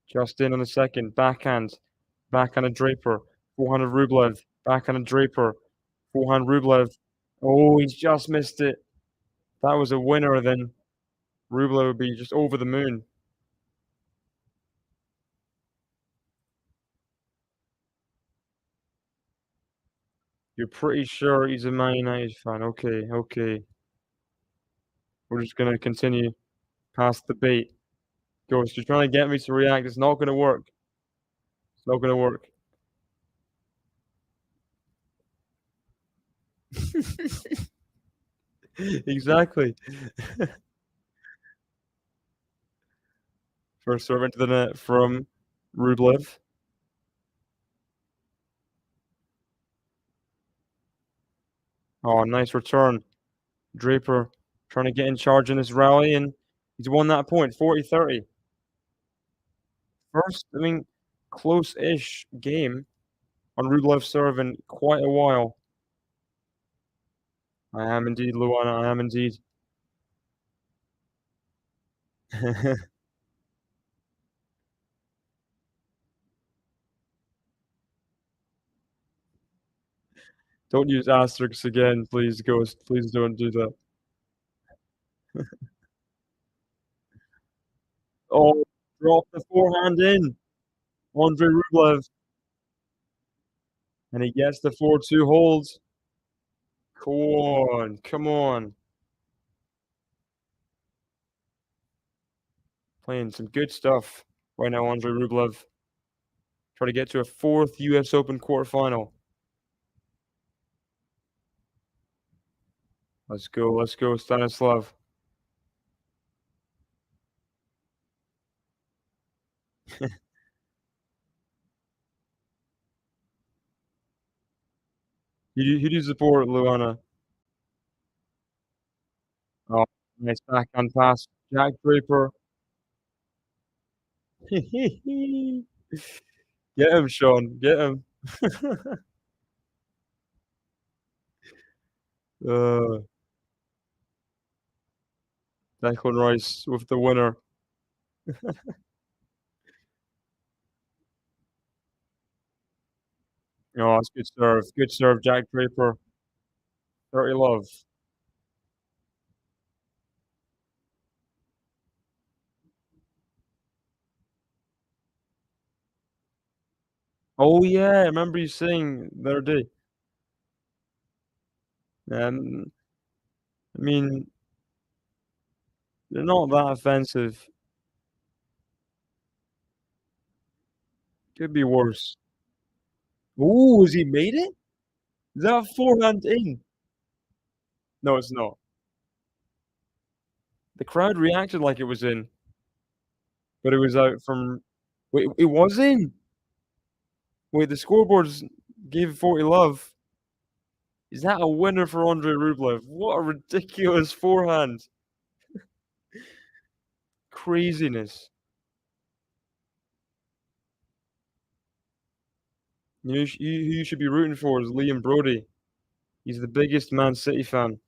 Just in on the second. Backhand. Backhand of Draper. Forehand of Rublev. Backhand of Draper. Forehand Rublev. Oh, he's just missed it. If that was a winner, then Rublev would be just over the moon. You're pretty sure he's a Man United fan. Okay, okay. We're just going to continue past the bait. Ghost, you're trying to get me to react. It's not going to work. It's not going to work. Exactly. First serve into the net from Rublev. Oh, nice return. Draper trying to get in charge in this rally, and he's won that point, 40-30. First, I mean, close-ish game on Rublev's serve in quite a while. I am indeed, Luana, I am indeed. Don't use asterisks again, please, Ghost. Please don't do that. Oh, drop the forehand in. Andrey Rublev. And he gets the 4-2 hold. Come on, come on. Playing some good stuff right now, Andrey Rublev. Try to get to a 4th US Open quarterfinal. Let's go, Stanislav. Who do you support, Luana? Oh, nice backhand pass. Jack Draper. Get him, Sean. Get him. uh, Declan Rice with the winner. Oh, that's good serve. Good serve, Jack Draper. 30 love. Oh, yeah. I remember you saying the other day. I mean, they're not that offensive. Could be worse. Ooh, has he made it? Is that forehand in? No, it's not. The crowd reacted like it was in, but it was out from. Wait, it was in. Wait, the scoreboards gave 40 love. Is that a winner for Andrey Rublev? What a ridiculous forehand. Craziness. You know, who you should be rooting for is Liam Brody. He's the biggest Man City fan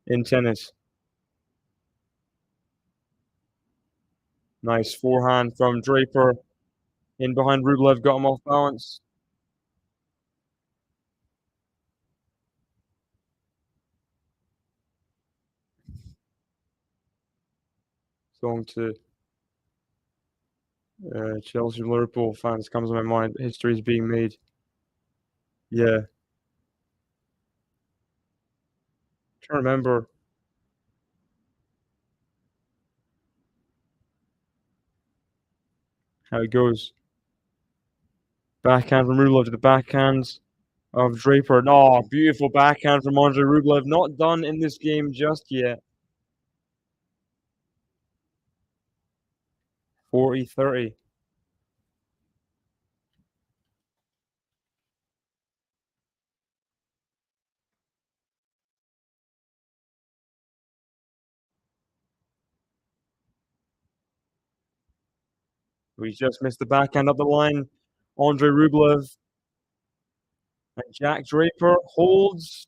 in tennis. Nice forehand from Draper. In behind Rublev, got him off balance. Going to Chelsea Liverpool fans comes to my mind. History is being made. Yeah. Trying to remember how it goes. Backhand from Rublev to the backhands of Draper. Oh, beautiful backhand from Andrey Rublev. Not done in this game just yet. 40-30. We just missed the backhand up the line. Andrey Rublev and Jack Draper holds,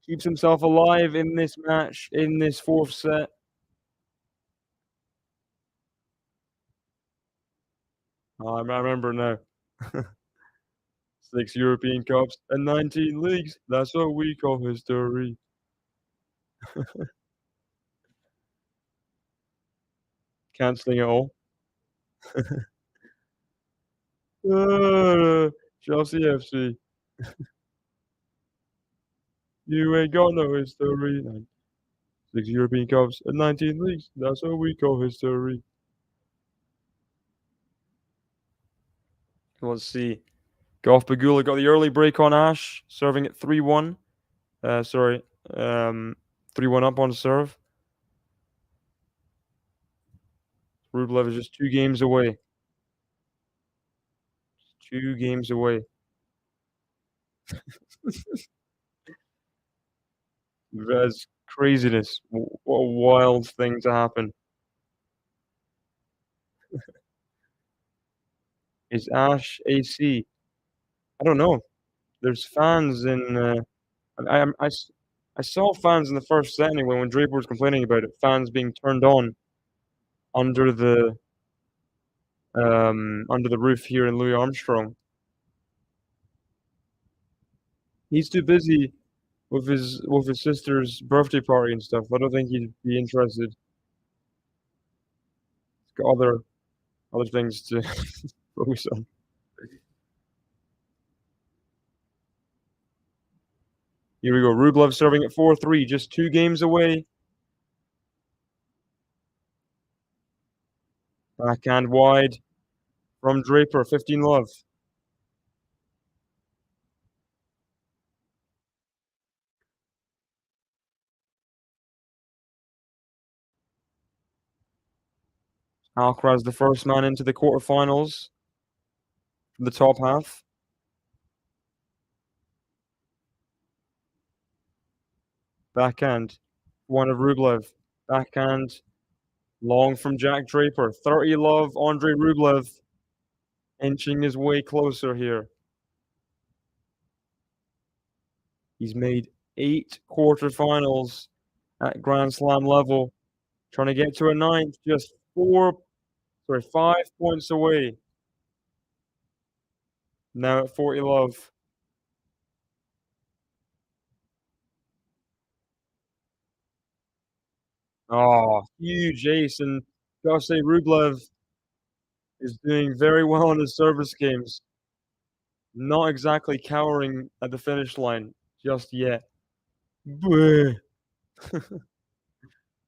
keeps himself alive in this match, in this 4th set. I remember now. 6 European Cups and 19 leagues. That's what we call history. Cancelling it all. Chelsea FC. You ain't got no history. 6 European Cups and 19 leagues. That's what we call history. Let's see. Golf Bagula got the early break on Ash, serving at 3-1. 3-1 up on serve. Rublev is just 2 games away. 2 games away. That's craziness. What a wild thing to happen. Is Ash AC? I don't know. There's fans in. I saw fans in the first set anyway when Draper was complaining about it. Fans being turned on under the roof here in Louis Armstrong. He's too busy with his sister's birthday party and stuff. I don't think he'd be interested. He's got other things to focus on. Here we go. Rublev serving at 4-3, just 2 games away. Backhand wide from Draper, 15-love. Alcaraz, the first man into the quarterfinals from the top half. Backhand, one of Rublev. Backhand, long from Jack Draper. 30-love, Andrey Rublev inching his way closer here. He's made 8 quarterfinals at Grand Slam level. Trying to get to a 9th, just 5 points away. Now at 40-love. Oh, huge ace. And gotta say, Rublev is doing very well in his service games. Not exactly cowering at the finish line just yet. Bleh.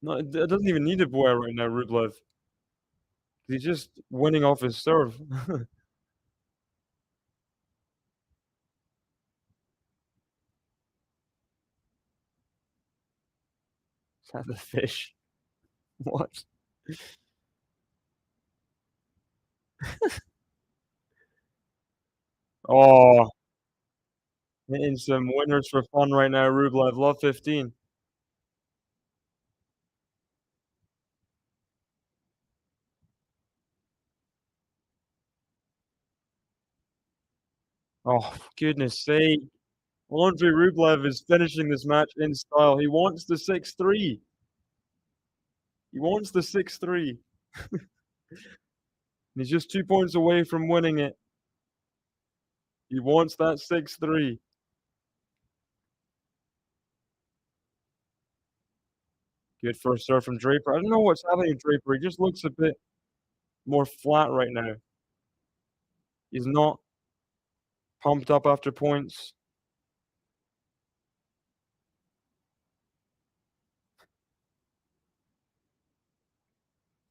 No, it doesn't even need a boy right now, Rublev. He's just winning off his serve. Is that the fish? What? Oh, hitting some winners for fun right now, Rublev. Love 15. Oh, for goodness sake. Andrey Rublev is finishing this match in style. He wants the 6-3. He wants the 6-3. He's just 2 points away from winning it. He wants that 6-3. Good first serve from Draper. I don't know what's happening with Draper. He just looks a bit more flat right now. He's not pumped up after points.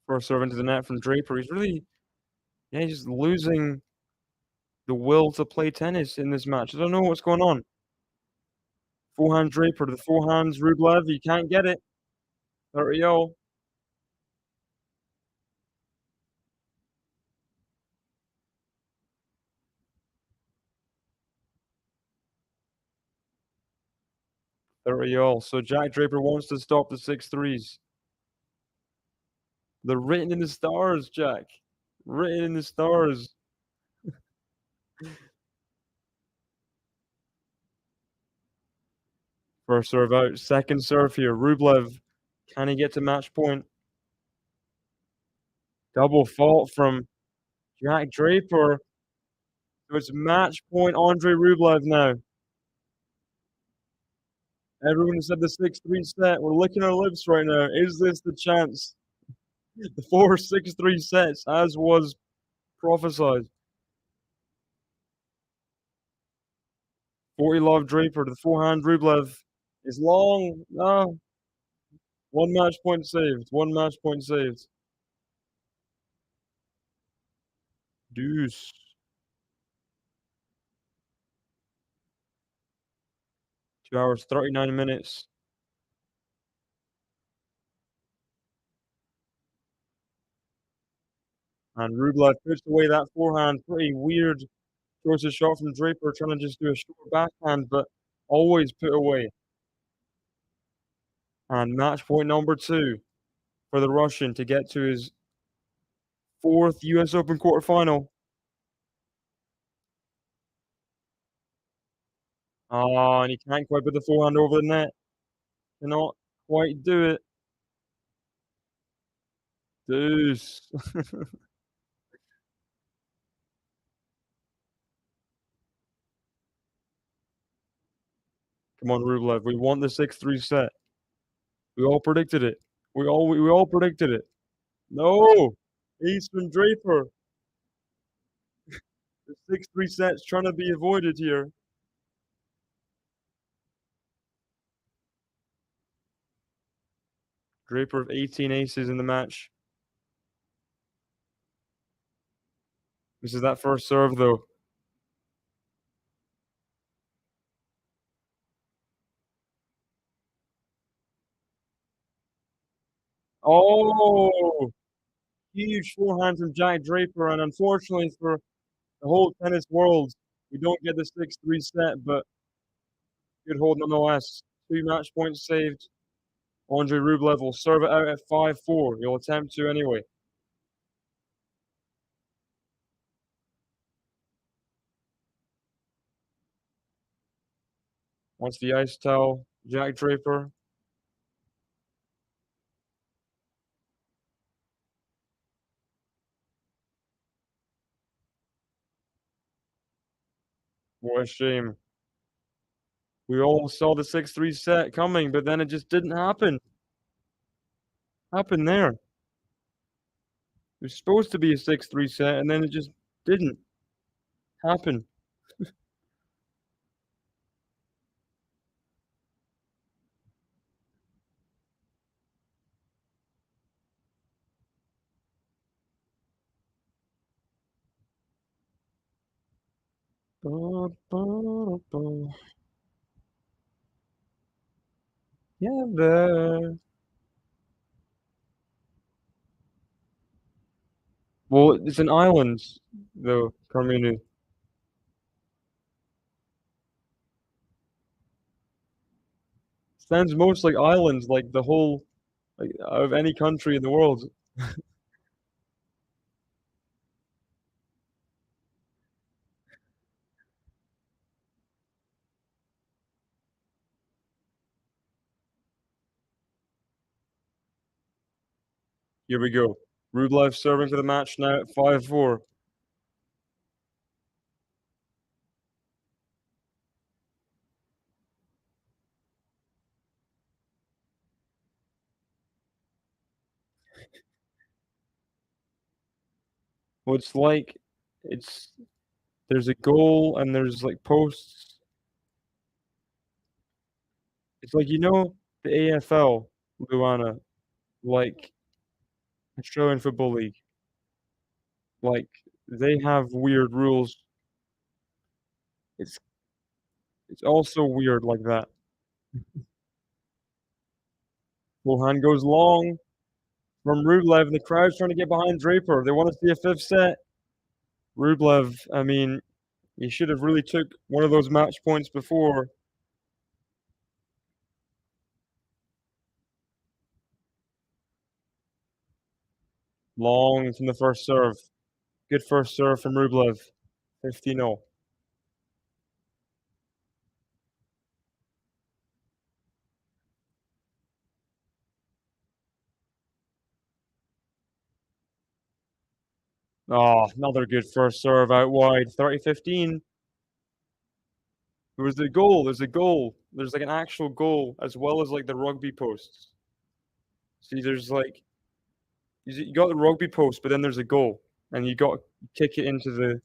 First serve into the net from Draper. He's just losing the will to play tennis in this match. I don't know what's going on. Forehand Draper to the forehands Rublev. He can't get it. 30-0. So Jack Draper wants to stop the 6-3s. They're written in the stars, Jack. Written in the stars. First serve out. Second serve here. Rublev. Can he get to match point? Double fault from Jack Draper. So it's match point Andrey Rublev now. Everyone said the 6-3 set. We're licking our lips right now. Is this the chance? The 4-6-3 sets, as was prophesied. 40-love Draper to the forehand Rublev. Is long. No. One match point saved. One match point saved. Deuce. 2 hours, 39 minutes. And Rublev puts away that forehand. Pretty weird choice of shot from Draper, trying to just do a short backhand, but always put away. And match point number 2 for the Russian to get to his 4th US Open quarterfinal. Oh, and he can't quite put the forehand over the net. Cannot quite do it. Deuce. Come on, Rublev. We want the 6-3 set. We all predicted it. We all predicted it. No! Ace from Draper. The 6-3 set's trying to be avoided here. Draper with 18 aces in the match. This is that first serve, though. Oh! Huge forehand from Jack Draper, and unfortunately for the whole tennis world, we don't get the 6-3 set, but good hold nonetheless. 2 match points saved. Andrey Rublev will serve it out at 5-4. He'll attempt to anyway. Wants the ice towel. Jack Draper. What a shame. We all saw the 6-3 set coming, but then it just didn't happen. Happened there. It was supposed to be a 6-3 set, and then it just didn't happen. Yeah, there. Well, it's an island, though, community. Sounds most like islands, like the whole, like, of any country in the world. Here we go. Rublev serving for the match now at 5-4. Well, it's like, it's, there's a goal and there's like posts. It's like, the AFL, Luana, like Australian Football League. Like, they have weird rules. It's it's also weird like that. Forehand goes long from Rublev, and the crowd's trying to get behind Draper. They want to see a 5th set. Rublev, I mean, he should have really took one of those match points before. Long from the first serve. Good first serve from Rublev. 15-0. Oh, another good first serve out wide. 30-15. There was the goal. There's a goal. There's like an actual goal as well as like the rugby posts. See, there's like, you got the rugby post, but then there's a goal, and you got to kick it into the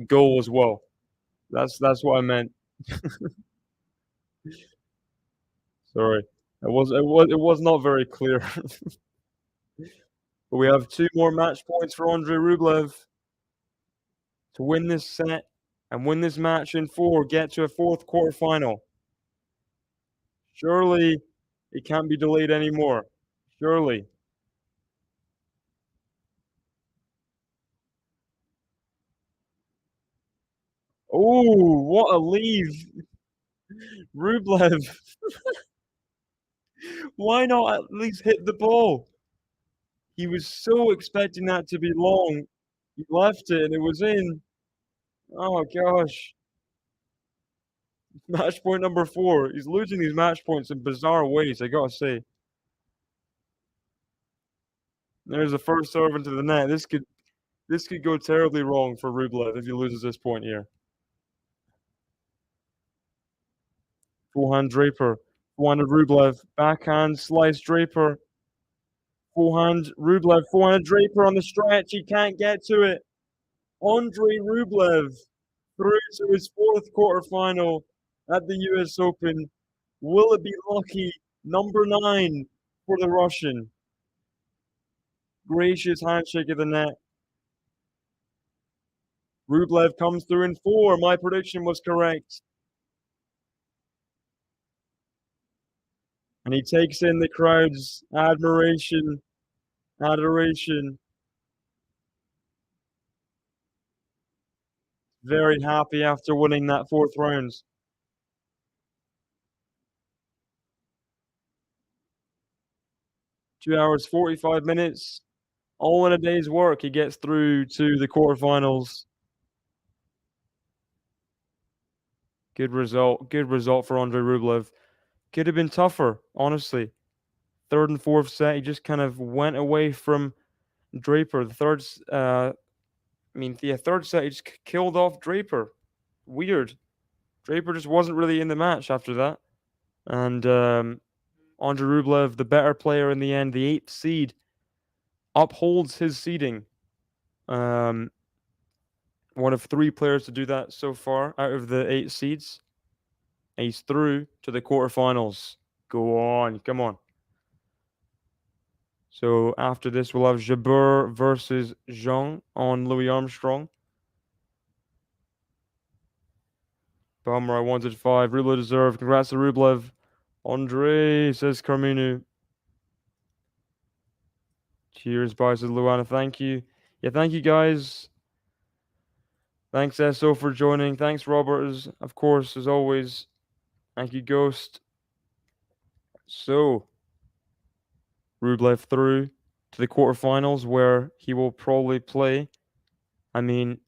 goal as well. That's what I meant. Sorry, it was not very clear. But we have 2 more match points for Andrey Rublev to win this set and win this match in 4, get to a 4th quarterfinal. Surely it can't be delayed anymore. Surely. Oh, what a leave. Rublev. Why not at least hit the ball? He was so expecting that to be long. He left it and it was in. Oh gosh. Match point number 4. He's losing these match points in bizarre ways, I gotta say. There's the first serve into the net. This could go terribly wrong for Rublev if he loses this point here. Forehand Draper. Forehand Rublev. Backhand slice Draper. Forehand Rublev. Forehand Draper on the stretch. He can't get to it. Andrey Rublev through to his 4th quarterfinal at the US Open. Will it be lucky? Number 9 for the Russian. Gracious handshake of the net. Rublev comes through in 4. My prediction was correct. And he takes in the crowd's admiration, adoration. Very happy after winning that 4th round. 2 hours, 45 minutes. All in a day's work. He gets through to the quarterfinals. Good result. Good result for Andrey Rublev. Could have been tougher, honestly. 3rd and 4th set, he just kind of went away from Draper. The 3rd set, he just killed off Draper. Weird. Draper just wasn't really in the match after that. And Andrey Rublev, the better player in the end, the 8th seed, upholds his seeding. One of 3 players to do that so far out of the 8 seeds. He's through to the quarterfinals. Go on, come on. So after this, we'll have Jabeur versus Zhang on Louis Armstrong. Bummer, I wanted 5. Rublev deserved. Congrats to Rublev. Andrey, says Carminu. Cheers, bye, says Luana. Thank you. Yeah, thank you, guys. Thanks, SO, for joining. Thanks, Robert, of course, as always. Thank you, Ghost. So, Rublev through to the quarterfinals where he will probably play. I mean,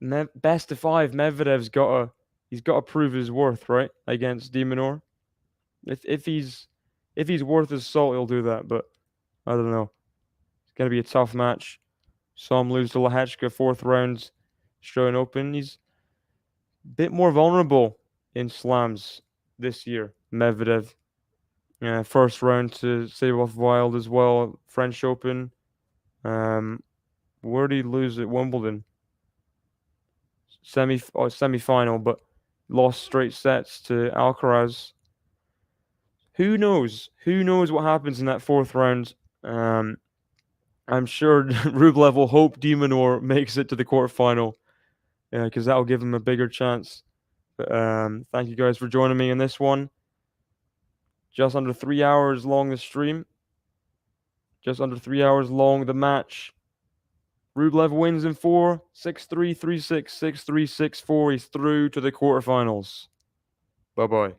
best of 5, Medvedev's got to prove his worth, right? Against de Minaur. If he's worth his salt, he'll do that, but I don't know. It's gonna be a tough match. Saw him lose to Lehechka 4th round, Australian Open. He's a bit more vulnerable in slams this year, Medvedev. 1st round to Seyboth Wild as well, French Open. Where did he lose at Wimbledon? Semi-final, but lost straight sets to Alcaraz. Who knows? Who knows what happens in that 4th round? I'm sure Rublev will hope de Minaur makes it to the quarterfinal, because that'll give him a bigger chance. But thank you guys for joining me in this one. Just under 3 hours long the stream. Just under 3 hours long the match. Rublev wins in 4, 6-3, 3-6, 6-3, 6-4. He's through to the quarterfinals. Bye-bye.